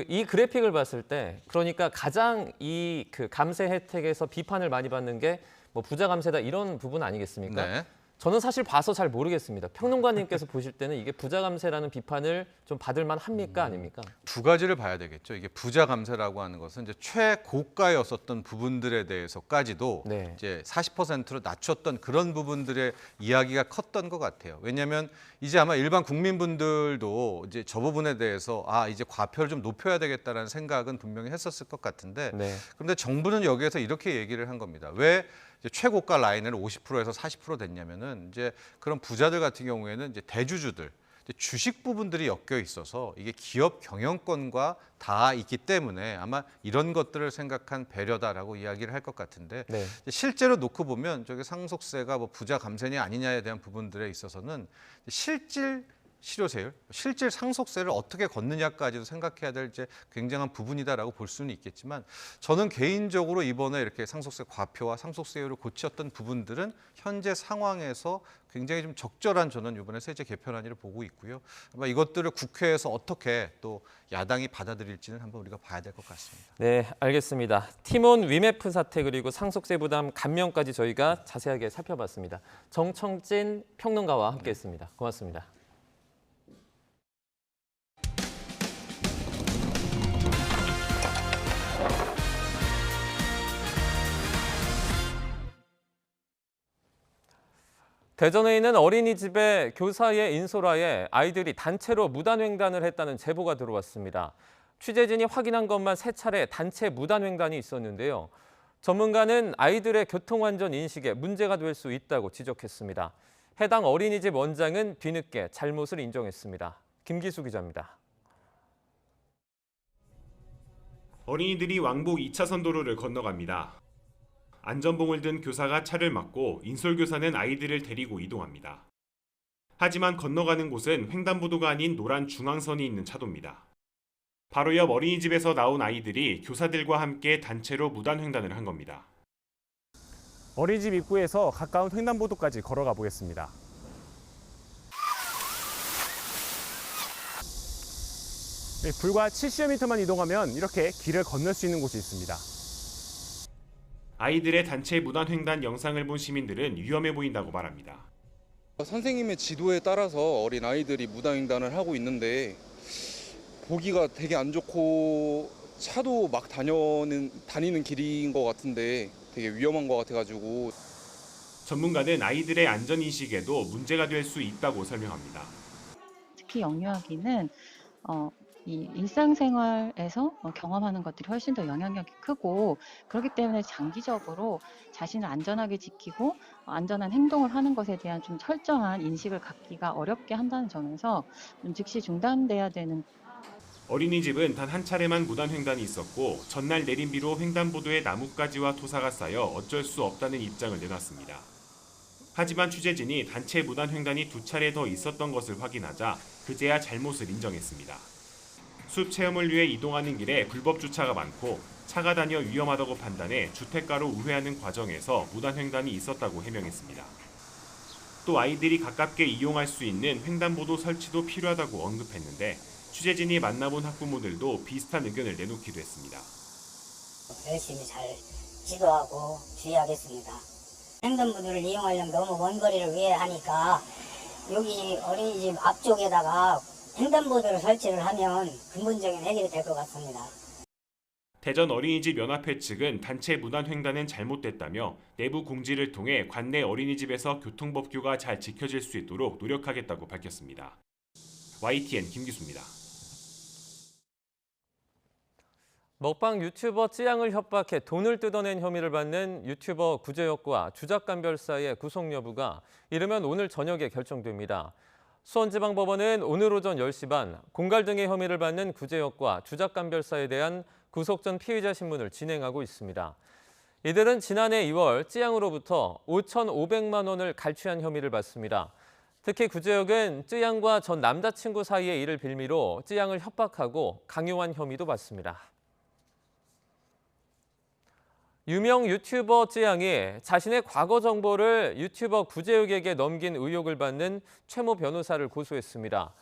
이 그래픽을 봤을 때 그러니까 가장 이 감세 혜택에서 비판을 많이 받는 게 뭐 부자 감세다 이런 부분 아니겠습니까? 네. 저는 사실 봐서 잘 모르겠습니다. 평론가님께서 보실 때는 이게 부자 감세라는 비판을 좀 받을 만합니까 아닙니까? 두 가지를 봐야 되겠죠. 이게 부자 감세라고 하는 것은 이제 최고가였었던 부분들에 대해서까지도 네. 이제 40%로 낮췄던 그런 부분들의 이야기가 컸던 것 같아요. 왜냐하면 이제 아마 일반 국민분들도 이제 저 부분에 대해서 이제 과표를 좀 높여야 되겠다라는 생각은 분명히 했었을 것 같은데 네. 그런데 정부는 여기에서 이렇게 얘기를 한 겁니다. 왜 이제 최고가 라인을 50%에서 40% 됐냐면은 이제 그런 부자들 같은 경우에는 이제 대주주들 주식 부분들이 엮여 있어서 이게 기업 경영권과 다 있기 때문에 아마 이런 것들을 생각한 배려다라고 이야기를 할 것 같은데 네. 실제로 놓고 보면 저기 상속세가 뭐 부자 감세냐 아니냐에 대한 부분들에 있어서는 실질 실효세율, 실질 상속세를 어떻게 걷느냐까지도 생각해야 될 이제 굉장한 부분이다라고 볼 수는 있겠지만 저는 개인적으로 이번에 이렇게 상속세 과표와 상속세율을 고쳤던 부분들은 현재 상황에서 굉장히 좀 적절한 저는 이번에 세제 개편안을 보고 있고요. 아마 이것들을 국회에서 어떻게 또 야당이 받아들일지는 한번 우리가 봐야 될 것 같습니다. 네, 알겠습니다. 티몬 위메프 사태 그리고 상속세 부담 감면까지 저희가 자세하게 살펴봤습니다. 정청진 평론가와 함께했습니다. 고맙습니다. 대전에 있는 어린이집의 교사의 인솔화에 아이들이 단체로 무단횡단을 했다는 제보가 들어왔습니다. 취재진이 확인한 것만 3차례 단체 무단횡단이 있었는데요. 전문가는 아이들의 교통안전 인식에 문제가 될 수 있다고 지적했습니다. 해당 어린이집 원장은 뒤늦게 잘못을 인정했습니다. 김기수 기자입니다. 어린이들이 왕복 2차선 도로를 건너갑니다. 안전봉을 든 교사가 차를 막고 인솔교사는 아이들을 데리고 이동합니다. 하지만 건너가는 곳은 횡단보도가 아닌 노란 중앙선이 있는 차도입니다. 바로 옆 어린이집에서 나온 아이들이 교사들과 함께 단체로 무단횡단을 한 겁니다. 어린이집 입구에서 가까운 횡단보도까지 걸어가 보겠습니다. 불과 70여 m만 이동하면 이렇게 길을 건널 수 있는 곳이 있습니다. 아이들의 단체 무단횡단 영상을 본 시민들은 위험해 보인다고 말합니다. 선생님의 지도에 따라서 어린 아이들이 무단횡단을 하고 있는데 보기가 되게 안 좋고 차도 막 다니는 길인 것 같은데 되게 위험한 것 같아가지고. 전문가는 아이들의 안전인식에도 문제가 될 수 있다고 설명합니다. 특히 영유아기는 이 일상생활에서 경험하는 것들이 훨씬 더 영향력이 크고 그렇기 때문에 장기적으로 자신을 안전하게 지키고 안전한 행동을 하는 것에 대한 좀 철저한 인식을 갖기가 어렵게 한다는 점에서 좀 즉시 중단돼야 되는. 어린이집은 단 한 차례만 무단횡단이 있었고 전날 내린 비로 횡단보도에 나뭇가지와 토사가 쌓여 어쩔 수 없다는 입장을 내놨습니다. 하지만 취재진이 단체 무단횡단이 2차례 더 있었던 것을 확인하자 그제야 잘못을 인정했습니다. 숲 체험을 위해 이동하는 길에 불법 주차가 많고 차가 다녀 위험하다고 판단해 주택가로 우회하는 과정에서 무단횡단이 있었다고 해명했습니다. 또 아이들이 가깝게 이용할 수 있는 횡단보도 설치도 필요하다고 언급했는데 취재진이 만나본 학부모들도 비슷한 의견을 내놓기도 했습니다. 열심히 잘 지도하고 주의하겠습니다. 횡단보도를 이용하려면 너무 먼 거리를 우회하니까 여기 어린이집 앞쪽에다가 횡단보도를 설치를 하면 근본적인 해결이 될 것 같습니다. 대전 어린이집 연합회 측은 단체 무단횡단은 잘못됐다며 내부 공지를 통해 관내 어린이집에서 교통법규가 잘 지켜질 수 있도록 노력하겠다고 밝혔습니다. YTN 김기수입니다. 먹방 유튜버 쯔양을 협박해 돈을 뜯어낸 혐의를 받는 유튜버 구제혁과 주작간별 사이의 구속 여부가 이르면 오늘 저녁에 결정됩니다. 수원지방법원은 오늘 오전 10시 반 공갈 등의 혐의를 받는 구제혁과 주작간별사에 대한 구속 전 피의자 신문을 진행하고 있습니다. 이들은 지난해 2월 쯔양으로부터 5,500만 원을 갈취한 혐의를 받습니다. 특히 구제혁은 쯔양과 전 남자친구 사이의 일을 빌미로 쯔양을 협박하고 강요한 혐의도 받습니다. 유명 유튜버 쯔양이 자신의 과거 정보를 유튜버 구제혁에게 넘긴 의혹을 받는 최모 변호사를 고소했습니다.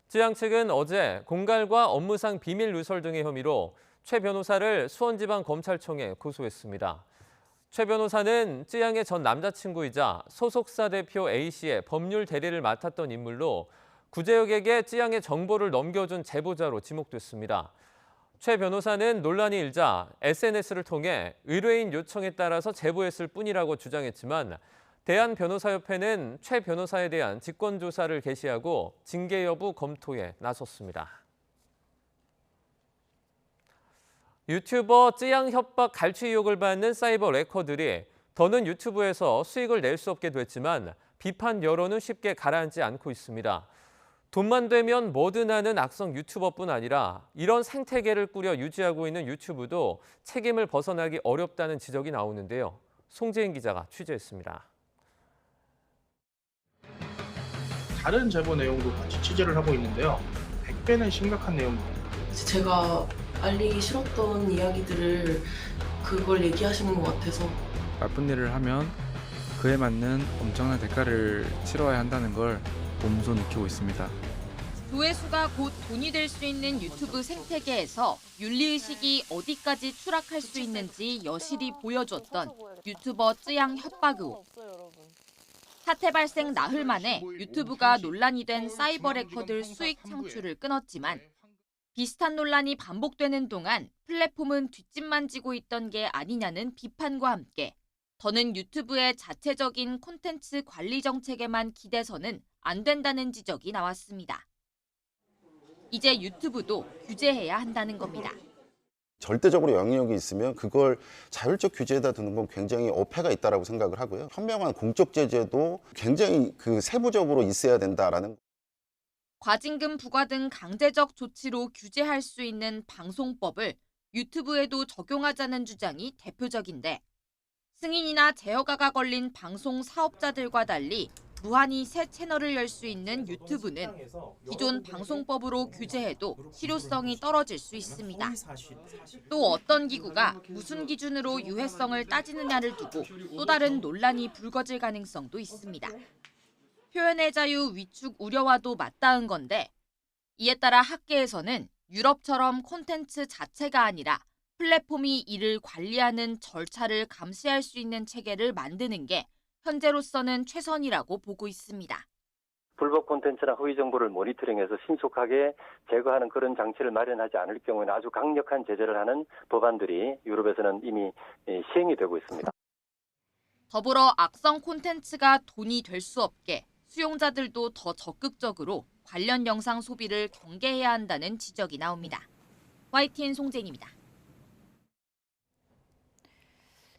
쯔양 측은 어제 공갈과 업무상 비밀 누설 등의 혐의로 최 변호사를 수원지방검찰청에 고소했습니다. 최 변호사는 쯔양의 전 남자친구이자 소속사 대표 A씨의 법률 대리를 맡았던 인물로 구제혁에게 쯔양의 정보를 넘겨준 제보자로 지목됐습니다. 최 변호사는 논란이 일자 SNS를 통해 의뢰인 요청에 따라서 제보했을 뿐이라고 주장했지만 대한변호사협회는 최 변호사에 대한 직권조사를 개시하고 징계 여부 검토에 나섰습니다. 유튜버 쯔양 협박 갈취 의혹을 받는 사이버 레커들이 더는 유튜브에서 수익을 낼 수 없게 됐지만 비판 여론은 쉽게 가라앉지 않고 있습니다. 돈만 되면 뭐든 하는 악성 유튜버뿐 아니라 이런 생태계를 꾸려 유지하고 있는 유튜브도 책임을 벗어나기 어렵다는 지적이 나오는데요. 송재인 기자가 취재했습니다. 다른 제보 내용도 같이 취재를 하고 있는데요. 100배는 심각한 내용입니다. 제가 알리기 싫었던 이야기들을 그걸 얘기하시는 것 같아서 나쁜 일을 하면 그에 맞는 엄청난 대가를 치러야 한다는 걸 몸소 느끼고 있습니다. 조회수가 곧 돈이 될 수 있는 유튜브 생태계에서 윤리의식이 어디까지 추락할 수 있는지 여실히 보여줬던 유튜버 쯔양 협박 의혹. 사태 발생 나흘 만에 유튜브가 논란이 된 사이버 레코드 수익 창출을 끊었지만 비슷한 논란이 반복되는 동안 플랫폼은 뒷짐만 지고 있던 게 아니냐는 비판과 함께 더는 유튜브의 자체적인 콘텐츠 관리 정책에만 기대서는 안 된다는 지적이 나왔습니다. 이제 유튜브도 규제해야 한다는 겁니다. 절대적으로 영향력이 있으면 그걸 자율적 규제에다 두는 건 굉장히 어폐가 있다라고 생각을 하고요. 현명한 공적 제재도 굉장히 세부적으로 있어야 된다라는. 과징금 부과 등 강제적 조치로 규제할 수 있는 방송법을 유튜브에도 적용하자는 주장이 대표적인데 승인이나 제어가가 걸린 방송 사업자들과 달리 무한히 새 채널을 열 수 있는 유튜브는 기존 방송법으로 규제해도 실효성이 떨어질 수 있습니다. 또 어떤 기구가 무슨 기준으로 유해성을 따지느냐를 두고 또 다른 논란이 불거질 가능성도 있습니다. 표현의 자유 위축 우려와도 맞닿은 건데 이에 따라 학계에서는 유럽처럼 콘텐츠 자체가 아니라 플랫폼이 이를 관리하는 절차를 감시할 수 있는 체계를 만드는 게 현재로서는 최선이라고 보고 있습니다. 불법 콘텐츠나 허위 정보를 모니터링해서 신속하게 제거하는 그런 장치를 마련하지 않을 경우에는 아주 강력한 제재를 하는 법안들이 유럽에서는 이미 시행이 되고 있습니다. 더불어 악성 콘텐츠가 돈이 될 수 없게 수용자들도 더 적극적으로 관련 영상 소비를 경계해야 한다는 지적이 나옵니다. YTN 송재인입니다.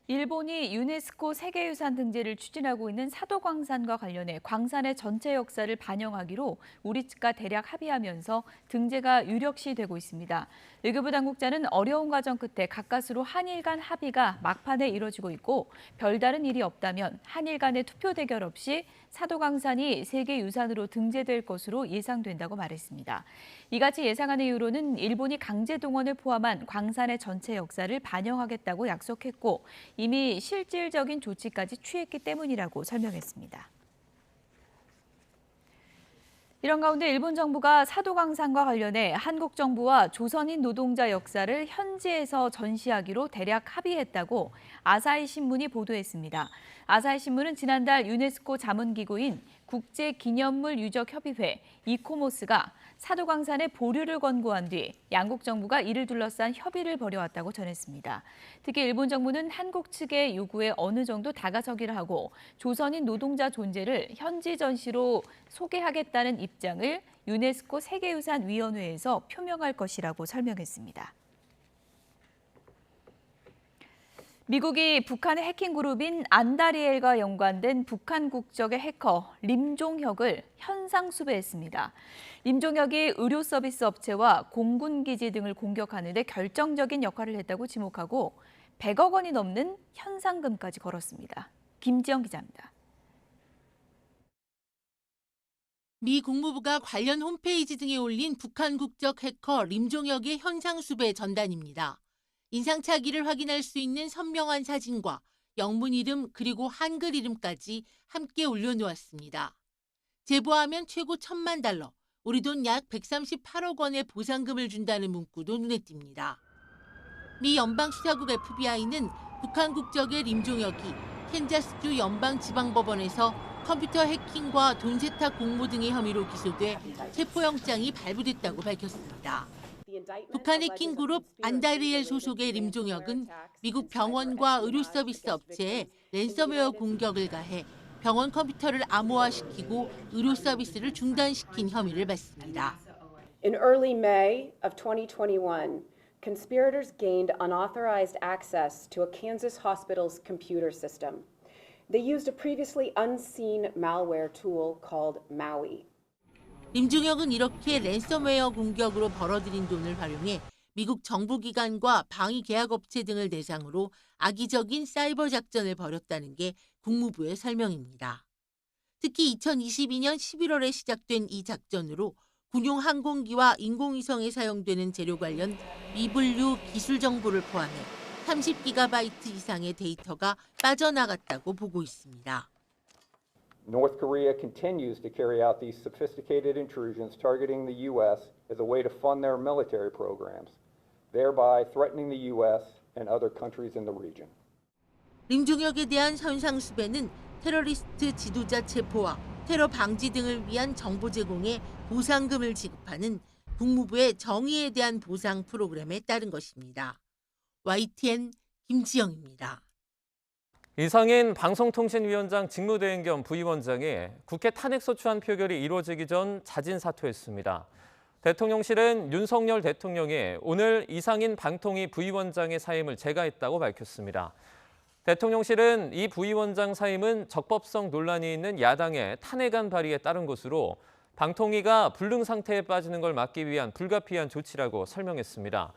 일본이 유네스코 세계유산 등재를 추진하고 있는 사도광산과 관련해 광산의 전체 역사를 반영하기로 우리 측과 대략 합의하면서 등재가 유력시되고 있습니다. 외교부 당국자는 어려운 과정 끝에 가까스로 한일 간 합의가 막판에 이뤄지고 있고 별다른 일이 없다면 한일 간의 투표 대결 없이 사도광산이 세계유산으로 등재될 것으로 예상된다고 말했습니다. 이같이 예상하는 이유로는 일본이 강제 동원을 포함한 광산의 전체 역사를 반영하겠다고 약속했고 이미 실질적인 조치까지 취했기 때문이라고 설명했습니다. 이런 가운데 일본 정부가 사도광산과 관련해 한국 정부와 조선인 노동자 역사를 현지에서 전시하기로 대략 합의했다고 아사히 신문이 보도했습니다. 아사히 신문은 지난달 유네스코 자문기구인 국제기념물유적협의회 이코모스가 사도광산의 보류를 권고한 뒤 양국 정부가 이를 둘러싼 협의를 벌여왔다고 전했습니다. 특히 일본 정부는 한국 측의 요구에 어느 정도 다가서기를 하고 조선인 노동자 존재를 현지 전시로 소개하겠다는 입장을 유네스코 세계유산위원회에서 표명할 것이라고 설명했습니다. 미국이 북한의 해킹 그룹인 안다리엘과 연관된 북한 국적의 해커 림종혁을 현상 수배했습니다. 림종혁이 의료 서비스 업체와 공군기지 등을 공격하는 데 결정적인 역할을 했다고 지목하고 100억 원이 넘는 현상금까지 걸었습니다. 김지영 기자입니다. 미 국무부가 관련 홈페이지 등에 올린 북한 국적 해커 림종혁의 현상 수배 전단입니다. 인상착의를 확인할 수 있는 선명한 사진과 영문 이름 그리고 한글 이름까지 함께 올려놓았습니다. 제보하면 최고 $10,000, 우리 돈 약 138억 원의 보상금을 준다는 문구도 눈에 띕니다. 미 연방수사국 FBI는 북한 국적의 림종혁이 캔자스주 연방지방법원에서 컴퓨터 해킹과 돈 세탁 공모 등의 혐의로 기소돼 체포영장이 발부됐다고 밝혔습니다. 북한 해킹 그룹 안다리엘 소속의 림종혁은 미국 병원과 의료 서비스 업체에 랜섬웨어 공격을 가해 병원 컴퓨터를 암호화시키고 의료 서비스를 중단시킨 혐의를 받습니다. In early May of 2021, conspirators gained unauthorized access to a Kansas hospital's computer system. They used a previously unseen malware tool called Maui. 림종혁은 이렇게 랜섬웨어 공격으로 벌어들인 돈을 활용해 미국 정부기관과 방위계약업체 등을 대상으로 악의적인 사이버 작전을 벌였다는 게 국무부의 설명입니다. 특히 2022년 11월에 시작된 이 작전으로 군용 항공기와 인공위성에 사용되는 재료 관련 미분류 기술 정보를 포함해 30GB 이상의 데이터가 빠져나갔다고 보고 있습니다. North Korea continues to carry out these sophisticated intrusions targeting the U.S. as a way to fund their military programs, thereby threatening the U.S. and other countries in the region. 림종혁에 대한 현상 수배는 테러리스트 지도자 체포와 테러 방지 등을 위한 정보 제공에 보상금을 지급하는 국무부의 정의에 대한 보상 프로그램에 따른 것입니다. YTN 김지영입니다. 이상인 방송통신위원장 직무대행 겸 부위원장이 국회 탄핵소추안 표결이 이루어지기 전 자진 사퇴했습니다. 대통령실은 윤석열 대통령이 오늘 이상인 방통위 부위원장의 사임을 제가했다고 밝혔습니다. 대통령실은 이 부위원장 사임은 적법성 논란이 있는 야당의 탄핵안 발의에 따른 것으로 방통위가 불능 상태에 빠지는 걸 막기 위한 불가피한 조치라고 설명했습니다.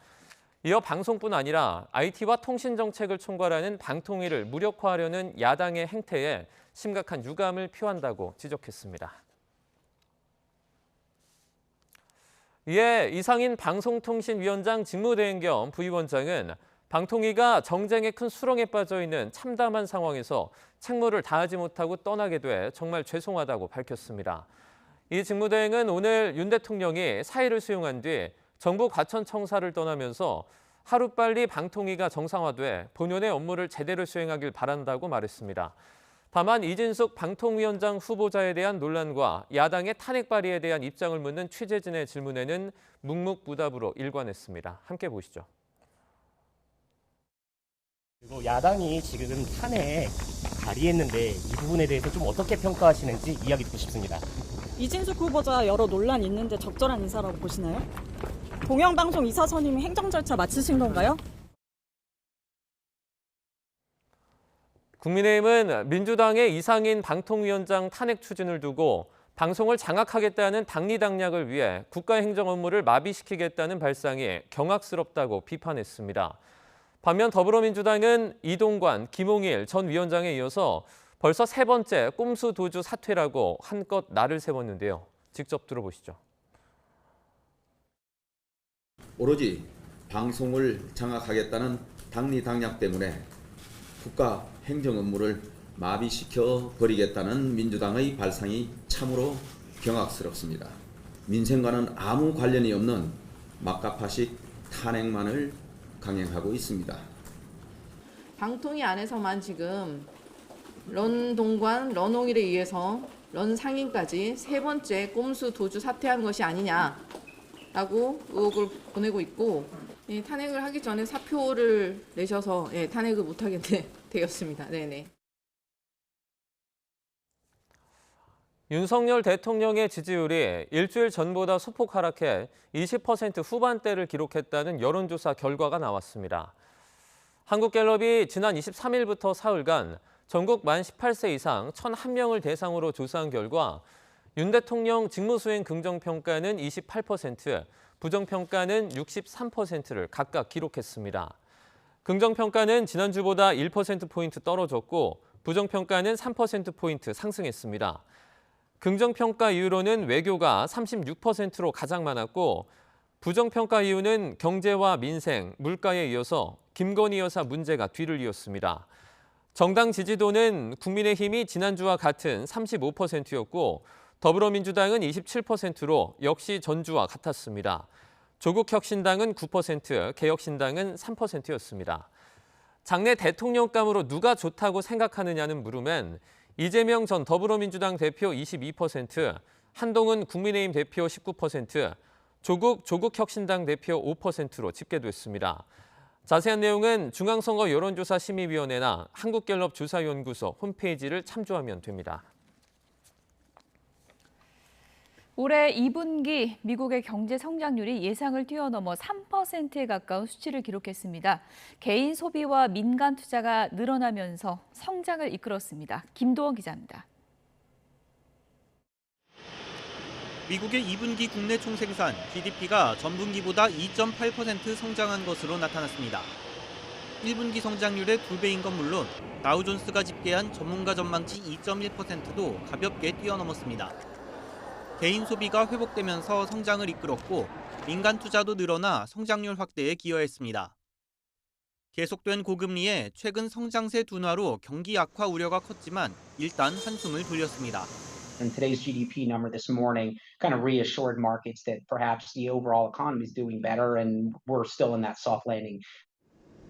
이어 방송뿐 아니라 IT와 통신정책을 총괄하는 방통위를 무력화하려는 야당의 행태에 심각한 유감을 표한다고 지적했습니다. 이에 이상인 방송통신위원장 직무대행 겸 부위원장은 방통위가 정쟁의 큰 수렁에 빠져 있는 참담한 상황에서 책무를 다하지 못하고 떠나게 돼 정말 죄송하다고 밝혔습니다. 이 직무대행은 오늘 윤 대통령이 사의를 수용한 뒤 정부 과천청사를 떠나면서 하루빨리 방통위가 정상화돼 본연의 업무를 제대로 수행하길 바란다고 말했습니다. 다만 이진숙 방통위원장 후보자에 대한 논란과 야당의 탄핵 발의에 대한 입장을 묻는 취재진의 질문에는 묵묵부답으로 일관했습니다. 함께 보시죠. 그리고 야당이 지금 탄핵 발의했는데 이 부분에 대해서 좀 어떻게 평가하시는지 이야기 듣고 싶습니다. 이진숙 후보자 여러 논란이 있는데 적절한 인사라고 보시나요? 공영방송 이사 선임 행정 절차 마치신 건가요? 국민의힘은 민주당의 이상인 방통위원장 탄핵 추진을 두고 방송을 장악하겠다는 당리당략을 위해 국가행정 업무를 마비시키겠다는 발상이 경악스럽다고 비판했습니다. 반면 더불어민주당은 이동관, 김홍일 전 위원장에 이어서 벌써 세 번째 꼼수 도주 사퇴라고 한껏 날을 세웠는데요. 직접 들어보시죠. 오로지 방송을 장악하겠다는 당리당략 때문에 국가 행정 업무를 마비시켜 버리겠다는 민주당의 발상이 참으로 경악스럽습니다. 민생과는 아무 관련이 없는 막가파식 탄핵만을 강행하고 있습니다. 방통위 안에서만 지금 런동관, 런홍일에 의해서 런상인까지 세 번째 꼼수 도주 사퇴한 것이 아니냐라고 의혹을 보내고 있고 탄핵을 하기 전에 사표를 내셔서 탄핵을 못하게 되었습니다. 네네. 윤석열 대통령의 지지율이 일주일 전보다 소폭 하락해 20% 후반대를 기록했다는 여론조사 결과가 나왔습니다. 한국갤럽이 지난 23일부터 사흘간 전국 만 18세 이상 1,001명을 대상으로 조사한 결과 윤 대통령 직무수행 긍정평가는 28%, 부정평가는 63%를 각각 기록했습니다. 긍정평가는 지난주보다 1%포인트 떨어졌고 부정평가는 3%포인트 상승했습니다. 긍정평가 이유로는 외교가 36%로 가장 많았고 부정평가 이유는 경제와 민생, 물가에 이어서 김건희 여사 문제가 뒤를 이었습니다. 정당 지지도는 국민의힘이 지난주와 같은 35%였고 더불어민주당은 27%로 역시 전주와 같았습니다. 조국혁신당은 9%, 개혁신당은 3%였습니다. 장래 대통령감으로 누가 좋다고 생각하느냐는 물음엔 이재명 전 더불어민주당 대표 22%, 한동훈 국민의힘 대표 19%, 조국혁신당 대표 5%로 집계됐습니다. 자세한 내용은 중앙선거 여론조사 심의위원회나 한국갤럽 조사연구소 홈페이지를 참조하면 됩니다. 올해 2분기 미국의 경제 성장률이 예상을 뛰어넘어 3%에 가까운 수치를 기록했습니다. 개인 소비와 민간 투자가 늘어나면서 성장을 이끌었습니다. 김도원 기자입니다. 미국의 2분기 국내 총생산 GDP가 전분기보다 2.8% 성장한 것으로 나타났습니다. 1분기 성장률의 2배인 건 물론 다우존스가 집계한 전문가 전망치 2.1%도 가볍게 뛰어넘었습니다. 개인 소비가 회복되면서 성장을 이끌었고 민간 투자도 늘어나 성장률 확대에 기여했습니다. 계속된 고금리에 최근 성장세 둔화로 경기 악화 우려가 컸지만 일단 한숨을 돌렸습니다. And today's GDP number this morning kind of reassured markets that perhaps the overall economy is doing better and we're still in that soft landing.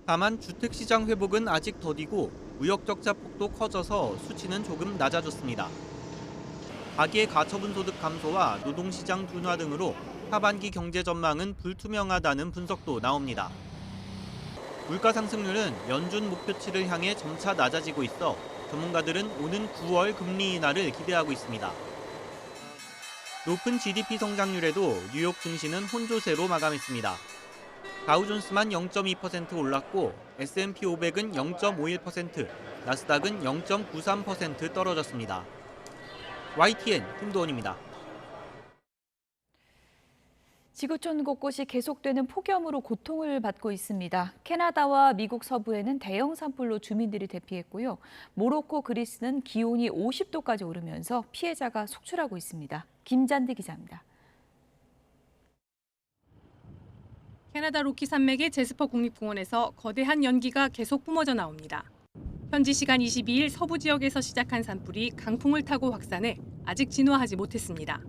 다만 주택시장 회복은 아직 더디고 무역 적자 폭도 커져서 수치는 조금 낮아졌습니다. 가계 가처분 소득 감소와 노동시장 둔화 등으로 하반기 경제 전망은 불투명하다는 분석도 나옵니다. 물가 상승률은 연준 목표치를 향해 점차 낮아지고 있어 전문가들은 오는 9월 금리 인하를 기대하고 있습니다. 높은 GDP 성장률에도 뉴욕 증시는 혼조세로 마감했습니다. 다우존스만 0.2% 올랐고 S&P 500은 0.51%, 나스닥은 0.93% 떨어졌습니다. YTN 김도원입니다. 지구촌 곳곳이 계속되는 폭염으로 고통을 받고 있습니다. 캐나다와 미국 서부에는 대형 산불로 주민들이 대피했고요. 모로코, 그리스는 기온이 50도까지 오르면서 피해자가 속출하고 있습니다. 김잔디 기자입니다. 캐나다 로키 산맥의 제스퍼 국립공원에서 거대한 연기가 계속 뿜어져 나옵니다. 현지 시간 22일 서부 지역에서 시작한 산불이 강풍을 타고 확산해 아직 진화하지 못했습니다.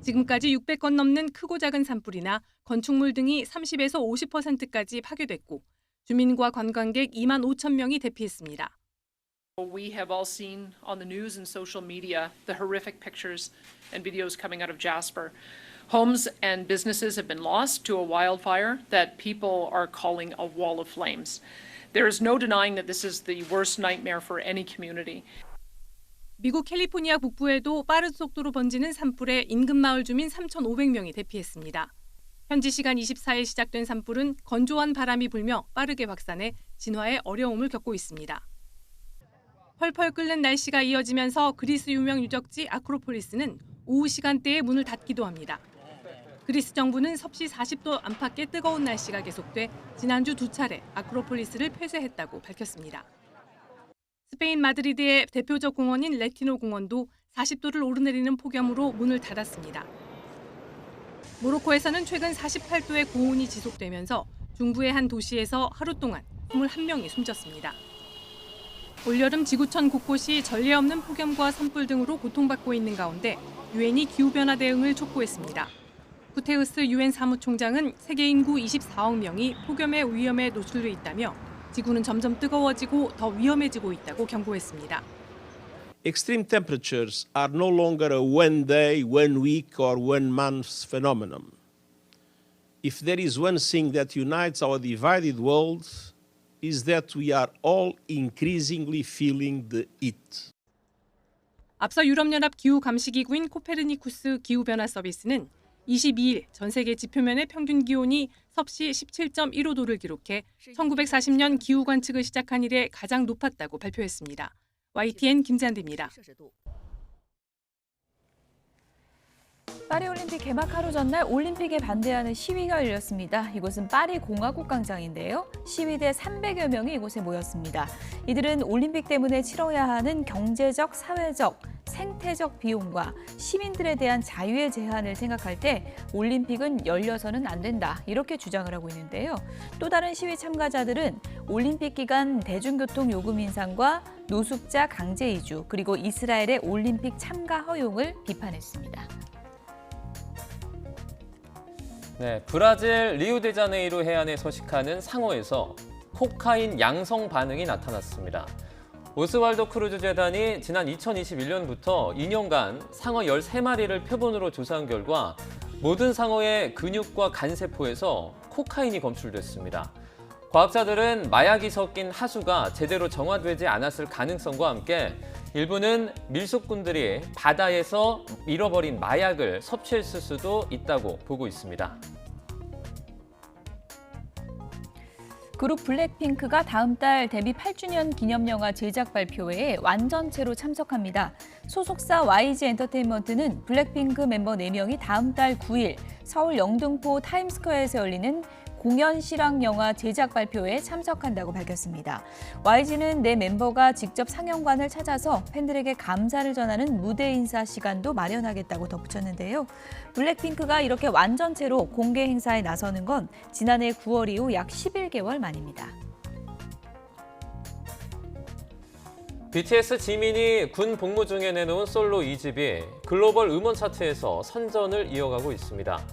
지금까지 600건 넘는 크고 작은 산불이나 건축물 등이 30에서 50%까지 파괴됐고 주민과 관광객 2만 5천 명이 대피했습니다. We have all seen on the news and social media the horrific pictures and videos coming out of Jasper. Homes and businesses have been lost to a wildfire that people are calling a wall of flames. There is no denying that this is the worst nightmare for any community. 미국 캘리포니아 북부에도 빠른 속도로 번지는 산불에 인근 마을 주민 3,500명이 대피했습니다. 현지 시간 24일 시작된 산불은 건조한 바람이 불며 빠르게 확산해 진화에 어려움을 겪고 있습니다. 펄펄 끓는 날씨가 이어지면서 그리스 유명 유적지 아크로폴리스는 오후 시간대에 문을 닫기도 합니다. 그리스 정부는 섭씨 40도 안팎의 뜨거운 날씨가 계속돼 지난주 2차례 아크로폴리스를 폐쇄했다고 밝혔습니다. 스페인 마드리드의 대표적 공원인 레티노 공원도 40도를 오르내리는 폭염으로 문을 닫았습니다. 모로코에서는 최근 48도의 고온이 지속되면서 중부의 한 도시에서 하루 동안 21명이 숨졌습니다. 올여름 지구촌 곳곳이 전례 없는 폭염과 산불 등으로 고통받고 있는 가운데 유엔이 기후변화 대응을 촉구했습니다. 구테우스 유엔 사무총장은 세계 인구 24억 명이 폭염의 위험에 노출돼 있다며 지구는 점점 뜨거워지고 더 위험해지고 있다고 경고했습니다. Extreme temperatures are no longer a one day, one week or one month phenomenon. If there is one thing that unites our divided world is that we are all increasingly feeling the heat. 앞서 유럽연합 기후감시기구인 코페르니쿠스 기후변화 서비스는 22일 전 세계 지표면의 평균 기온이 섭씨 17.15도를 기록해 1940년 기후 관측을 시작한 이래 가장 높았다고 발표했습니다. YTN 김잔디입니다. 파리올림픽 개막 하루 전날 올림픽에 반대하는 시위가 열렸습니다. 이곳은 파리 공화국 광장인데요. 시위대 300여 명이 이곳에 모였습니다. 이들은 올림픽 때문에 치러야 하는 경제적, 사회적, 생태적 비용과 시민들에 대한 자유의 제한을 생각할 때 올림픽은 열려서는 안 된다. 이렇게 주장을 하고 있는데요. 또 다른 시위 참가자들은 올림픽 기간 대중교통 요금 인상과 노숙자 강제 이주, 그리고 이스라엘의 올림픽 참가 허용을 비판했습니다. 네, 브라질 리우데자네이루 해안에 서식하는 상어에서 코카인 양성 반응이 나타났습니다. 오스왈도 크루즈 재단이 지난 2021년부터 2년간 상어 13마리를 표본으로 조사한 결과 모든 상어의 근육과 간세포에서 코카인이 검출됐습니다. 과학자들은 마약이 섞인 하수가 제대로 정화되지 않았을 가능성과 함께 일부는 밀속꾼들이 바다에서 잃어버린 마약을 섭취했을 수도 있다고 보고 있습니다. 그룹 블랙핑크가 다음 달 데뷔 8주년 기념영화 제작 발표회에 완전체로 참석합니다. 소속사 YG 엔터테인먼트는 블랙핑크 멤버 4명이 다음 달 9일 서울 영등포 타임스퀘어에서 열리는 공연 실황 영화 제작 발표에 참석한다고 밝혔습니다. YG는 네 멤버가 직접 상영관을 찾아서 팬들에게 감사를 전하는 무대 인사 시간도 마련하겠다고 덧붙였는데요. 블랙핑크가 이렇게 완전체로 공개 행사에 나서는 건 지난해 9월 이후 약 11개월 만입니다. BTS 지민이 군 복무 중에 내놓은 솔로 2집이 글로벌 음원 차트에서 선전을 이어가고 있습니다.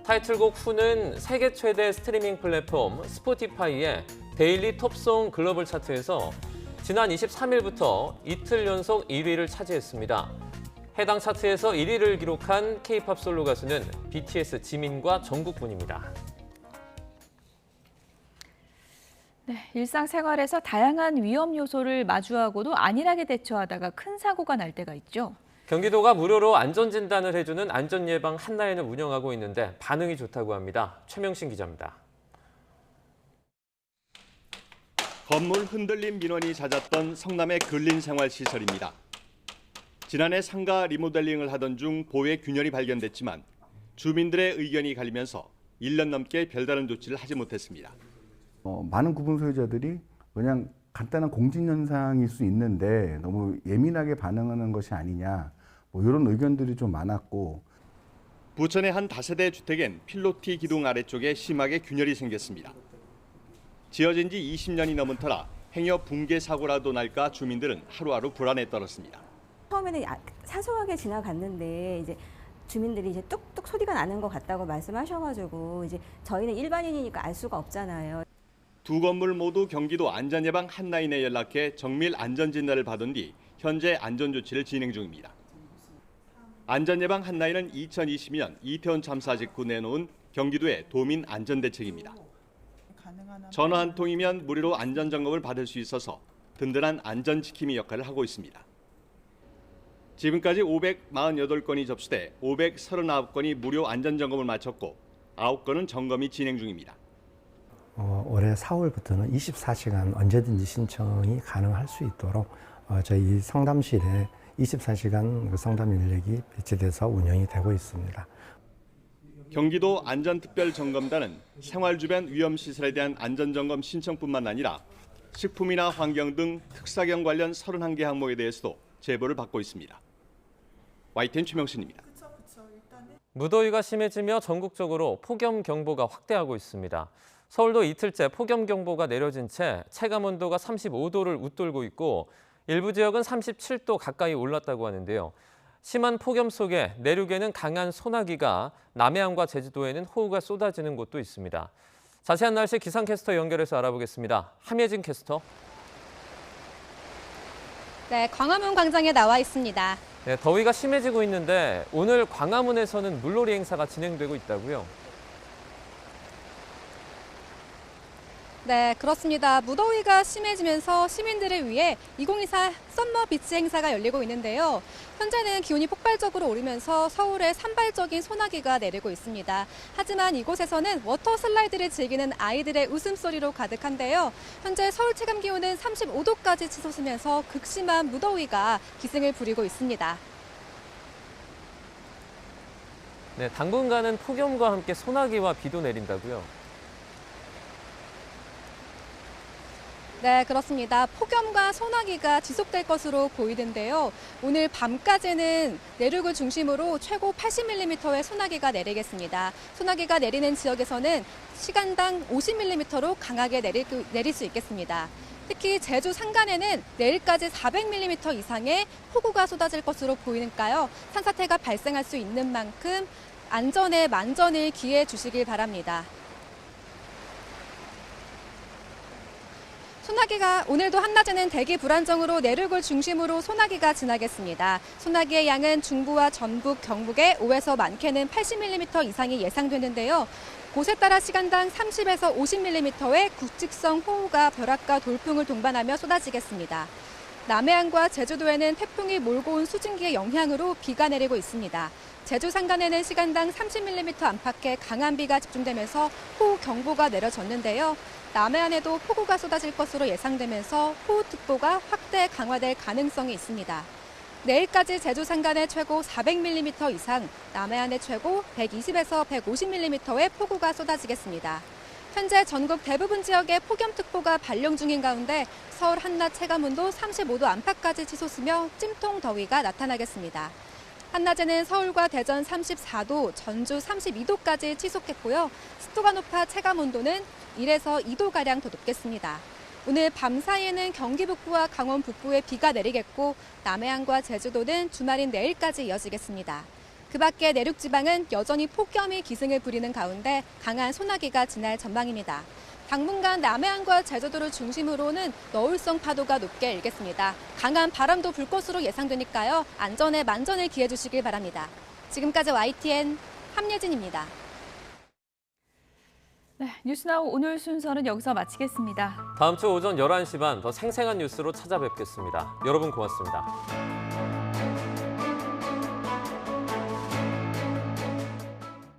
타이틀곡 후는 세계 최대 스트리밍 플랫폼 스포티파이의 데일리 톱송 글로벌 차트에서 지난 23일부터 이틀 연속 1위를 차지했습니다. 해당 차트에서 1위를 기록한 K-팝 솔로 가수는 BTS 지민과 정국군입니다. 네, 일상생활에서 다양한 위험 요소를 마주하고도 안일하게 대처하다가 큰 사고가 날 때가 있죠. 경기도가 무료로 안전진단을 해주는 안전예방 한라인을 운영하고 있는데 반응이 좋다고 합니다. 최명신 기자입니다. 건물 흔들림 민원이 잦았던 성남의 근린생활시설입니다. 지난해 상가 리모델링을 하던 중 보해 균열이 발견됐지만 주민들의 의견이 갈리면서 1년 넘게 별다른 조치를 하지 못했습니다. 많은 구분 소유자들이 그냥 간단한 공진 현상일 수 있는데 너무 예민하게 반응하는 것이 아니냐, 이런 의견들이 좀 많았고. 부천의 한 다세대 주택엔 필로티 기둥 아래쪽에 심하게 균열이 생겼습니다. 지어진 지 20년이 넘은 터라 행여 붕괴 사고라도 날까 주민들은 하루하루 불안에 떨었습니다. 처음에는 사소하게 지나갔는데 이제 주민들이 이제 뚝뚝 소리가 나는 것 같다고 말씀하셔가지고 이제 저희는 일반인이니까 알 수가 없잖아요. 두 건물 모두 경기도 안전예방 한라인에 연락해 정밀 안전진단을 받은 뒤 현재 안전조치를 진행 중입니다. 안전예방 한라인은 2022년 이태원 참사 직후 내놓은 경기도의 도민 안전대책입니다. 전화 한 통이면 무료로 안전점검을 받을 수 있어서 든든한 안전지킴이 역할을 하고 있습니다. 지금까지 548건이 접수돼 539건이 무료 안전점검을 마쳤고 9건은 점검이 진행 중입니다. 올해 4월부터는 24시간 언제든지 신청이 가능할 수 있도록 저희 상담실에 24시간 상담 인력이 배치돼서 운영이 되고 있습니다. 경기도 안전특별점검단은 생활 주변 위험시설에 대한 안전점검 신청뿐만 아니라 식품이나 환경 등 특사경 관련 31개 항목에 대해서도 제보를 받고 있습니다. YTN 최명신입니다. 무더위가 심해지며 전국적으로 폭염경보가 확대하고 있습니다. 서울도 이틀째 폭염경보가 내려진 채 체감온도가 35도를 웃돌고 있고 일부 지역은 37도 가까이 올랐다고 하는데요. 심한 폭염 속에 내륙에는 강한 소나기가, 남해안과 제주도에는 호우가 쏟아지는 곳도 있습니다. 자세한 날씨 기상캐스터 연결해서 알아보겠습니다. 함예진 캐스터. 네, 광화문 광장에 나와 있습니다. 네, 더위가 심해지고 있는데 오늘 광화문에서는 물놀이 행사가 진행되고 있다고요? 네, 그렇습니다. 무더위가 심해지면서 시민들을 위해 2024 썸머 비치 행사가 열리고 있는데요. 현재는 기온이 폭발적으로 오르면서 서울에 산발적인 소나기가 내리고 있습니다. 하지만 이곳에서는 워터 슬라이드를 즐기는 아이들의 웃음소리로 가득한데요. 현재 서울 체감 기온은 35도까지 치솟으면서 극심한 무더위가 기승을 부리고 있습니다. 네, 당분간은 폭염과 함께 소나기와 비도 내린다고요? 네, 그렇습니다. 폭염과 소나기가 지속될 것으로 보이는데요. 오늘 밤까지는 내륙을 중심으로 최고 80mm의 소나기가 내리겠습니다. 소나기가 내리는 지역에서는 시간당 50mm로 강하게 내릴 수 있겠습니다. 특히 제주 산간에는 내일까지 400mm 이상의 폭우가 쏟아질 것으로 보이니까요. 산사태가 발생할 수 있는 만큼 안전에 만전을 기해 주시길 바랍니다. 소나기가 오늘도 한낮에는 대기 불안정으로 내륙을 중심으로 소나기가 지나겠습니다. 소나기의 양은 중부와 전북, 경북에 5에서 많게는 80mm 이상이 예상되는데요. 곳에 따라 시간당 30에서 50mm의 국직성 호우가 벼락과 돌풍을 동반하며 쏟아지겠습니다. 남해안과 제주도에는 태풍이 몰고 온 수증기의 영향으로 비가 내리고 있습니다. 제주 산간에는 시간당 30mm 안팎의 강한 비가 집중되면서 호우 경보가 내려졌는데요. 남해안에도 폭우가 쏟아질 것으로 예상되면서 호우특보가 확대 강화될 가능성이 있습니다. 내일까지 제주 산간에 최고 400mm 이상, 남해안에 최고 120에서 150mm의 폭우가 쏟아지겠습니다. 현재 전국 대부분 지역에 폭염특보가 발령 중인 가운데 서울 한낮 체감온도 35도 안팎까지 치솟으며 찜통 더위가 나타나겠습니다. 한낮에는 서울과 대전 34도, 전주 32도까지 치솟겠고요. 습도가 높아 체감온도는 1에서 2도가량 더 높겠습니다. 오늘 밤 사이에는 경기 북부와 강원 북부에 비가 내리겠고 남해안과 제주도는 주말인 내일까지 이어지겠습니다. 그 밖에 내륙 지방은 여전히 폭염이 기승을 부리는 가운데 강한 소나기가 지날 전망입니다. 당분간 남해안과 제주도를 중심으로는 너울성 파도가 높게 일겠습니다. 강한 바람도 불 것으로 예상되니까요. 안전에 만전을 기해 주시길 바랍니다. 지금까지 YTN 함예진입니다. 네, 뉴스나우 오늘 순서는 여기서 마치겠습니다. 다음 주 오전 11시 반 더 생생한 뉴스로 찾아뵙겠습니다. 여러분 고맙습니다.